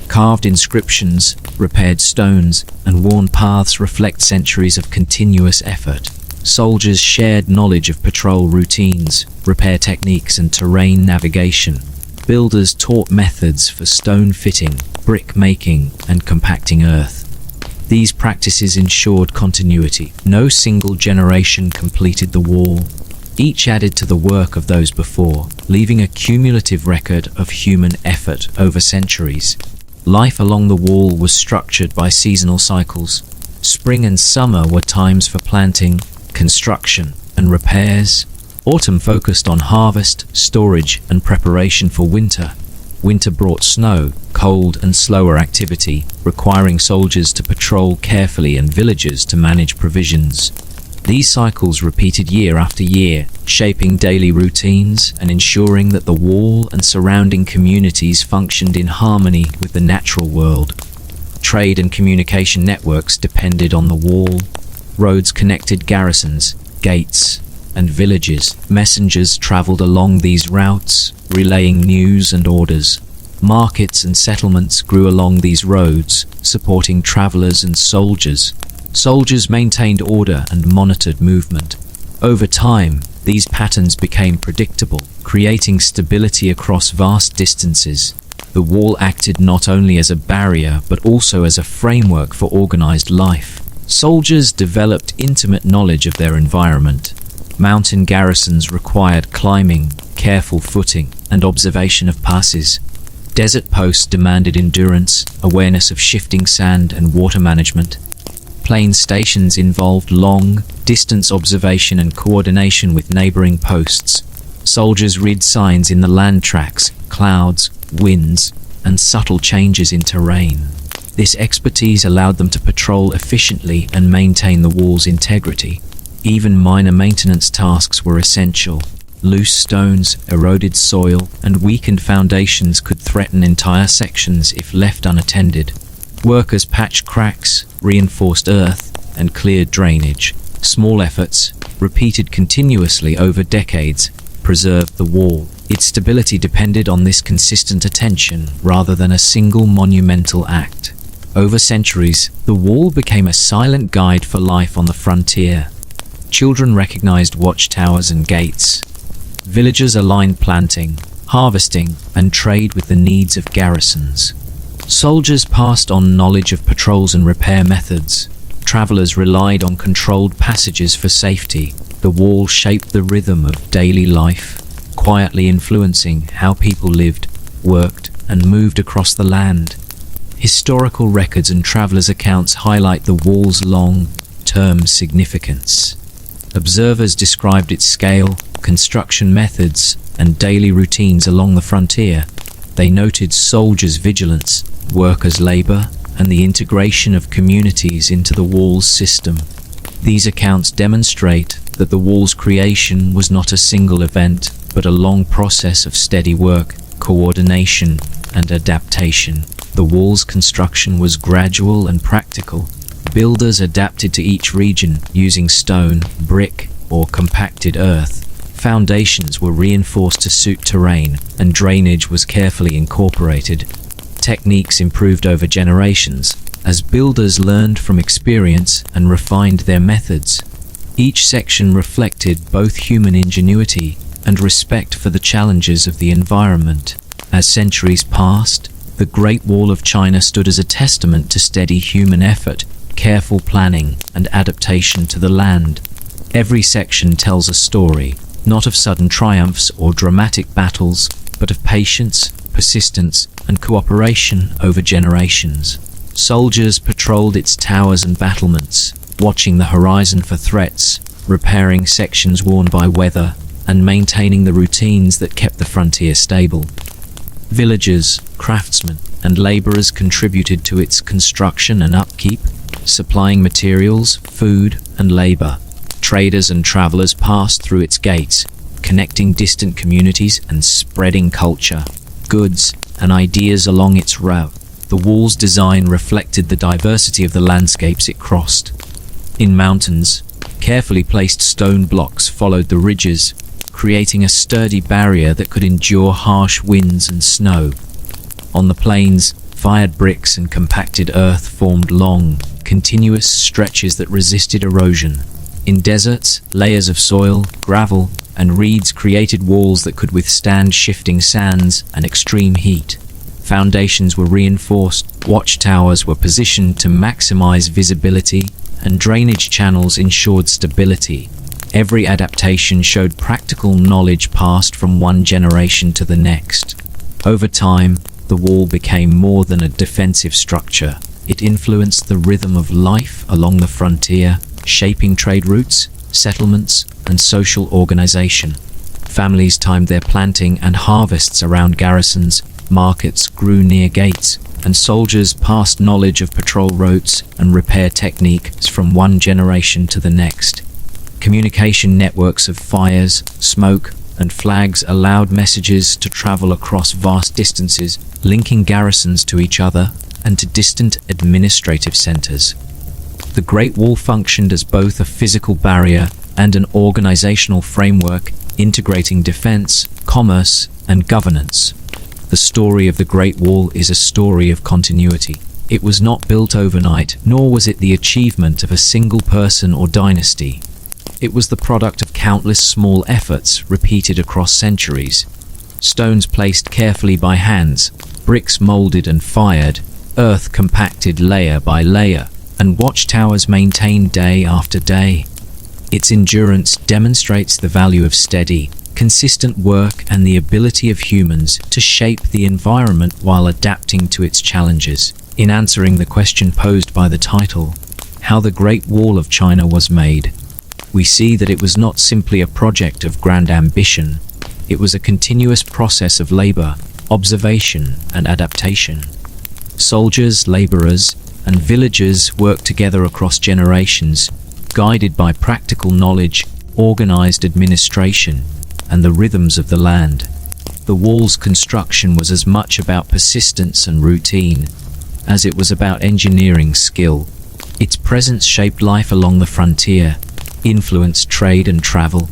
Carved inscriptions, repaired stones, and worn paths reflect centuries of continuous effort. Soldiers shared knowledge of patrol routines, repair techniques, and terrain navigation. Builders taught methods for stone fitting, brick making, and compacting earth. These practices ensured continuity. No single generation completed the wall. Each added to the work of those before, leaving a cumulative record of human effort over centuries. Life along the wall was structured by seasonal cycles. Spring and summer were times for planting, construction, and repairs. Autumn focused on harvest, storage, and preparation for winter. Winter brought snow, cold, and slower activity, requiring soldiers to patrol carefully and villagers to manage provisions. These cycles repeated year after year, shaping daily routines and ensuring that the wall and surrounding communities functioned in harmony with the natural world. Trade and communication networks depended on the wall. Roads connected garrisons, gates, and villages. Messengers traveled along these routes, relaying news and orders. Markets and settlements grew along these roads, supporting travelers and soldiers. Soldiers maintained order and monitored movement. Over time, these patterns became predictable, creating stability across vast distances. The wall acted not only as a barrier, but also as a framework for organized life. Soldiers developed intimate knowledge of their environment. Mountain garrisons required climbing, careful footing, and observation of passes. Desert posts demanded endurance, awareness of shifting sand, and water management. Plain stations involved long-distance observation and coordination with neighboring posts. Soldiers read signs in the land tracks, clouds, winds, and subtle changes in terrain. This expertise allowed them to patrol efficiently and maintain the wall's integrity. Even minor maintenance tasks were essential. Loose stones, eroded soil, and weakened foundations could threaten entire sections if left unattended. Workers patched cracks, reinforced earth, and cleared drainage. Small efforts, repeated continuously over decades, preserved the wall. Its stability depended on this consistent attention rather than a single monumental act. Over centuries, the wall became a silent guide for life on the frontier. Children recognized watchtowers and gates. Villagers aligned planting, harvesting, and trade with the needs of garrisons. Soldiers passed on knowledge of patrols and repair methods. Travelers relied on controlled passages for safety. The wall shaped the rhythm of daily life, quietly influencing how people lived, worked, and moved across the land. Historical records and travelers' accounts highlight the wall's long-term significance. Observers described its scale, construction methods, and daily routines along the frontier. They noted soldiers' vigilance, workers' labor, and the integration of communities into the wall's system. These accounts demonstrate that the wall's creation was not a single event, but a long process of steady work, coordination, and adaptation. The wall's construction was gradual and practical. Builders adapted to each region using stone, brick, or compacted earth. Foundations were reinforced to suit terrain, and drainage was carefully incorporated. Techniques improved over generations, as builders learned from experience and refined their methods. Each section reflected both human ingenuity and respect for the challenges of the environment. As centuries passed, the Great Wall of China stood as a testament to steady human effort, careful planning, and adaptation to the land. Every section tells a story, not of sudden triumphs or dramatic battles, but of patience, persistence, and cooperation over generations. Soldiers patrolled its towers and battlements, watching the horizon for threats, repairing sections worn by weather, and maintaining the routines that kept the frontier stable. Villagers, craftsmen, and laborers contributed to its construction and upkeep, supplying materials, food, and labor. Traders and travelers passed through its gates, connecting distant communities and spreading culture, goods, and ideas along its route. The wall's design reflected the diversity of the landscapes it crossed. In mountains, carefully placed stone blocks followed the ridges, creating a sturdy barrier that could endure harsh winds and snow. On the plains, fired bricks and compacted earth formed long, continuous stretches that resisted erosion. In deserts, layers of soil, gravel, and reeds created walls that could withstand shifting sands and extreme heat. Foundations were reinforced, watchtowers were positioned to maximize visibility, and drainage channels ensured stability. Every adaptation showed practical knowledge passed from one generation to the next. Over time, the wall became more than a defensive structure. It influenced the rhythm of life along the frontier, shaping trade routes, settlements, and social organization. Families timed their planting and harvests around garrisons, markets grew near gates, and soldiers passed knowledge of patrol routes and repair techniques from one generation to the next. Communication networks of fires, smoke, and flags allowed messages to travel across vast distances, linking garrisons to each other and to distant administrative centers. The Great Wall functioned as both a physical barrier and an organizational framework, integrating defense, commerce, and governance. The story of the Great Wall is a story of continuity. It was not built overnight, nor was it the achievement of a single person or dynasty. It was the product of countless small efforts repeated across centuries. Stones placed carefully by hands, bricks molded and fired, earth compacted layer by layer, and watchtowers maintained day after day. Its endurance demonstrates the value of steady, consistent work and the ability of humans to shape the environment while adapting to its challenges. In answering the question posed by the title, How the Great Wall of China Was Made, we see that it was not simply a project of grand ambition. It was a continuous process of labor, observation, and adaptation. Soldiers, laborers, and villagers worked together across generations, guided by practical knowledge, organized administration, and the rhythms of the land. The wall's construction was as much about persistence and routine as it was about engineering skill. Its presence shaped life along the frontier, influenced trade and travel,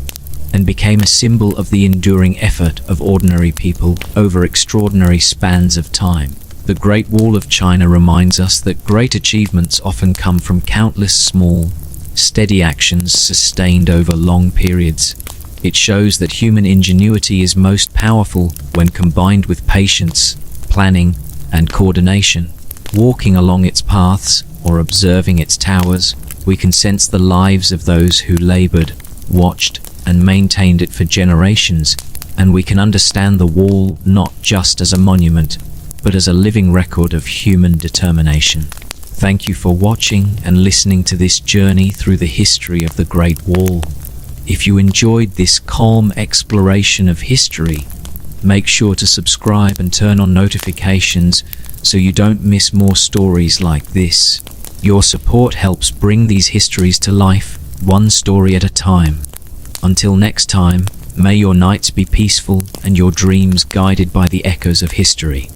and became a symbol of the enduring effort of ordinary people over extraordinary spans of time. The Great Wall of China reminds us that great achievements often come from countless small, steady actions sustained over long periods. It shows that human ingenuity is most powerful when combined with patience, planning, and coordination. Walking along its paths or observing its towers, we can sense the lives of those who labored, watched, and maintained it for generations, and we can understand the wall not just as a monument, but as a living record of human determination. Thank you for watching and listening to this journey through the history of the Great Wall. If you enjoyed this calm exploration of history, make sure to subscribe and turn on notifications so you don't miss more stories like this. Your support helps bring these histories to life, one story at a time. Until next time, may your nights be peaceful and your dreams guided by the echoes of history.